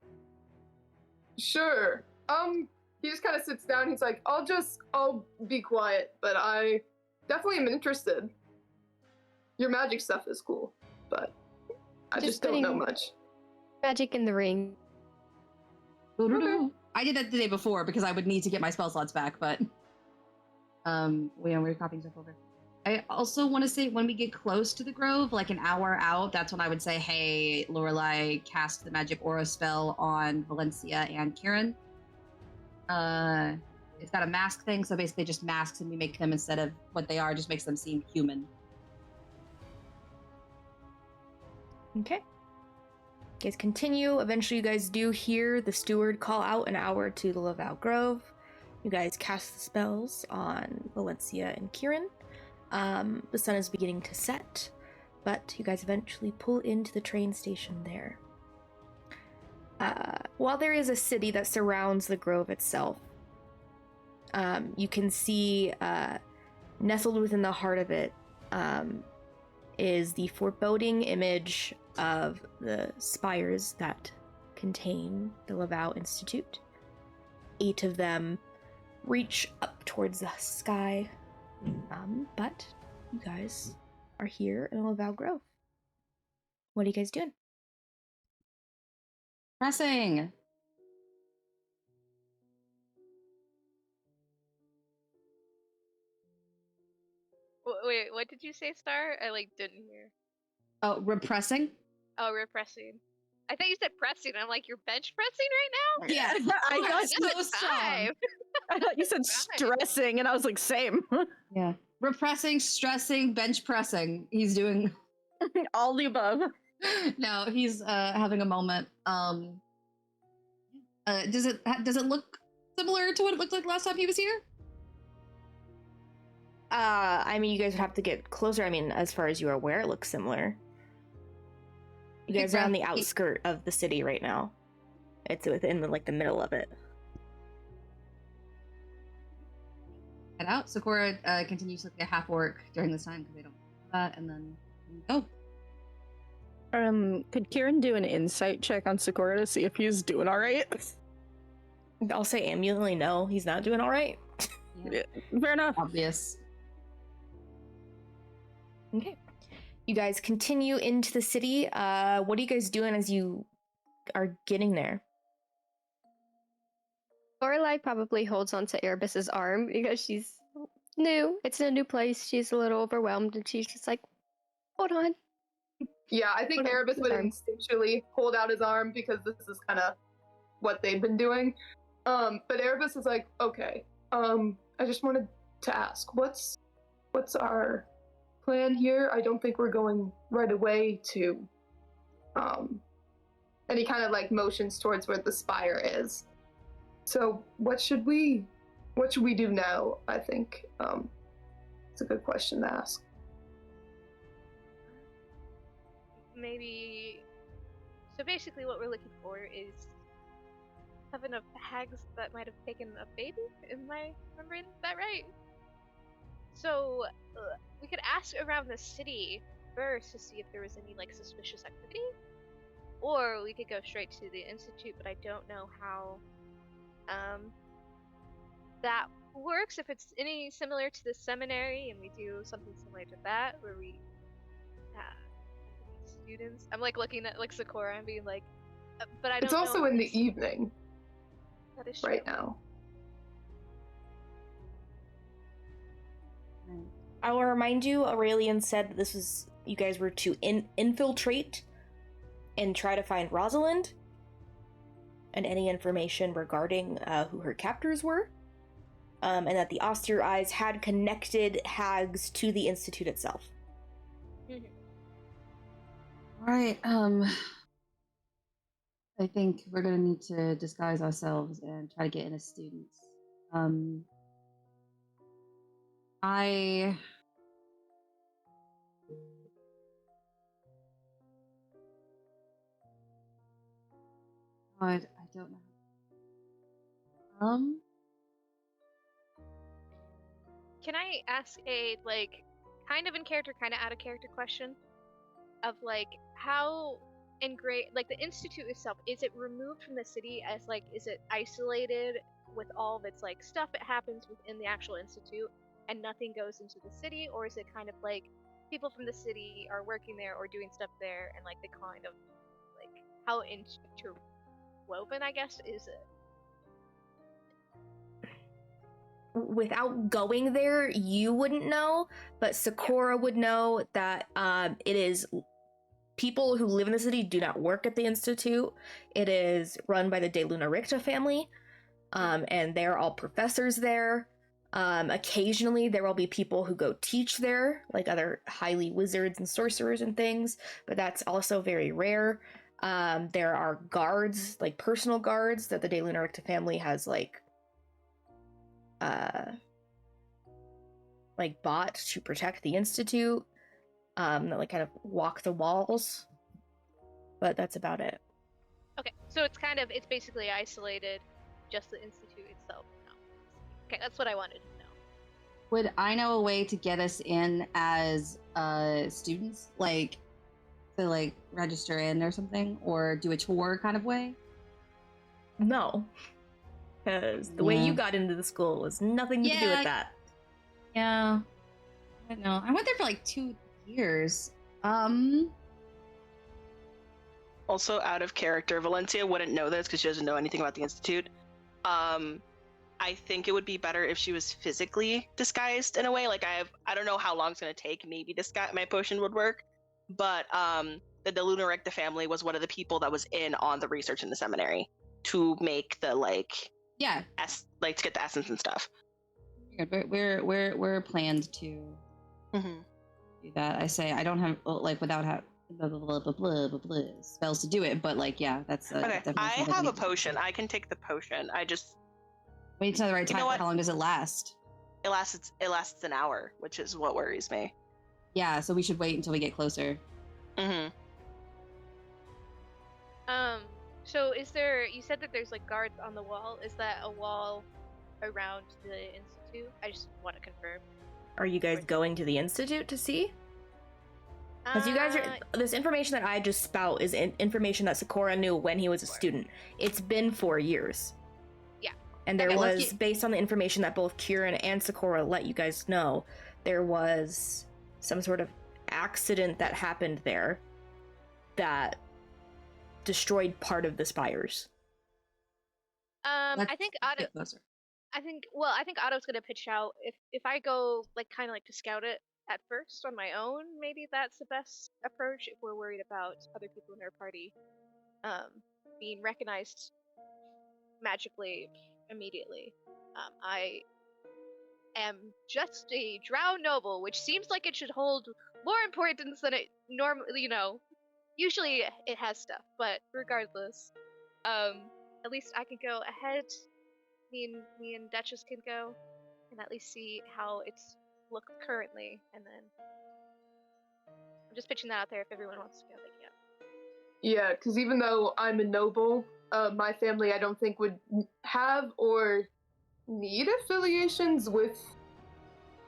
Speaker 3: Sure. He just kind of sits down. He's like, I'll be quiet, but I definitely am interested. Your magic stuff is cool, but I just don't know much.
Speaker 9: Magic in the ring.
Speaker 3: Okay.
Speaker 7: I did that the day before because I would need to get my spell slots back, but we're copying stuff over. I also want to say when we get close to the Grove, an hour out, that's when I would say, hey, Lorelai, cast the magic aura spell on Valencia and Kieran. It's got a mask thing, so basically just masks, and we make them, instead of what they are, just makes them seem human.
Speaker 1: Okay. You guys continue. Eventually you guys do hear the steward call out an hour to the Laveau Grove. You guys cast the spells on Valencia and Kieran. The sun is beginning to set, but you guys eventually pull into the train station there. While there is a city that surrounds the grove itself, you can see nestled within the heart of it is the foreboding image of the spires that contain the Laveau Institute. 8 of them reach up towards the sky, but you guys are here in Laveau Grove. What are you guys doing?
Speaker 7: Pressing.
Speaker 6: Wait, what did you say, Star? I didn't hear.
Speaker 7: Oh, repressing?
Speaker 6: Oh, repressing. I thought you said pressing. I'm like, you're bench pressing right now?
Speaker 7: Yeah.
Speaker 5: I
Speaker 6: Oh,
Speaker 5: got
Speaker 6: now
Speaker 7: so
Speaker 6: it's
Speaker 7: strong.
Speaker 6: time.
Speaker 5: I thought you said stressing, and I was like, same.
Speaker 7: Yeah. Repressing, stressing, bench pressing. He's doing
Speaker 5: All the above.
Speaker 7: no, he's having a moment. Does it look similar to what it looked like last time he was here?
Speaker 1: I mean, you guys would have to get closer. I mean, as far as you are aware, it looks similar. You guys are on the outskirt of the city right now. It's within the middle of it.
Speaker 7: Head out. Sakura continues to look at half orc during this time because they don't know that, and then go.
Speaker 5: Could Kieran do an insight check on Sakura to see if he's doing all right?
Speaker 1: I'll say ambulantly no, he's not doing all right.
Speaker 7: Yeah.
Speaker 5: Fair enough.
Speaker 7: Obvious.
Speaker 1: Okay. You guys continue into the city. What are you guys doing as you are getting there?
Speaker 9: Lorelai probably holds onto Erebus's arm because she's new. It's in a new place. She's a little overwhelmed, and she's just like, hold on.
Speaker 3: Yeah, I think Erebus would instinctually hold out his arm because this is kind of what they've been doing. But Erebus is like, okay, I just wanted to ask, what's our plan here? I don't think we're going right away to, and he kind of motions towards where the spire is. So what should we do now? I think it's a good question to ask.
Speaker 6: Maybe. So basically, what we're looking for is have enough hags that might have taken a baby. Am I remembering that right? So we could ask around the city first to see if there was any suspicious activity, or we could go straight to the institute. But I don't know how that works. If it's any similar to the seminary, and we do something similar to that, where we students. I'm looking at Sakura and being like, but I don't know.
Speaker 3: It's also in the evening.
Speaker 6: That is true.
Speaker 3: Right now.
Speaker 1: I will remind you, Aurelian said that you guys were to infiltrate and try to find Rosalind and any information regarding who her captors were, and that the austere eyes had connected hags to the institute itself.
Speaker 6: Mm-hmm.
Speaker 7: Alright, I think we're gonna need to disguise ourselves and try to get in as students. I don't know.
Speaker 6: Can I ask a kind of in character, kind of out of character question of how the institute itself, is it removed from the city as is it isolated with all of its stuff that happens within the actual institute and nothing goes into the city, or is it kind of people from the city are working there or doing stuff there, and they kind of how interwoven, I guess, is it?
Speaker 1: Without going there, you wouldn't know, but Sakura would know that it is people who live in the city do not work at the institute. It is run by the De Luna Ricta family, and they're all professors there. Occasionally there will be people who go teach there, other highly wizards and sorcerers and things, but that's also very rare. There are guards, personal guards that the De Luna Ricta family has bought to protect the institute, that kind of walk the walls, but that's about it.
Speaker 6: Okay, so it's basically isolated, just the institute itself. No. Okay, that's what I wanted to know.
Speaker 7: Would I know a way to get us in as students, to register in or something, or do a tour kind of way?
Speaker 1: no. Because the way
Speaker 7: Yeah.
Speaker 1: you got into the school was nothing to do
Speaker 7: Yeah.
Speaker 1: with that.
Speaker 7: Yeah. I don't know. I went there for like 2 years.
Speaker 2: Also, out of character, Valencia wouldn't know this because she doesn't know anything about the Institute. I think it would be better if she was physically disguised in a way. Like I don't know how long it's gonna take. Maybe my potion would work, but the Luna Recta family was one of the people that was in on the research in the seminary to make the
Speaker 7: Yeah.
Speaker 2: to get the essence and stuff.
Speaker 7: We're planned to
Speaker 2: Mm-hmm.
Speaker 7: do that. I say I don't have without blah, blah, blah, blah, blah, blah, blah, spells to do it, but yeah, that's
Speaker 2: Okay.
Speaker 7: definitely
Speaker 2: I
Speaker 7: something
Speaker 2: have
Speaker 7: we
Speaker 2: a
Speaker 7: can do.
Speaker 2: potion. I can take the potion. I just
Speaker 7: Wait till the right
Speaker 2: You
Speaker 7: time.
Speaker 2: know what?
Speaker 7: How long does it last?
Speaker 2: it lasts an hour, which is what worries me.
Speaker 7: Yeah, so we should wait until we get closer.
Speaker 2: Mm-hmm.
Speaker 6: So is there? You said that there's like guards on the wall. Is that a wall around the institute? I just want to confirm.
Speaker 1: Are you guys going to the Institute to see? Because you guys are. This information that I just spout is information that Sakura knew when he was a student. It's been 4 years.
Speaker 6: Yeah.
Speaker 1: And there
Speaker 7: Okay, let's
Speaker 1: was, based on the information that both Kieran and Sakura let you guys know, there was some sort of accident that happened there that destroyed part of the spires.
Speaker 7: Let's
Speaker 6: I think
Speaker 7: get closer.
Speaker 6: I think Otto's gonna pitch out if I go kind of to scout it at first on my own. Maybe that's the best approach if we're worried about other people in our party being recognized magically immediately. I am just a drow noble, which seems like it should hold more importance than it normally. Usually it has stuff, but regardless, at least I can go ahead. Me and Duchess can go and at least see how it's looked currently, and then I'm just pitching that out there. If everyone wants to go, they can.
Speaker 3: Yeah, because even though I'm a noble, my family I don't think would have or need affiliations with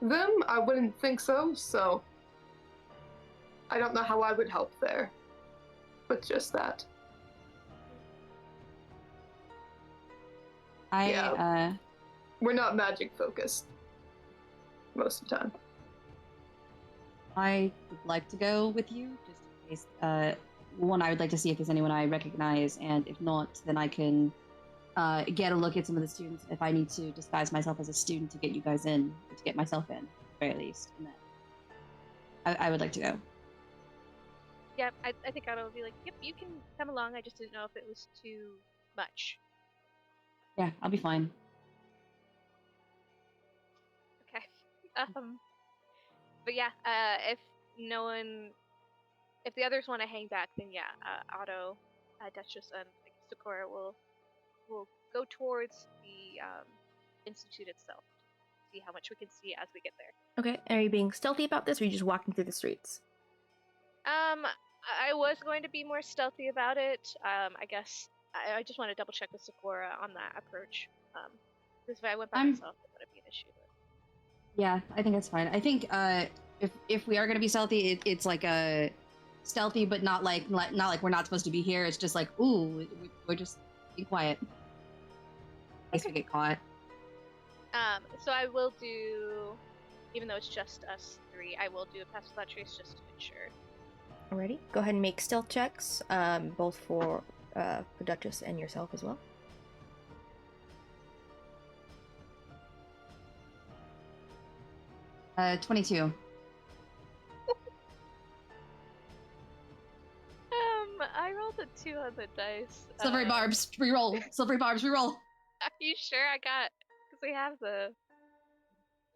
Speaker 3: them. I wouldn't think so, so I don't know how I would help there. But just that. We're not magic focused most of the time.
Speaker 7: I would like to go with you, just in case. One, I would like to see if there's anyone I recognize, and if not, then I can get a look at some of the students if I need to disguise myself as a student to get you guys in, or to get myself in, at the very least. And then I would like to go.
Speaker 6: Yep, I think Otto will be like, yep, you can come along. I just didn't know if it was too much.
Speaker 7: Yeah, I'll be fine.
Speaker 6: Okay. But yeah, if the others want to hang back, then yeah, Otto, Duchess, and Sakura will go towards the institute itself. See how much we can see as we get there.
Speaker 1: Okay, and are you being stealthy about this, or are you just walking through the streets?
Speaker 6: I was going to be more stealthy about it. I guess I just want to double check with Sakura on that approach. Because if I went by myself, it wouldn't be an issue. But...
Speaker 7: Yeah, I think that's fine. I think if we are gonna be stealthy, it's like a stealthy, but not like we're not supposed to be here. It's just like, ooh, we're just be quiet in case we get caught.
Speaker 6: So I will do, even though it's just us three, I will do a pass without trace just to ensure.
Speaker 1: Alrighty, go ahead and make stealth checks, both for Duchess and yourself as well.
Speaker 7: Uh, 22.
Speaker 6: I rolled a 2 on the dice.
Speaker 7: Silvery barbs, reroll. Silvery barbs, reroll.
Speaker 6: Are you sure I got? Because we have the.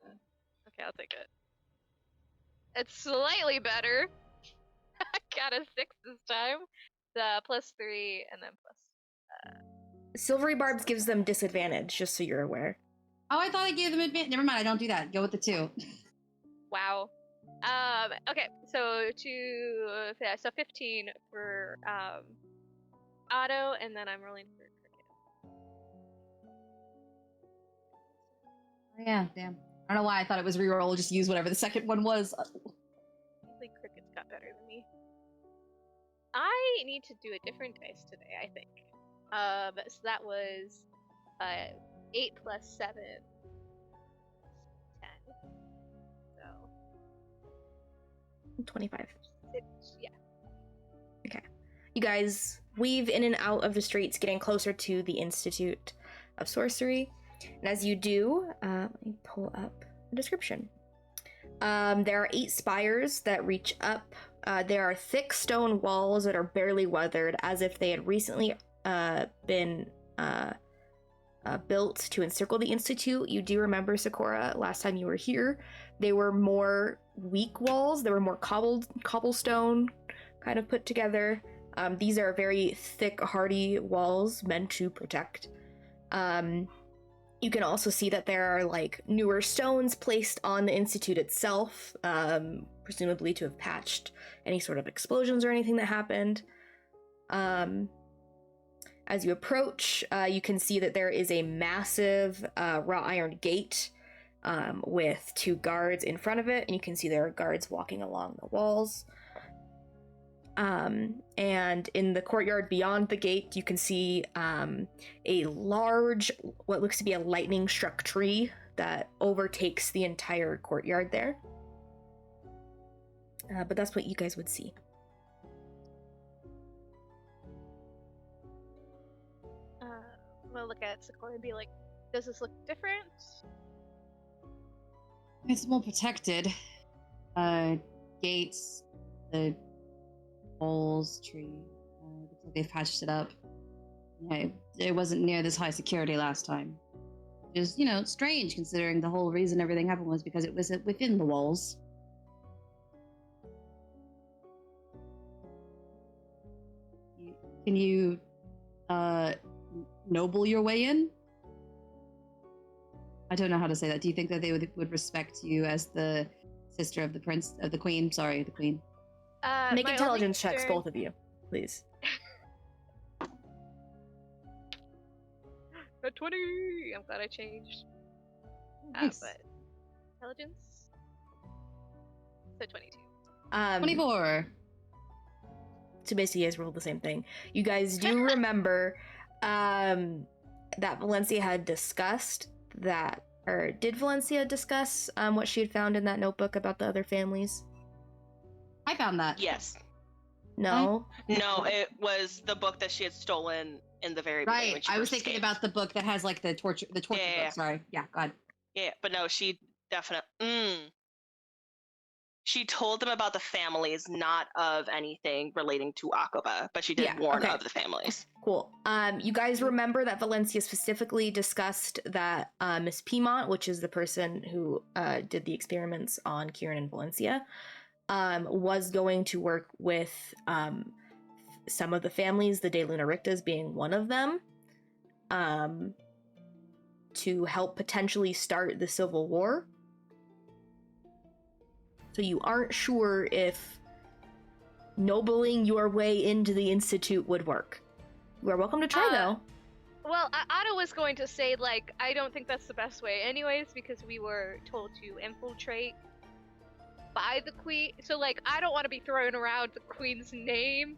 Speaker 6: Okay, I'll take it. It's slightly better. I got a 6 this time. The +3 and then plus.
Speaker 1: Silvery barbs gives them disadvantage, just so you're aware.
Speaker 7: Oh, I thought I gave them advantage. Never mind, I don't do that. Go with the 2.
Speaker 6: Wow. Okay, so so 15 for Otto, and then I'm rolling for Cricket.
Speaker 7: Oh, yeah, damn. I don't know why I thought it was reroll. Just use whatever the second one was.
Speaker 6: Usually Cricket's got better than me. I need to do a different dice today, I think. So that was 8 plus 7. 10. So
Speaker 1: 25.
Speaker 6: 6, yeah.
Speaker 1: Okay. You guys weave in and out of the streets, getting closer to the Institute of Sorcery. And as you do, let me pull up the description. There are 8 spires that reach up. There are thick stone walls that are barely weathered, as if they had recently been built to encircle the Institute. You do remember, Sakura, last time you were here, they were more weak walls. They were more cobblestone kind of put together. These are very thick, hardy walls meant to protect. You can also see that there are like newer stones placed on the Institute itself, presumably to have patched any sort of explosions or anything that happened. As you approach, you can see that there is a massive wrought iron gate with 2 guards in front of it, and you can see there are guards walking along the walls. And in the courtyard beyond the gate, you can see a large, what looks to be a lightning-struck tree that overtakes the entire courtyard there. But that's what you guys would see.
Speaker 6: I'm gonna look at Sakura and be like, does this look different?
Speaker 7: It's more protected. Gates, the holes, tree. Looks like they've patched it up. It wasn't near this high security last time. Which is, strange considering the whole reason everything happened was because it was within the walls. Can you, noble your way in? I don't know how to say that. Do you think that they would respect you as the sister of the queen? Sorry, the queen.
Speaker 1: Make intelligence checks, both of you, please.
Speaker 6: A 20! I'm glad I changed.
Speaker 7: Nice.
Speaker 6: But intelligence? So 22.
Speaker 7: 24.
Speaker 1: So basically, you guys rolled the same thing. You guys do remember that Valencia had discussed that, or did Valencia discuss what she had found in that notebook about the other families?
Speaker 7: I found that.
Speaker 2: Yes.
Speaker 1: No?
Speaker 2: No, it was the book that she had stolen in the very beginning. When
Speaker 7: Right.
Speaker 2: she
Speaker 7: I was
Speaker 2: first
Speaker 7: thinking
Speaker 2: escaped.
Speaker 7: about the book that has like the torture
Speaker 2: Yeah.
Speaker 7: book. Sorry. Yeah, go ahead.
Speaker 2: Yeah, but no, she definitely. She told them about the families, not of anything relating to Akaba, but she did warn of the families.
Speaker 1: Cool. You guys remember that Valencia specifically discussed that Miss Piedmont, which is the person who did the experiments on Kieran and Valencia, was going to work with some of the families, the De Luna Rictas being one of them, to help potentially start the Civil War. So you aren't sure if nobling your way into the Institute would work. You are welcome to try, though.
Speaker 6: Well, Otto was going to say, like, I don't think that's the best way anyways, because we were told to infiltrate by the queen. So, like, I don't want to be throwing around the queen's name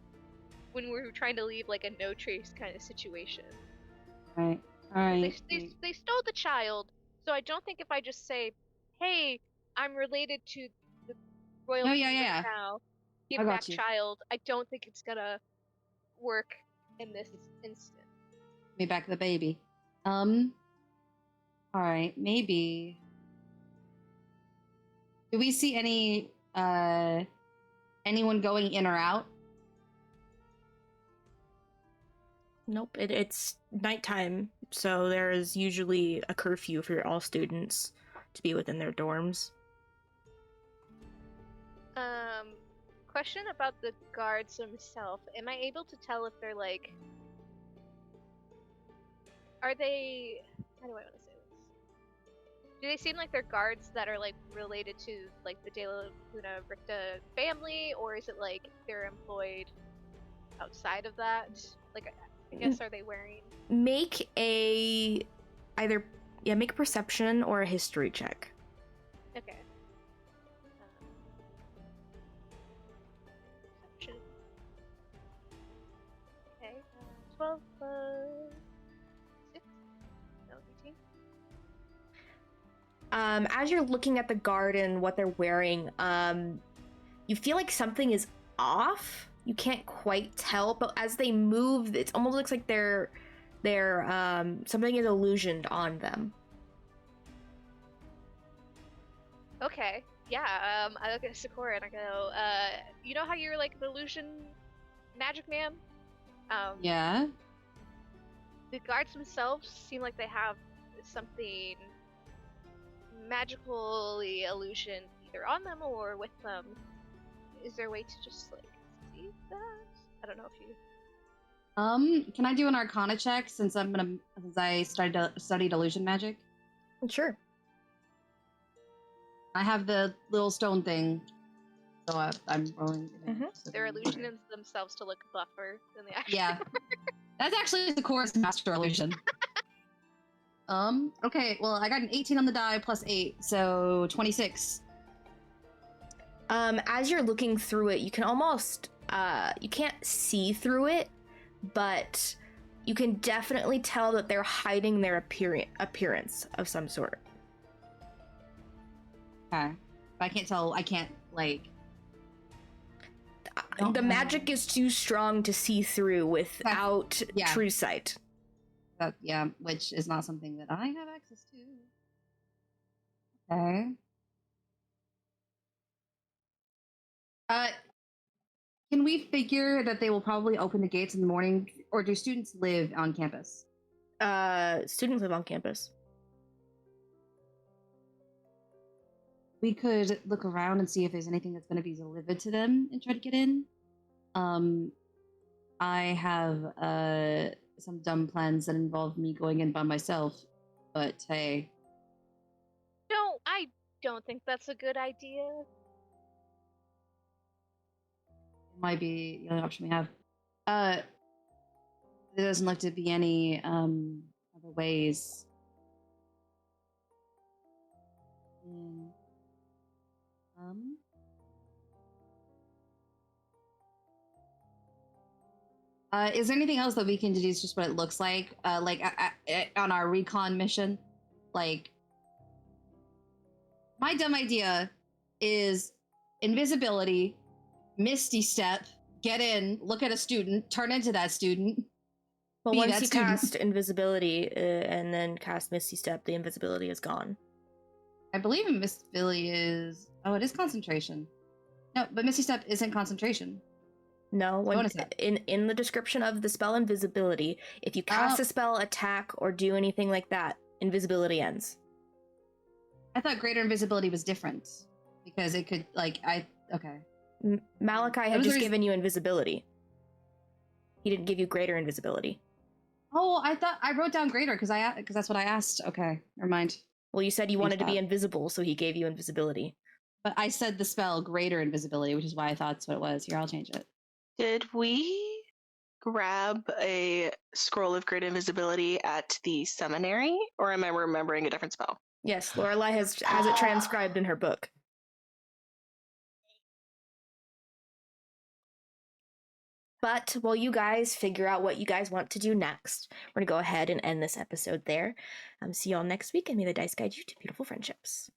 Speaker 6: when we're trying to leave, like, a no-trace kind of situation.
Speaker 7: Right. All right.
Speaker 6: They stole the child, so I don't think if I just say, hey, I'm related to the royalty right now, give back child, I don't think it's gonna work in this instant.
Speaker 7: Me back the baby. All right, maybe. Do we see any anyone going in or out?
Speaker 1: Nope, it's nighttime, so there is usually a curfew for all students to be within their dorms.
Speaker 6: Question about the guards themselves. Am I able to tell if they're like... Are they... How do I want to say this? Do they seem like they're guards that are like related to like the De Luna Ricta family, or is it like they're employed outside of that? Like, I guess, are they wearing...
Speaker 1: Make a... make a perception or a history check.
Speaker 6: Okay. Perception. Okay. 12 plus
Speaker 1: As you're looking at the guard and what they're wearing, you feel like something is off. You can't quite tell, but as they move, it almost looks like they're something is illusioned on them.
Speaker 6: Okay. Yeah. I look at Sakura and I go, you know how you're like the illusion magic man?
Speaker 7: Yeah.
Speaker 6: The guards themselves seem like they have something magically illusioned either on them or with them. Is there a way to just like see that? I don't know if you.
Speaker 7: Can I do an Arcana check since I studied illusion magic?
Speaker 1: Sure.
Speaker 7: I have the little stone thing, so I'm rolling.
Speaker 6: They're illusioning themselves to look buffer than the actual.
Speaker 7: Yeah, that's actually the chorus master illusion. Okay, well, I got an 18 on the die plus 8, so 26.
Speaker 1: As you're looking through it, you can almost you can't see through it, but you can definitely tell that they're hiding their appearance of some sort.
Speaker 7: Okay, but I can't tell. I can't like.
Speaker 1: The magic is too strong to see through without true sight.
Speaker 7: Yeah, which is not something that I have access to. Okay. Can we figure that they will probably open the gates in the morning, or do students live on campus?
Speaker 1: Students live on campus.
Speaker 7: We could look around and see if there's anything that's going to be delivered to them and try to get in. I have some dumb plans that involve me going in by myself, but hey.
Speaker 6: I don't think that's a good idea.
Speaker 7: It might be the only option we have. There doesn't look to be any other ways. Is there anything else that we can deduce just what it looks like on our recon mission? Like, my dumb idea is invisibility, Misty Step, get in, look at a student, turn into that student.
Speaker 1: Well, once you cast invisibility and then cast Misty Step, the invisibility is gone.
Speaker 7: I believe invisibility is... Oh, it is concentration. No, but Misty Step isn't concentration.
Speaker 1: No, in the description of the spell invisibility, if you cast a spell, attack, or do anything like that, invisibility ends.
Speaker 7: I thought greater invisibility was different because it could okay.
Speaker 1: Malachi had just given you invisibility. He didn't give you greater invisibility.
Speaker 7: Oh, I thought I wrote down greater because that's what I asked. Okay, never mind.
Speaker 1: Well, you said you wanted to be invisible, so he gave you invisibility.
Speaker 7: But I said the spell greater invisibility, which is why I thought that's what it was. Here, I'll change it.
Speaker 2: Did we grab a scroll of great invisibility at the seminary, or am I remembering a different spell?
Speaker 1: Yes, Lorelai has it transcribed in her book. But while you guys figure out what you guys want to do next, we're going to go ahead and end this episode there. See you all next week, and may the dice guide you to beautiful friendships.